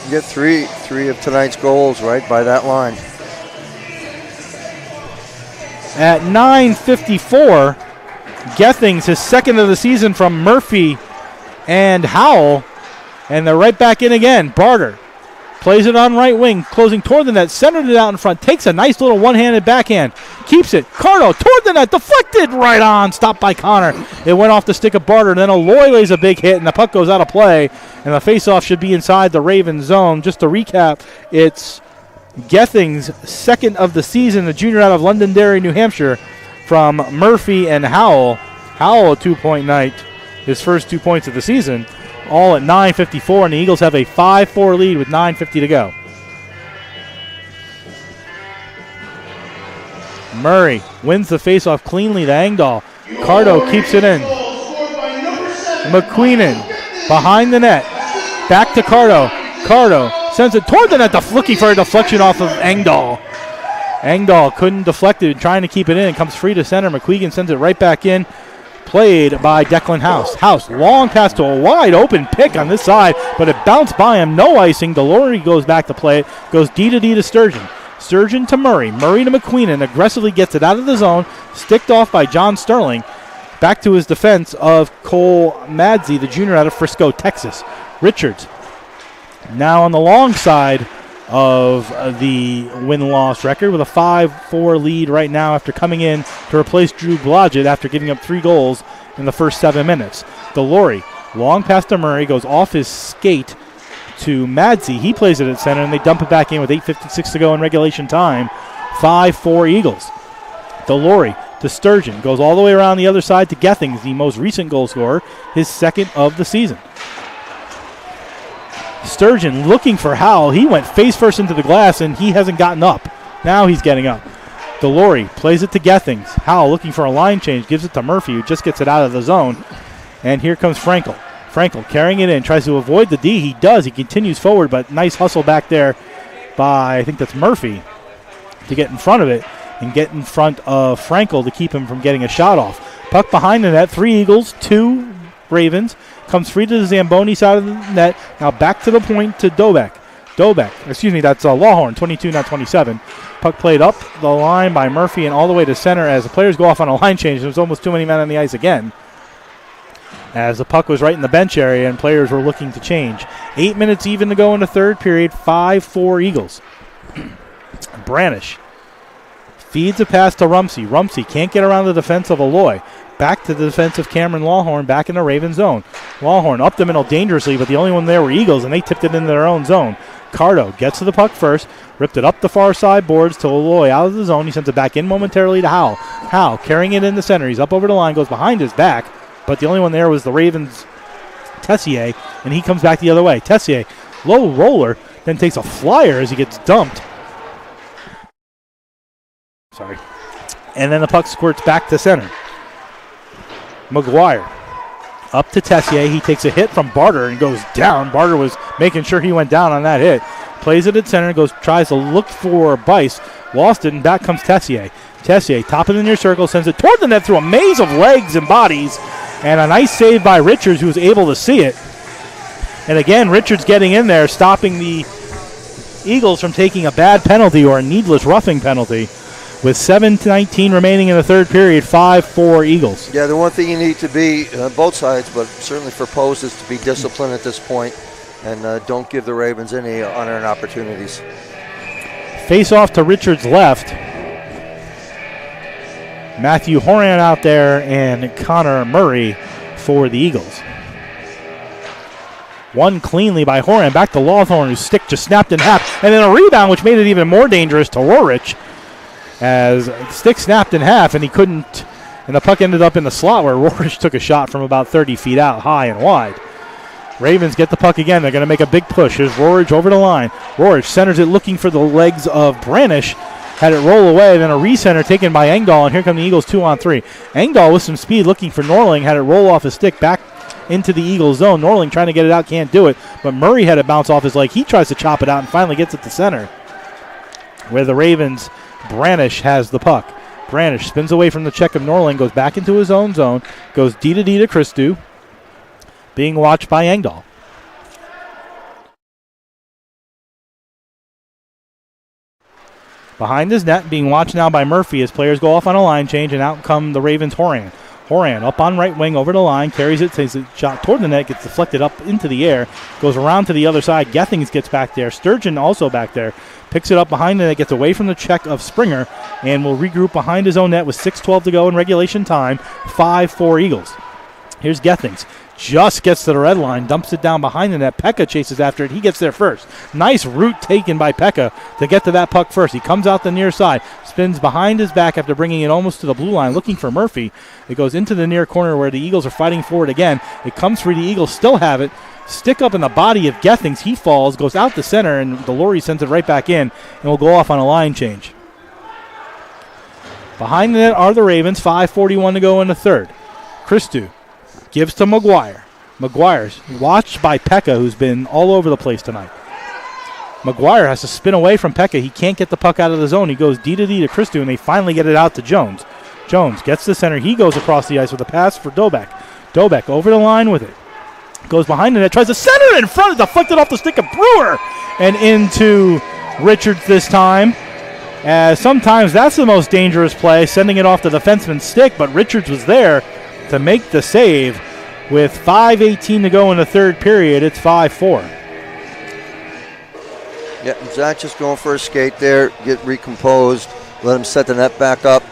You get three of tonight's goals right by that line. At 9:54, Gethings, his second of the season from Murphy and Howell. And they're right back in again. Barter plays it on right wing, closing toward the net, centered it out in front, takes a nice little one-handed backhand, keeps it. Cardo toward the net, deflected right on, stopped by Connor. It went off the stick of Barter, and then Aloy lays a big hit, and the puck goes out of play, and the faceoff should be inside the Ravens zone. Just to recap, it's Gethings' second of the season, the junior out of Londonderry, New Hampshire, from Murphy and Howell. Howell, a 2-point night, his first 2 points of the season. All at 9:54, and the Eagles have a 5-4 lead with 9:50 to go. Murray wins the faceoff cleanly to Engdahl. Cardo keeps it in. McQueenan behind the net. Back to Cardo. Cardo sends it toward the net, looking for a deflection off of Engdahl. Engdahl couldn't deflect it, trying to keep it in. It comes free to center. McQuegan sends it right back in. Played by Declan House. House, long pass to a wide open pick on this side, but it bounced by him. No icing. Delory goes back to play it. Goes D to Sturgeon. Sturgeon to Murray. Murray to McQueen, aggressively gets it out of the zone. Sticked off by John Sterling. Back to his defense of Cole Madsey, the junior out of Frisco, Texas. Richards now on the long side of the win-loss record with a 5-4 lead right now after coming in to replace Drew Blodgett after giving up 3 goals in the first 7 minutes. Delory, long pass to Murray, goes off his skate to Madsey. He plays it at center, and they dump it back in with 8:56 to go in regulation time. 5-4 Eagles. Delory to Sturgeon, goes all the way around the other side to Gethings, the most recent goal scorer, his second of the season. Sturgeon looking for Howell. He went face first into the glass, and he hasn't gotten up. Now he's getting up. Delory plays it to Gethings. Howell looking for a line change, gives it to Murphy, who just gets it out of the zone. And here comes Frankel. Frankel carrying it in, tries to avoid the D. He does. He continues forward, but nice hustle back there by, I think that's Murphy, to get in front of it and get in front of Frankel to keep him from getting a shot off. Puck behind the net. 3 Eagles, 2 Ravens. Comes free to the Zamboni side of the net. Now back to the point to Dobek. That's Lawhorn, 22, not 27. Puck played up the line by Murphy and all the way to center as the players go off on a line change. There's almost too many men on the ice again, as the puck was right in the bench area and players were looking to change. 8 minutes even to go in the third period. 5-4 Eagles. Branish feeds a pass to Rumsey. Rumsey can't get around the defense of Aloy. Back to the defense of Cameron Lawhorn, back in the Raven zone. Lawhorn up the middle dangerously, but the only one there were Eagles, and they tipped it into their own zone. Cardo gets to the puck first, ripped it up the far side boards to Aloy out of the zone. He sends it back in momentarily to Howell. Howell carrying it in the center. He's up over the line, goes behind his back, but the only one there was the Ravens' Tessier, and he comes back the other way. Tessier, low roller, then takes a flyer as he gets dumped. And then the puck squirts back to center. McGuire up to Tessier. He takes a hit from Barter and goes down. Barter was making sure he went down on that hit. Plays it at center, tries to look for Bice. Lost it, and back comes Tessier. Tessier, top of the near circle, sends it toward the net through a maze of legs and bodies. And a nice save by Richards, who was able to see it. And again, Richards getting in there, stopping the Eagles from taking a bad penalty or a needless roughing penalty. With 7:19 remaining in the third period, 5-4 Eagles. Yeah, the one thing you need to be, both sides, but certainly for Post, is to be disciplined at this point and don't give the Ravens any unearned opportunities. Face off to Richards' left. Matthew Horan out there and Connor Murray for the Eagles. One cleanly by Horan, back to Lawhorn, whose stick just snapped in half. And then a rebound, which made it even more dangerous to Rorich, as the stick snapped in half and he couldn't, and the puck ended up in the slot where Rorich took a shot from about 30 feet out, high and wide. Ravens get the puck again. They're going to make a big push. Here's Rorich over the line. Rorich centers it looking for the legs of Branish. Had it roll away, then a recenter taken by Engdahl, and here come the Eagles 2-on-3. Engdahl with some speed looking for Norling, had it roll off his stick back into the Eagles zone. Norling trying to get it out, can't do it, but Murray had it bounce off his leg. He tries to chop it out and finally gets it to center, where the Ravens' Branish has the puck. Branish spins away from the check of Norling, goes back into his own zone, goes D to Christou, being watched by Engdahl. Behind his net, being watched now by Murphy as players go off on a line change, and out come the Ravens' Horan. Horan up on right wing over the line, carries it, takes a shot toward the net, gets deflected up into the air, goes around to the other side. Gethings gets back there. Sturgeon also back there. Picks it up behind the net, gets away from the check of Springer, and will regroup behind his own net with 6:12 to go in regulation time. 5-4 Eagles. Here's Gethings. Just gets to the red line, dumps it down behind the net. Pekka chases after it. He gets there first. Nice route taken by Pekka to get to that puck first. He comes out the near side, spins behind his back after bringing it almost to the blue line, looking for Murphy. It goes into the near corner where the Eagles are fighting for it again. It comes free. The Eagles still have it. Stick up in the body of Gethings. He falls, goes out the center, and Delory sends it right back in and will go off on a line change. Behind the net are the Ravens. 5:41 to go in the third. Christou gives to McGuire. McGuire's watched by Pekka, who's been all over the place tonight. McGuire has to spin away from Pekka. He can't get the puck out of the zone. He goes D to Christou, and they finally get it out to Jones. Jones gets the center. He goes across the ice with a pass for Dobek. Dobek over the line with it. Goes behind the net, tries to center it in front, deflected off the stick of Brewer, and into Richards this time. As sometimes that's the most dangerous play, sending it off the defenseman's stick, but Richards was there to make the save. With 5:18 to go in the third period, it's 5-4. Yeah, Zach just going for a skate there, get recomposed, let him set the net back up.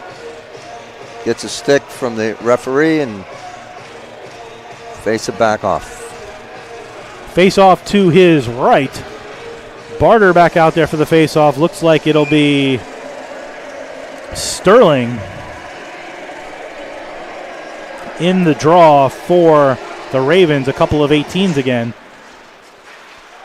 Gets a stick from the referee and face it back off. Face off to his right. Barter back out there for the face off. Looks like it'll be Sterling in the draw for the Ravens. A couple of 18s again.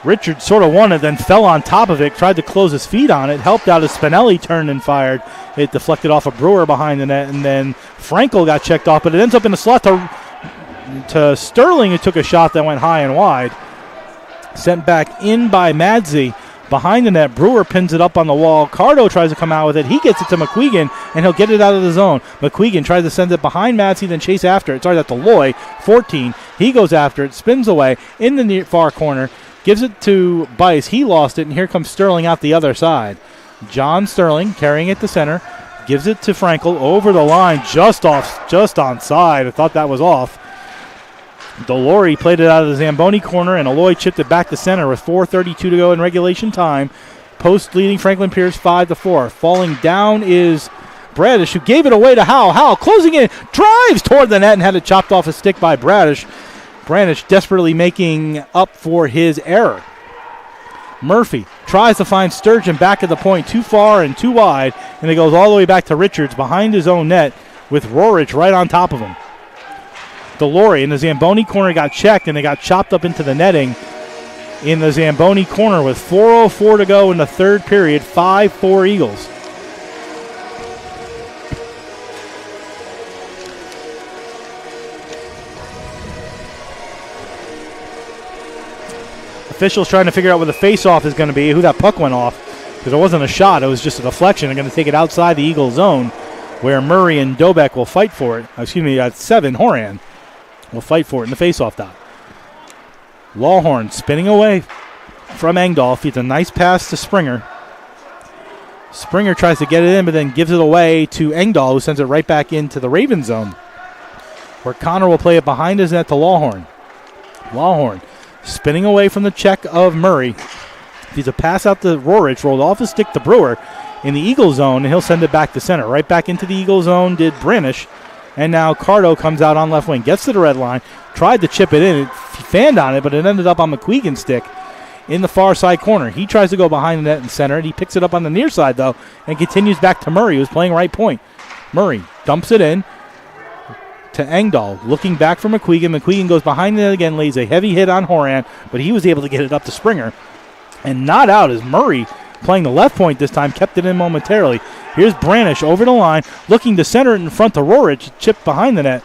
Richards sort of won it, then fell on top of it, tried to close his feet on it, helped out as Spinelli turned and fired. It deflected off a Brewer behind the net, and then Frankel got checked off, but it ends up in the slot to Sterling, who took a shot that went high and wide. Sent back in by Madzi behind the net. Brewer pins it up on the wall. Cardo tries to come out with it. He gets it to McQuegan, and he'll get it out of the zone. McQuegan tries to send it behind Madzi, then chase after it. Sorry, that's to Loy, 14. He goes after it, spins away in the near far corner. Gives it to Bice. He lost it, and here comes Sterling out the other side. John Sterling carrying it to center. Gives it to Frankel over the line, just onside. I thought that was off. Delory played it out of the Zamboni corner, and Aloy chipped it back to center with 4:32 to go in regulation time. Post leading Franklin Pierce 5-4. Falling down is Bradish, who gave it away to Howell. Howell closing in, drives toward the net and had it chopped off a stick by Bradish. Bradish desperately making up for his error. Murphy tries to find Sturgeon back at the point, too far and too wide, and it goes all the way back to Richards behind his own net with Rorich right on top of him. Delory in the Zamboni corner got checked, and they got chopped up into the netting in the Zamboni corner with 4:04 to go in the third period, 5-4 Eagles. Officials trying to figure out where the face-off is going to be, who that puck went off, because it wasn't a shot, it was just a deflection. They're going to take it outside the Eagle zone, where Murray and Dobek will fight for it. Excuse me, at 7, Horan will fight for it in the face-off dot. Lawhorn spinning away from Engdahl, feeds a nice pass to Springer. Springer tries to get it in, but then gives it away to Engdahl, who sends it right back into the Raven zone, where Connor will play it behind his net to Lawhorn. Lawhorn spinning away from the check of Murray. He's a pass out to Rorich, rolled off his stick to Brewer in the Eagle zone, and he'll send it back to center. Right back into the Eagle zone did Branish, and now Cardo comes out on left wing, gets to the red line, tried to chip it in. It fanned on it, but it ended up on McQuegan's stick in the far side corner. He tries to go behind the net and center it. He picks it up on the near side, though, and continues back to Murray, who's playing right point. Murray dumps it in to Engdahl, looking back for McQuegan. McQuegan goes behind the net again, lays a heavy hit on Horan, but he was able to get it up to Springer. And not out as Murray, playing the left point this time, kept it in momentarily. Here's Branish over the line, looking to center it in front to Rorich, chipped behind the net.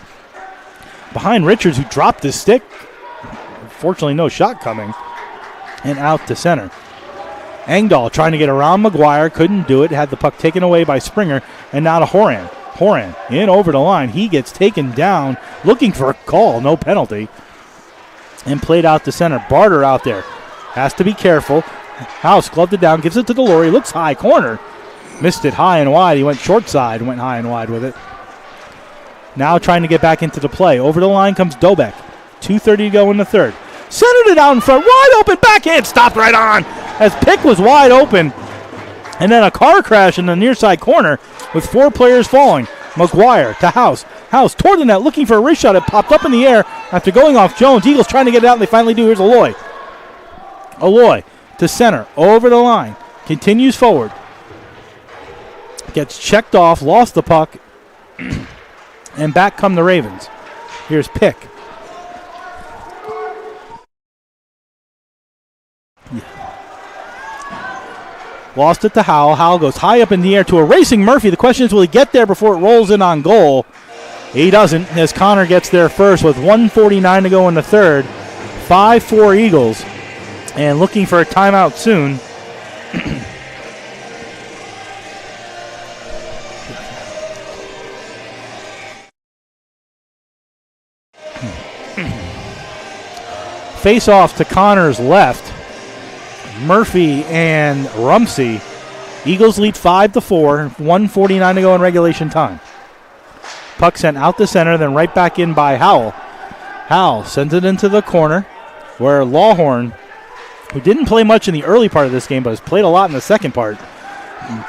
Behind Richards, who dropped his stick. Fortunately, no shot coming. And out to center. Engdahl trying to get around McGuire, couldn't do it, had the puck taken away by Springer, and now to Horan. Horan in over the line. He gets taken down, looking for a call, no penalty, and played out to center. Barter out there. Has to be careful. House gloved it down, gives it to Delory. Looks high corner. Missed it high and wide. He went short side, went high and wide with it. Now trying to get back into the play. Over the line comes Dobek. 2:30 to go in the third. Centered it out in front. Wide open backhand. Stopped right on as Pick was wide open. And then a car crash in the near side corner with 4 players falling. McGuire to House. House toward the net looking for a wrist shot. It popped up in the air after going off Jones. Eagles trying to get it out, and they finally do. Here's Aloy. Aloy to center. Over the line. Continues forward. Gets checked off. Lost the puck. And back come the Ravens. Here's Pick. Lost it to Howell. Howell goes high up in the air to a racing Murphy. The question is, will he get there before it rolls in on goal? He doesn't, as Connor gets there first with 1:49 to go in the third. 5-4 Eagles. And looking for a timeout soon face-off to Connor's left. Murphy and Rumsey. Eagles lead 5-4, 1:49 to go in regulation time. Puck sent out to center, then right back in by Howell. Howell sends it into the corner where Lawhorn, who didn't play much in the early part of this game but has played a lot in the second part,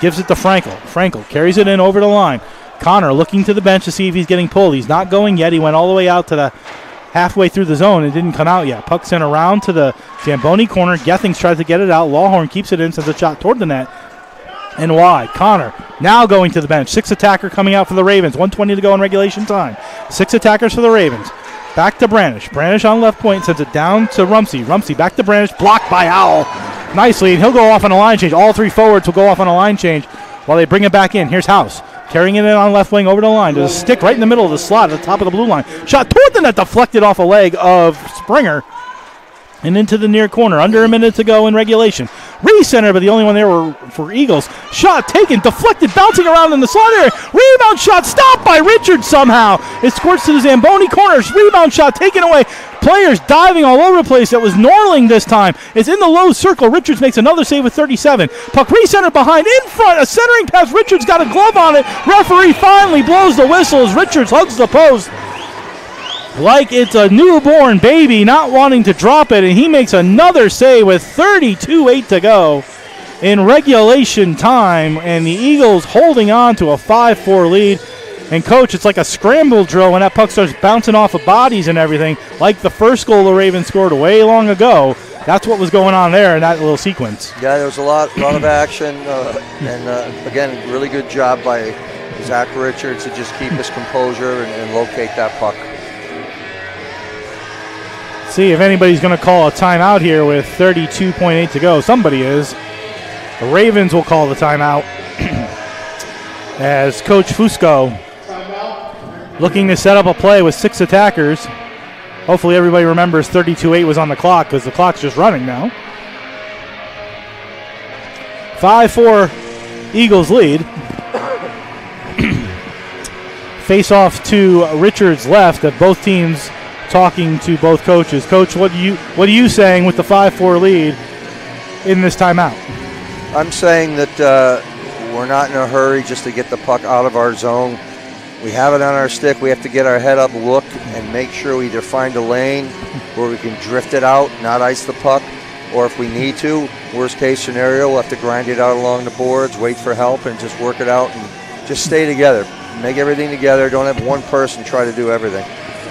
gives it to Frankel. Frankel carries it in over the line. Connor looking to the bench to see if he's getting pulled. He's not going yet. He went all the way out to the halfway through the zone and didn't come out yet. Puck sent around to the Zamboni corner. Gethings tries to get it out. Lawhorn keeps it in, sends a shot toward the net. And wide. Connor now going to the bench. 6 attacker coming out for the Ravens. 1:20 to go in regulation time. 6 attackers for the Ravens. Back to Branish. Branish on left point sends it down to Rumsey. Rumsey back to Branish. Blocked by Howell. Nicely. And he'll go off on a line change. All 3 forwards will go off on a line change while they bring it back in. Here's House. Carrying it in on left wing over the line. There's a stick right in the middle of the slot at the top of the blue line. Shot toward the net, deflected off a leg of Springer. And into the near corner. Under a minute to go in regulation. Recenter, but the only one there were for Eagles. Shot taken, deflected, bouncing around in the slot area. Rebound shot stopped by Richards somehow. It squirts to the Zamboni corner. Rebound shot taken away. Players diving all over the place. That was Norling this time. It's in the low circle. Richards makes another save with 37. Puck recenter behind, in front. A centering pass. Richards got a glove on it. Referee finally blows the whistle as Richards hugs the post like it's a newborn baby, not wanting to drop it, and he makes another save with 32:8 to go in regulation time, and the Eagles holding on to a 5-4 lead. And, Coach, it's like a scramble drill when that puck starts bouncing off of bodies and everything, like the first goal the Ravens scored way long ago. That's what was going on there in that little sequence. Yeah, there was a lot of action, and again, really good job by Zach Richards to just keep his composure and locate that puck. See if anybody's going to call a timeout here with 32.8 to go. Somebody is. The Ravens will call the timeout as Coach Fusco looking to set up a play with 6 attackers. Hopefully everybody remembers 32.8 was on the clock because the clock's just running now. 5-4 Eagles lead. Face off to Richards left of both teams talking to both coaches. Coach, what are you saying with the 5-4 lead in this timeout? I'm saying that we're not in a hurry just to get the puck out of our zone. We have it on our stick. We have to get our head up, look, and make sure we either find a lane where we can drift it out, not ice the puck, or if we need to, worst case scenario, we'll have to grind it out along the boards, wait for help, and just work it out and just stay together. Make everything together. Don't have one person try to do everything.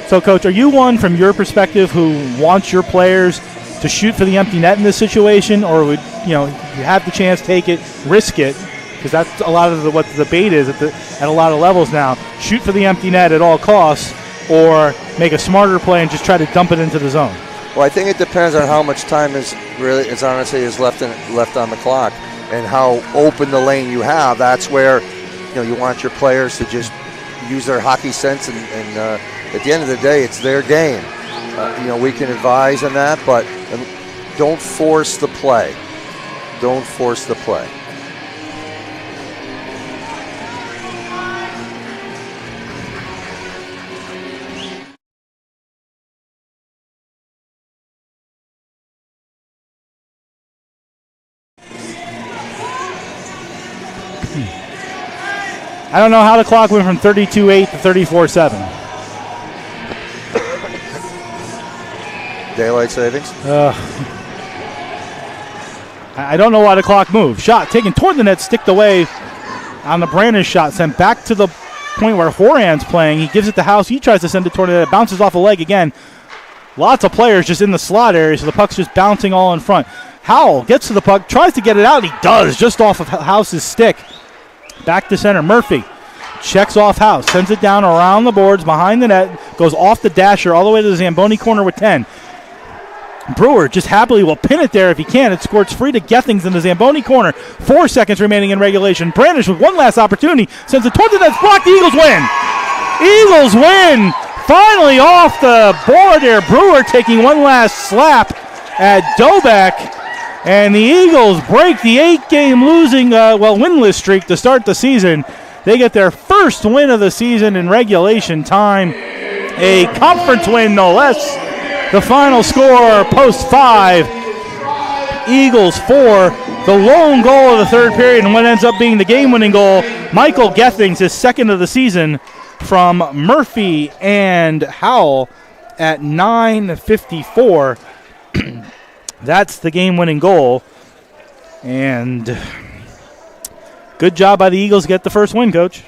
So, Coach, are you one from your perspective who wants your players to shoot for the empty net in this situation, or would you have the chance, take it, risk it? Because that's a lot of what the debate is at a lot of levels now. Shoot for the empty net at all costs, or make a smarter play and just try to dump it into the zone. Well, I think it depends on how much time is left on the clock, and how open the lane you have. That's where you want your players to just use their hockey sense and at the end of the day, it's their game. We can advise on that, but don't force the play. Don't force the play. I don't know how the clock went from 32-8 to 34-7. Daylight savings? I don't know why the clock moved. Shot taken toward the net, sticked away on the Brandon shot, sent back to the point where Horan's playing. He gives it to House. He tries to send it toward the net. It bounces off a leg again. Lots of players just in the slot area, so the puck's just bouncing all in front. Howell gets to the puck, tries to get it out. He does, just off of House's stick. Back to center. Murphy checks off House, sends it down around the boards behind the net, goes off the dasher all the way to the Zamboni corner with 10. Brewer just happily will pin it there if he can. It squirts free to Gethings in the Zamboni corner. 4 seconds remaining in regulation. Brandish with one last opportunity. Sends it toward the net. Blocked. The Eagles win. Eagles win. Finally off the board there. Brewer taking one last slap at Dobeck. And the Eagles break the 8-game winless streak to start the season. They get their first win of the season in regulation time. A conference win, no less. The final score, Post 5, Eagles 4. The lone goal of the third period, and what ends up being the game-winning goal, Michael Gethings, his second of the season, from Murphy and Howell at 9:54. That's the game-winning goal. And good job by the Eagles to get the first win, Coach.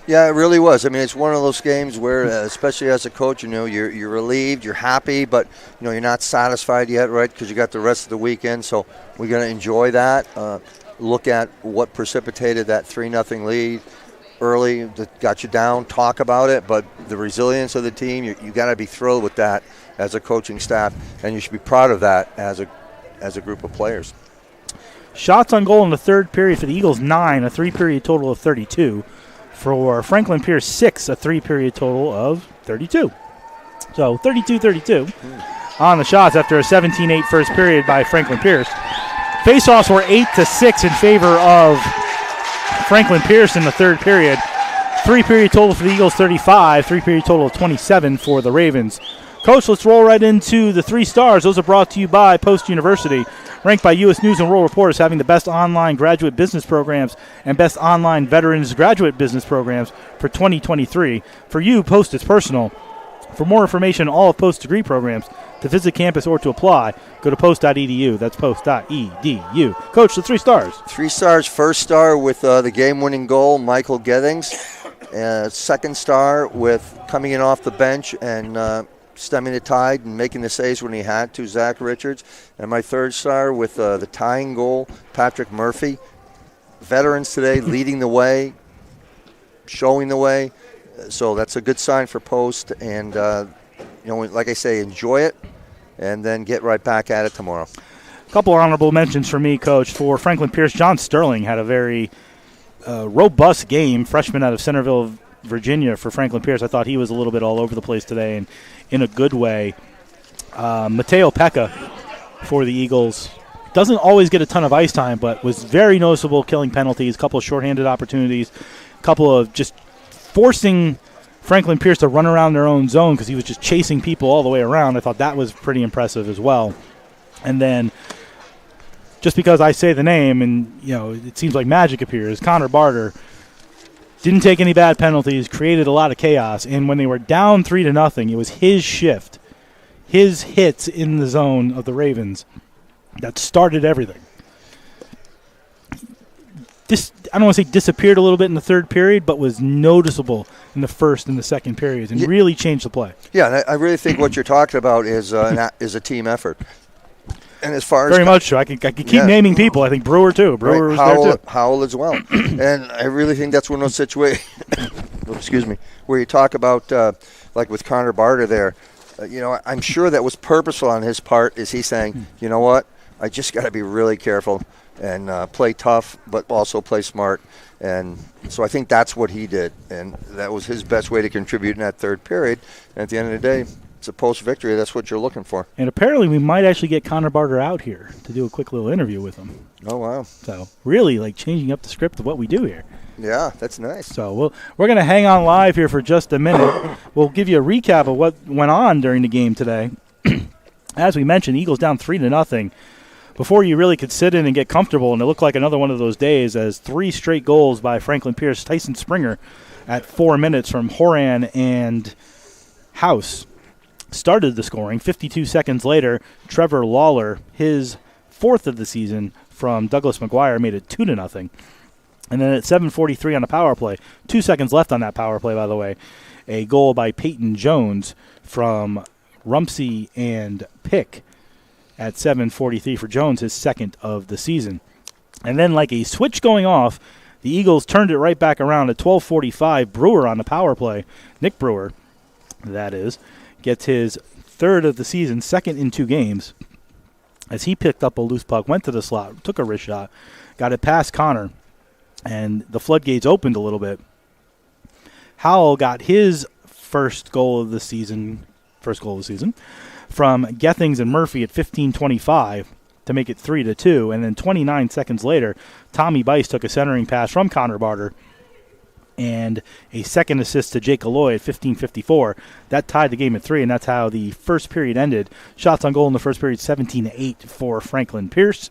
Yeah, it really was. I mean, it's one of those games where, especially as a coach, you're relieved, you're happy, but you're not satisfied yet, right? Because you got the rest of the weekend. So we're going to enjoy that. Look at what precipitated that 3-0 lead early that got you down. Talk about it, but the resilience of the team, you got to be thrilled with that as a coaching staff, and you should be proud of that as a group of players. Shots on goal in the third period for the Eagles, 9, a three-period total of 32. For Franklin Pierce, 6, a three-period total of 32. So 32-32 on the shots after a 17-8 first period by Franklin Pierce. Faceoffs were 8-6 in favor of Franklin Pierce in the third period. Three-period total for the Eagles, 35. Three-period total of 27 for the Ravens. Coach, let's roll right into the 3 stars. Those are brought to you by Post University, ranked by U.S. News and World Report as having the best online graduate business programs and best online veterans graduate business programs for 2023. For you, Post is personal. For more information on all of Post's degree programs, to visit campus or to apply, go to post.edu. That's post.edu. Coach, the 3 stars. 3 stars. First star with the game-winning goal, Michael Gethings. Second star with coming in off the bench and stemming the tide and making the saves when he had to, Zach Richards. And my third star with the tying goal, Patrick Murphy. Veterans today leading the way, showing the way. So that's a good sign for Post. And, like I say, enjoy it and then get right back at it tomorrow. A couple honorable mentions for me, Coach. For Franklin Pierce, John Sterling had a very robust game, freshman out of Centerville, Virginia, for Franklin Pierce. I thought he was a little bit all over the place today and in a good way. Mateo Pekka for the Eagles doesn't always get a ton of ice time, but was very noticeable killing penalties, a couple of shorthanded opportunities, a couple of just forcing Franklin Pierce to run around their own zone because he was just chasing people all the way around. I thought that was pretty impressive as well. And then just because I say the name and, it seems like magic appears, Connor Barter didn't take any bad penalties, created a lot of chaos, and when they were down 3-0, it was his shift, his hits in the zone of the Ravens that started everything. I don't want to say disappeared a little bit in the third period, but was noticeable in the first and the second periods and really changed the play. Yeah, and I really think what you're talking about is a team effort. And as far as very much so, I can keep naming people. I think Brewer too. Brewer was there too. Howell as well. And I really think that's one of those situations. Excuse me, where you talk about like with Connor Barter there. I'm sure that was purposeful on his part. Is he saying, you know what? I just got to be really careful and play tough, but also play smart. And so I think that's what he did, and that was his best way to contribute in that third period. And at the end of the day, it's a post-victory. That's what you're looking for. And apparently we might actually get Connor Barter out here to do a quick little interview with him. Oh, wow. So really changing up the script of what we do here. Yeah, that's nice. So we're going to hang on live here for just a minute. We'll give you a recap of what went on during the game today. As we mentioned, Eagles down 3-0. Before you really could sit in and get comfortable, and it looked like another one of those days as 3 straight goals by Franklin Pierce, Tyson Springer at 4 minutes from Horan and House started the scoring. 52 seconds later, Trevor Lawler, his 4th of the season from Douglas McGuire, made it 2-0. And then at 7:43 on a power play, 2 seconds left on that power play, by the way, a goal by Peyton Jones from Rumsey and Pick at 7:43 for Jones, his 2nd of the season. And then like a switch going off, the Eagles turned it right back around at 12:45. Brewer on the power play, Nick Brewer, that is, gets his 3rd of the season, 2nd in 2 games, as he picked up a loose puck, went to the slot, took a wrist shot, got it past Connor, and the floodgates opened a little bit. Howell got his first goal of the season from Gethings and Murphy at 15:25 to make it 3-2, and then 29 seconds later, Tommy Bice took a centering pass from Connor Barter and a second assist to Jake Alloy at 15:54. That tied the game at 3, and that's how the first period ended. Shots on goal in the first period, 17-8 for Franklin Pierce.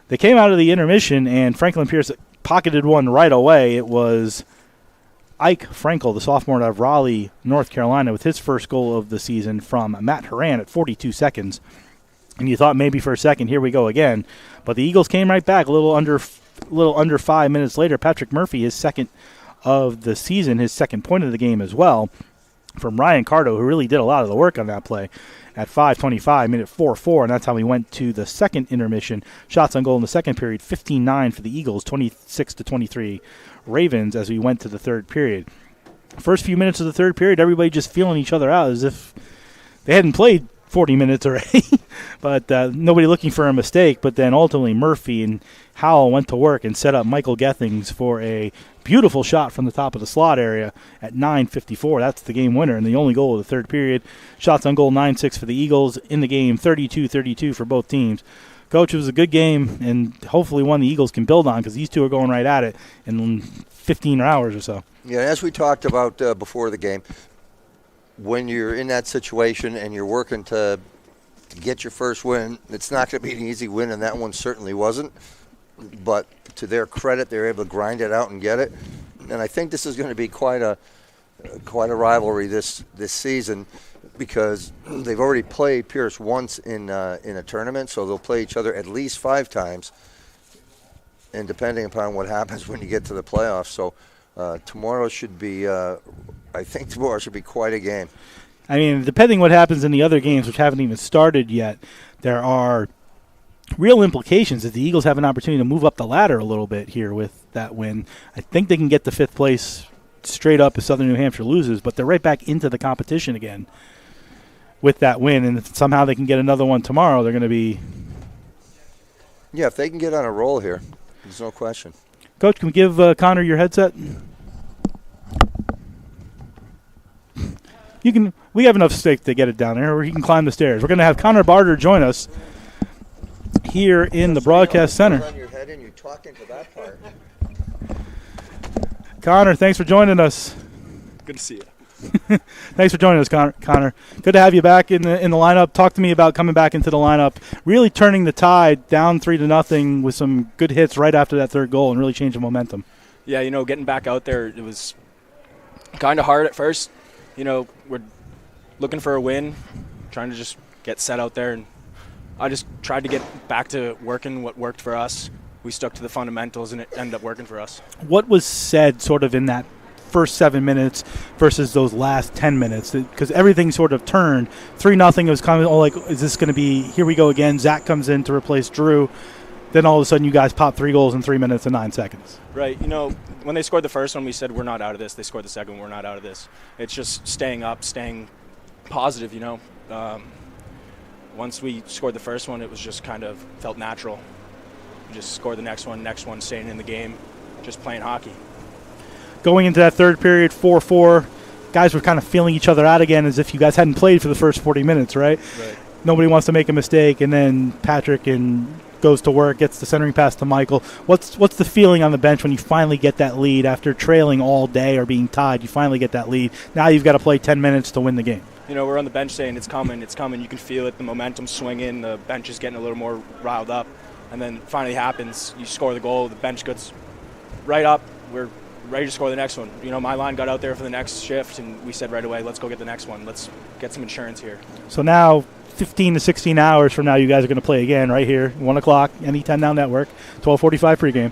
They came out of the intermission, and Franklin Pierce pocketed one right away. It was Ike Frankel, the sophomore out of Raleigh, North Carolina, with his first goal of the season from Matt Horan at 42 seconds. And you thought maybe for a second, here we go again. But the Eagles came right back a little under 5 minutes later. Patrick Murphy, his second of the season, his second point of the game as well, from Ryan Cardo, who really did a lot of the work on that play. At 5:25, made it 4-4, and that's how we went to the second intermission. Shots on goal in the second period, 15-9 for the Eagles, 26-23 Ravens as we went to the third period. First few minutes of the third period, everybody just feeling each other out as if they hadn't played 40 minutes already, but nobody looking for a mistake. But then ultimately Murphy and Howell went to work and set up Michael Gethings for a beautiful shot from the top of the slot area at 9:54. That's the game winner and the only goal of the third period. Shots on goal 9-6 for the Eagles in the game, 32-32 for both teams. Coach, it was a good game, and hopefully one the Eagles can build on because these two are going right at it in 15 hours or so. Yeah, as we talked about before the game, when you're in that situation and you're working to get your first win, it's not going to be an easy win, and that one certainly wasn't. But to their credit, they're able to grind it out and get it. And I think this is going to be quite a rivalry this season because they've already played Pierce once in a tournament, so they'll play each other at least 5 times. And depending upon what happens when you get to the playoffs, so tomorrow should be quite a game. I mean, depending what happens in the other games, which haven't even started yet, there are real implications that the Eagles have an opportunity to move up the ladder a little bit here with that win. I think they can get to 5th place straight up if Southern New Hampshire loses, but they're right back into the competition again with that win, and if somehow they can get another one tomorrow, they're going to be... Yeah, if they can get on a roll here, there's no question. Coach, can we give Connor your headset? We have enough stake to get it down there, or he can climb the stairs. We're going to have Connor Barter join us here in the broadcast center. On your head and you're talking to that part. Connor, thanks for joining us. Good to see you. Thanks for joining us, Connor. Good to have you back in the lineup. Talk to me about coming back into the lineup, really turning the tide down 3-0 with some good hits right after that third goal and really changing momentum. Yeah, getting back out there, it was kind of hard at first. We're looking for a win, trying to just get set out there, and I just tried to get back to working what worked for us. We stuck to the fundamentals, and it ended up working for us. What was said sort of in that first 7 minutes versus those last 10 minutes? Because everything sort of turned. 3-0 was kind of like, is this going to be, here we go again. Zach comes in to replace Drew. Then all of a sudden you guys pop 3 goals in 3 minutes and 9 seconds. Right. When they scored the first one, we said, we're not out of this. They scored the second one, we're not out of this. It's just staying up, staying positive, Once we scored the first one, it was just kind of felt natural. We just scored the next one, staying in the game, just playing hockey. Going into that third period, 4-4, guys were kind of feeling each other out again as if you guys hadn't played for the first 40 minutes, right? Right. Nobody wants to make a mistake, and then Patrick goes to work, gets the centering pass to Michael. What's the feeling on the bench when you finally get that lead after trailing all day or being tied? You finally get that lead. Now you've got to play 10 minutes to win the game. We're on the bench saying it's coming. You can feel it, the momentum swinging, the bench is getting a little more riled up. And then it finally happens. You score the goal, the bench gets right up. We're ready to score the next one. My line got out there for the next shift, and we said right away, let's go get the next one. Let's get some insurance here. So now 15 to 16 hours from now, you guys are going to play again right here, 1 o'clock, NE10 Now Network, 12:45 pregame.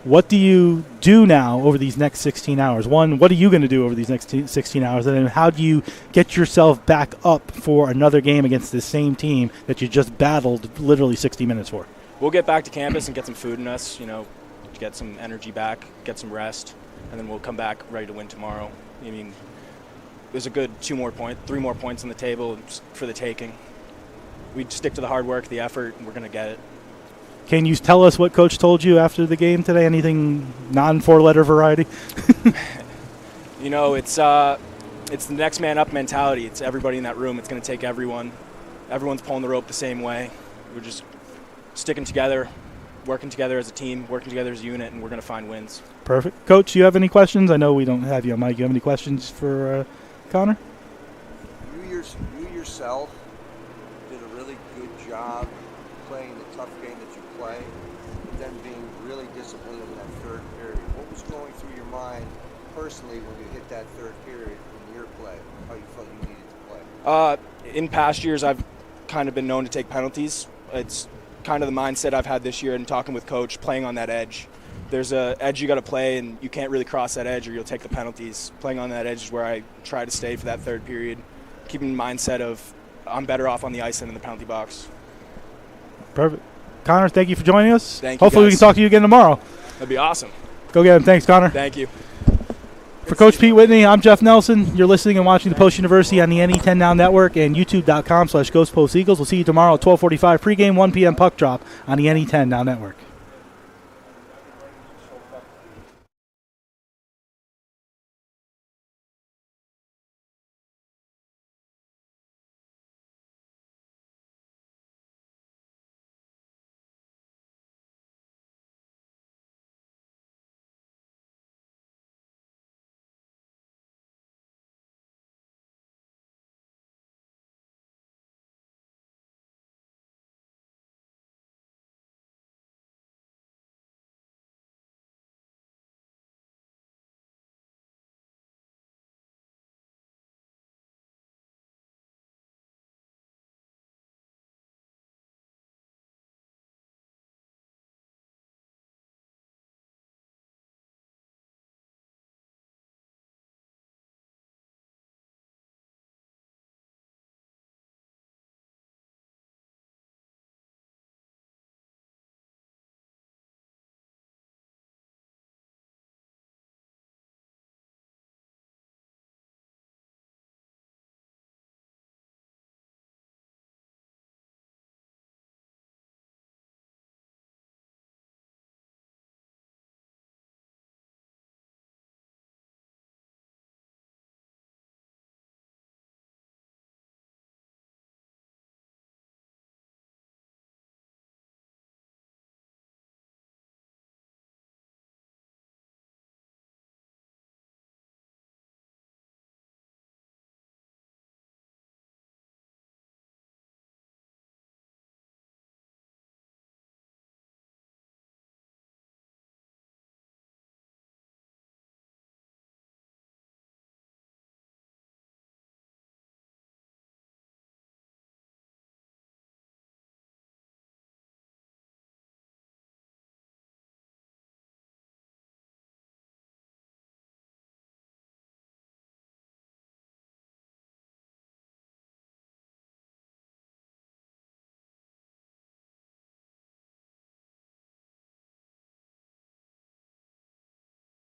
What do you do now over these next 16 hours? One, what are you going to do over these next 16 hours? And then how do you get yourself back up for another game against the same team that you just battled literally 60 minutes for? We'll get back to campus and get some food in us, get some energy back, get some rest, and then we'll come back ready to win tomorrow. There's a good 3 more points on the table for the taking. We stick to the hard work, the effort, and we're going to get it. Can you tell us what Coach told you after the game today? Anything non-4-letter variety? It's the next man up mentality. It's everybody in that room. It's going to take everyone. Everyone's pulling the rope the same way. We're just sticking together, working together as a team, working together as a unit, and we're going to find wins. Perfect. Coach, do you have any questions? I know we don't have you on mic. Do you have any questions for Connor? You yourself did a really good job playing the tough game that you play, but then being really disciplined in that third period. What was going through your mind personally when you hit that third period in your play? How you felt you needed to play? In past years, I've kind of been known to take penalties. It's kind of the mindset I've had this year and talking with coach, playing on that edge. There's a edge you got to play, and you can't really cross that edge or you'll take the penalties. Playing on that edge is where I try to stay for that third period, keeping the mindset of I'm better off on the ice than in the penalty box. Perfect. Connor, thank you for joining us. Thank you, Hopefully we guys. can talk to you again tomorrow. That'd be awesome. Go get him. Thanks, Connor. Thank you. For Coach Pete Whitney, I'm Jeff Nelson. You're listening and watching the Post University on the NE10 Now Network and YouTube.com/GhostPostEagles. We'll see you tomorrow at 12:45 pregame, 1 p.m. puck drop on the NE10 Now Network.